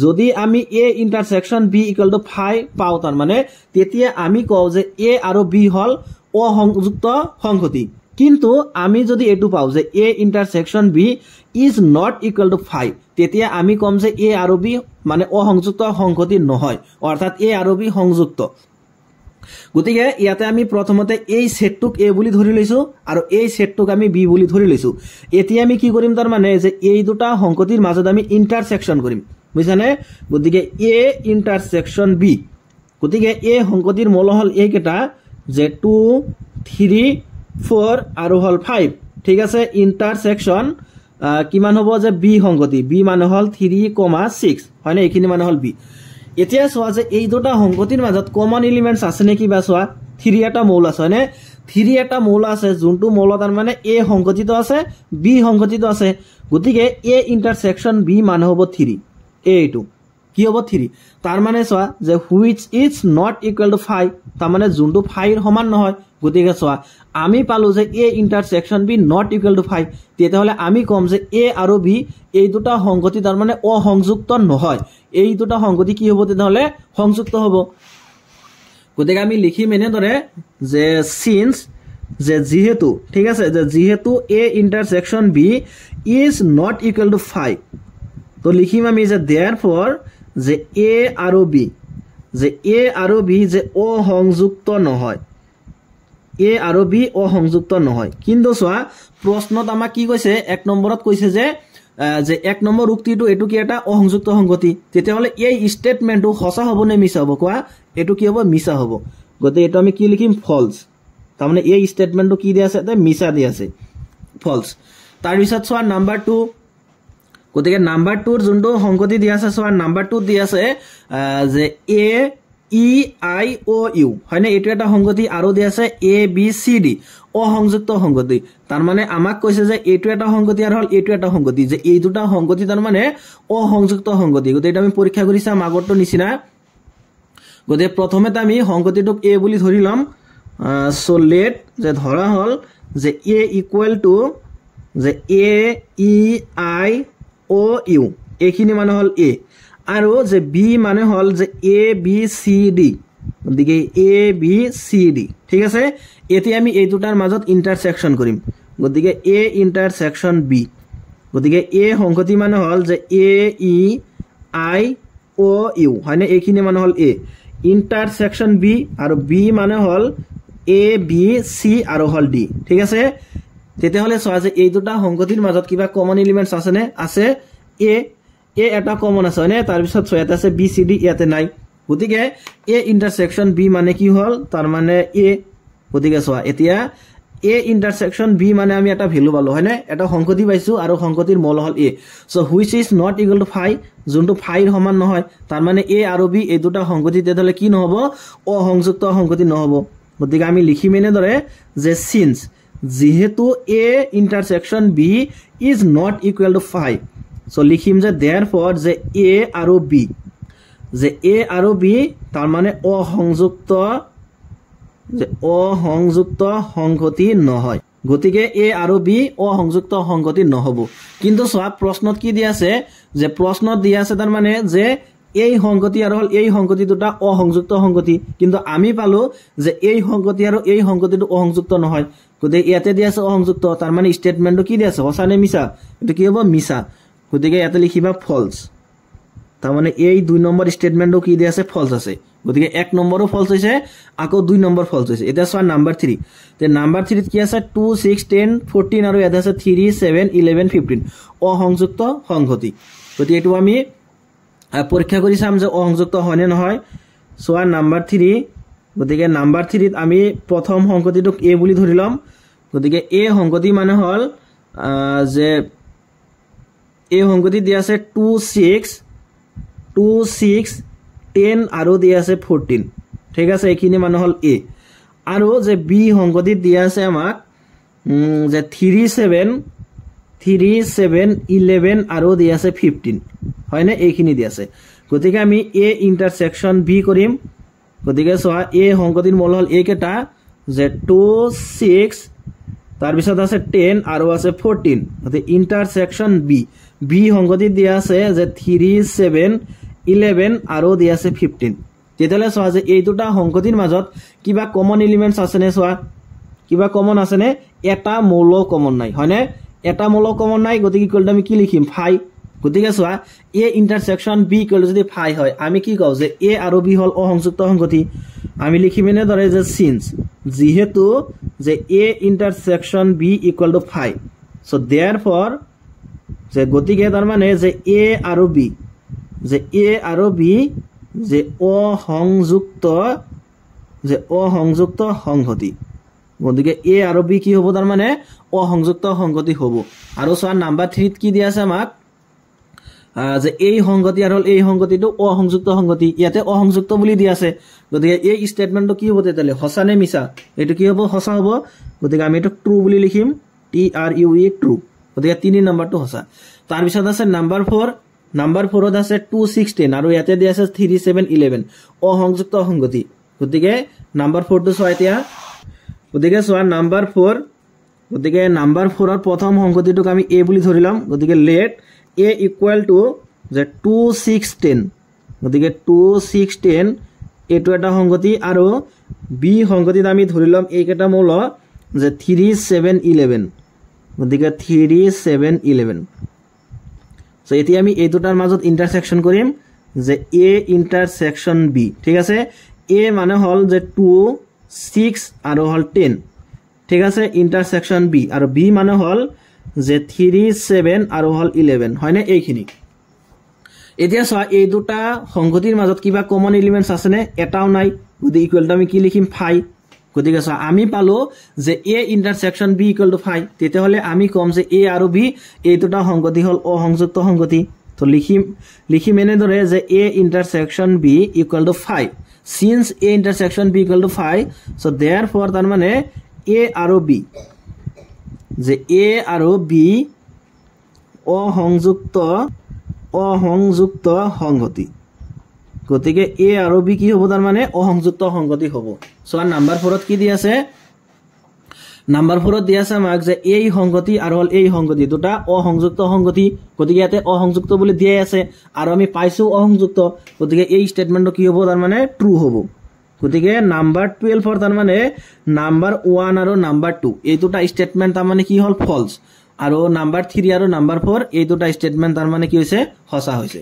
যদি আমি a intersection b equal to 5 পাও তার মানে তেতিয়া আমি কও যে a আৰু b হল অসংযুক্ত সংগতি কিন্তু আমি যদি এটু পাও যে a intersection b is not equal to 5 তেতিয়া আমি কম যে a আৰু b মানে অসংযুক্ত সংগতি নহয় অৰ্থাৎ a আৰু b সংযুক্ত গতিকে ইয়াতে আমি প্ৰথমতে এই সেটটুক a বুলি ধৰি লৈছো আৰু এই সেটটুক আমি b বুলি ধৰি লৈছো এতিয়া আমি কি কৰিম তাৰ মানে যে এই দুটা সংগতিৰ মাজত আমি ইন্টাৰসেকশন কৰিম বুজিছানে গতিকে a ইন্টাৰসেকশন b গতিকে এই সংগতিৰ মূল হল এই কেটা যে 2 3 4 আৰু হল 5 ঠিক আছে ইন্টারসেকশন কিমান হ'ব যে b সংগতি b মানে হল 3,6 হয়নে এইখিনি মানে হল b এতিয়া সোয়া যে এই দুটা সংগতিৰ মাজত কমন এলিমেন্টস আছে নেকি বা সোয়া 3 এটা মৌল আছে মানে 3 এটা মৌল আছে যোনটো মৌল তাৰ মানে a সংগতিটো আছে b সংগতিটো আছে গতিকে a ইন্টারসেকশন b মানে হ'ব 3 a2 কি হ'ব 3 তাৰ মানে সোয়া যে which is not equal to 5 তাৰ মানে যোনটো 5 এর সমান নহয় গতিকে সোয়া আমি পালো যে a intersection b not equal to 5 তেতিয়াহলে আমি কম যে a আৰু b এই দুটা সংগতি তাৰ মানে অসংযুক্ত নহয় এই দুটা সংগতি কি হ'ব তেতিয়াহলে সংযুক্ত হ'ব গতিকে আমি লিখিম এনে ধৰে যে সিন্স যে যেহেতু ঠিক আছে যে যেহেতু a intersection b is not equal to 5 তো লিখিম আমি যে therefore যে a আৰু b যে a আৰু b যে অসংযুক্ত নহয় a আৰু b অসংযুক্ত নহয় কিন্তু সোয়া প্ৰশ্নত আমাক কি কৈছে এক নম্বৰত কৈছে যে এক নম্বৰ উক্তিটো এটু কি এটা অসংযুক্ত সংগতি তেতিয়াহলে এই স্টেটমেন্টটো সঁচা হ'ব নে মিছা হ'ব কোৱা এটু কি হ'ব মিছা হ'ব গতে এটো আমি কি লিখিম ফলস তাৰ মানে এই স্টেটমেন্টটো কি দি আছে তে মিছা দি আছে ফলস তাৰ পিছত সোয়া নাম্বাৰ 2 গতিকে নাম্বাৰ 2 ৰ যোনটো সংগতি দি আছে সোয়া নাম্বাৰ 2 দি আছে যে a e i o u হয়নে এটো এটা সংগতি আৰু দি আছে a b c d অসংযুক্ত সংগতি তাৰ মানে আমাক কৈছে যে এটো এটা সংগতি আৰু হল এটো এটা সংগতি যে এই দুটা সংগতি তাৰ মানে অসংযুক্ত সংগতি গতে এটা আমি পৰীক্ষা কৰিছা আগৰটো নিচিনা গতে প্ৰথমে আমি সংগতিটোক a বুলি ধৰি লম সো লেট যে ধৰা হল যে a ইকুয়াল টু যে a e i o u এইখিনি মানে হল a আৰু যে b মানে হল যে a b c d গতিকে a b c d ঠিক আছে এতিয়া আমি এই দুটাৰ মাজত ইন্টাৰসেকশন কৰিম গতিকে a ইন্টারসেকশন b গতিকে a সংগতি মানে হল যে a e i o u হয়নে এইখিনি মানে হল a ইন্টারসেকশন b আৰু b মানে হল a b c আৰু হল d ঠিক আছে তেতিয়াহলে সোয়া যে এই দুটা সংগতিৰ মাজত কিবা কমন এলিমেন্টস আছে নে আছে a এটা কমন আছে নে তাৰ পিছত সোয়াতে আছে b c d ইয়াতে নাই গতিকে a ইন্টারসেকশন b মানে কি হল তাৰ মানে a গতিকে সোয়া এতিয়া a ইন্টারসেকশন b মানে আমি এটা ভ্যালু পালো হয়নে এটা সংগতি পাইছো আৰু সংগতিৰ মূল হল a so which is not equal to 5 যোনটো 5 এর সমান নহয় তাৰ মানে a আৰু b এই দুটা সংগতি তেতিয়াহলে কি নহব অসংযুক্ত সংগতি নহব গতিকে আমি লিখিম এনে ধৰে যে since যেহেতু a intersection b is not equal to 5 so লিখিম যে therefore যে a আৰু b যে a আৰু b তাৰ মানে অসংযুক্ত যে অসংযুক্ত সংগতি নহয় গতিকে a আৰু b অসংযুক্ত সংগতি নহব কিন্তু সোয়া প্ৰশ্নত কি দি আছে যে প্ৰশ্নত দি আছে তাৰ মানে যে এই সংগতি আৰু হল এই সংগতি দুটা অসংযুক্ত সংগতি কিন্তু আমি পালো যে এই সংগতি আৰু এই সংগতিটো অসংযুক্ত নহয় গতিকে ইয়াতে দি আছে অসংযুক্ত তাৰ মানে স্টেটমেন্টটো কি দি আছে সঁচা নে মিছা এটো কি হ'ব মিছা গতিকে ইয়াতে লিখিবা ফলস তাৰ মানে এই 2 নম্বৰ স্টেটমেন্টটো কি দি আছে ফলস আছে গতিকে 1 নম্বৰো ফলস হৈছে আকৌ 2 নম্বৰ ফলস হৈছে এটা সোয়া নাম্বাৰ 3 তে নাম্বাৰ 3 ত কি আছে 2 6 10 14 আৰু এটা আছে 3 7 11 15 অসংযুক্ত সংগতি গতিকে এটো আমি পৰীক্ষা কৰি চাম যে অসংযুক্ত হয় নে নহয় সোয়া নাম্বাৰ 3 গতিকে নাম্বাৰ 3 ত আমি প্ৰথম সংগতিটোক a বুলি ধৰি লম গতিকে a সংগতি মানে হল যে a সংগতি দি আছে 2 6 10 আৰু দি আছে 14 ঠিক আছে এইখিনি মানে হল a আৰু যে b সংগতি দি আছে আমাক যে 3 7 11 আৰু দি আছে 15 হয়নে এইখিনি দি আছে গতিকে আমি a ইন্টারসেকশন b কৰিম গতিকে চোৱা এই সংগতিৰ মূল হল এই কেটা যে 2 6 তাৰ পিছত আছে 10 আৰু আছে 14 গতি ইন্টাৰসেকশন বি সংগতি দিয়া আছে যে 3 7 11 আৰু দিয়া আছে 15 তেতিয়ালে চোৱা যে এই দুটা সংগতিৰ মাজত কিবা কমন এলিমেন্টস আছে নে চোৱা কিবা কমন আছে নে এটা মূল কমন নাই হয়নে এটা মূল কমন নাই গতি ইকুয়াল টু আমি কি লিখিম 5 গতিকে চোৱা A intersection B equal to যদি 5 হয় আমি কি কও যে এ আৰু বি হল অসংযুক্ত সংগতি আমি লিখিমেনে ধৰে যে সিন্স যেহেতু যে A intersection B equal to 5 so therefore যে গতিকে তার মানে যে এ আৰু বি যে অসংযুক্ত সংগতি গতিকে এ আৰু বি কি হ'ব তাৰ মানে অসংযুক্ত সংগতি হ'ব আৰু চোৱা নাম্বাৰ 3 কি দিয়া আছে আমাক যে এই সংগতি আৰু এই সংগতিটো অসংযুক্ত সংগতি ইয়াতে অসংযুক্ত বুলি দিয়া আছে গতিকে এই স্টেটমেন্টটো কি হ'ব তেতালে হসা নে মিছা এটো কি হ'ব হসা হ'ব গতিকে আমি এটো ট্ৰু বুলি লিখিম TRUE ট্ৰু গতিকে 3 নম্বৰটো হসা তাৰ পিছত আছে নাম্বাৰ 4ত আছে 2 16 আৰু ইয়াতে দিয়া আছে 3 7 11 অসংযুক্ত সংগতি গতিকে নাম্বাৰ 4 টো চোৱা এতিয়া গতিকে চোৱা নাম্বাৰ 4 গতিকে নাম্বাৰ 4 ৰ প্ৰথম সংগতিটোক আমি a বুলি ধৰিলাম গতিকে লেট a equal to যে 2 6 10 গতিকে 2 6 10 এটো এটা সংগতি আৰু b সংগতিত আমি ধৰিলাম এই কেটা মূল যে 3 7 11 গতিকে 3 7 11 সো এতিয়া আমি এই দুটাৰ মাজত ইন্টাৰসেকশন কৰিম যে a ইন্টাৰসেকশন b ঠিক আছে a মানে হল যে 2 6 আৰু হল 10 ঠিক আছে ইন্টাৰসেকশন b আৰু b মানে হল যে 3 7 আৰু হল 11 হয়নে এইখিনি এতিয়া চোৱা এই দুটা সংগতিৰ মাজত কিবা কমন এলিমেন্টস আছে নে এটাও নাই গতি ইকুয়াল টু আমি কি লিখিম 5 গতিকে চোৱা আমি পালো যে a intersection b equal to 5 তেতে হলে আমি কম যে a আৰু b এই দুটা সংগতি হল অসংযুক্ত সংগতি তো লিখিম এনে ধৰে যে a ইন্টাৰসেকশন b equal to 5 since a ইন্টাৰসেকশন b equal to 5 so therefore তাৰ মানে a আৰু b যে a আৰু b অসংযুক্ত সংগতি গতিকে a আৰু b কি হ'ব তাৰ মানে অসংযুক্ত সংগতি হ'ব সো নাম্বার 4ত কি দি আছে নাম্বার 4ত দি আছে আমাক যে এই সংগতি আৰু হল এই সংগতি দুটা অসংযুক্ত সংগতি গতিকে ইয়াতে অসংযুক্ত বুলি দিয়া আছে আৰু আমি পাইছো অসংযুক্ত গতিকে এই স্টেটমেন্টটো কি হ'ব তাৰ মানে ট্ৰু হ'ব গতিকে নাম্বাৰ 12 তাৰ মানে নাম্বাৰ 1 আৰু নাম্বাৰ 2 এই দুটা স্টেটমেন্ট তাৰ মানে কি হল ফলস আৰু নাম্বাৰ 3 আৰু নাম্বাৰ 4 এই দুটা স্টেটমেন্ট তাৰ মানে কি হৈছে হসা হৈছে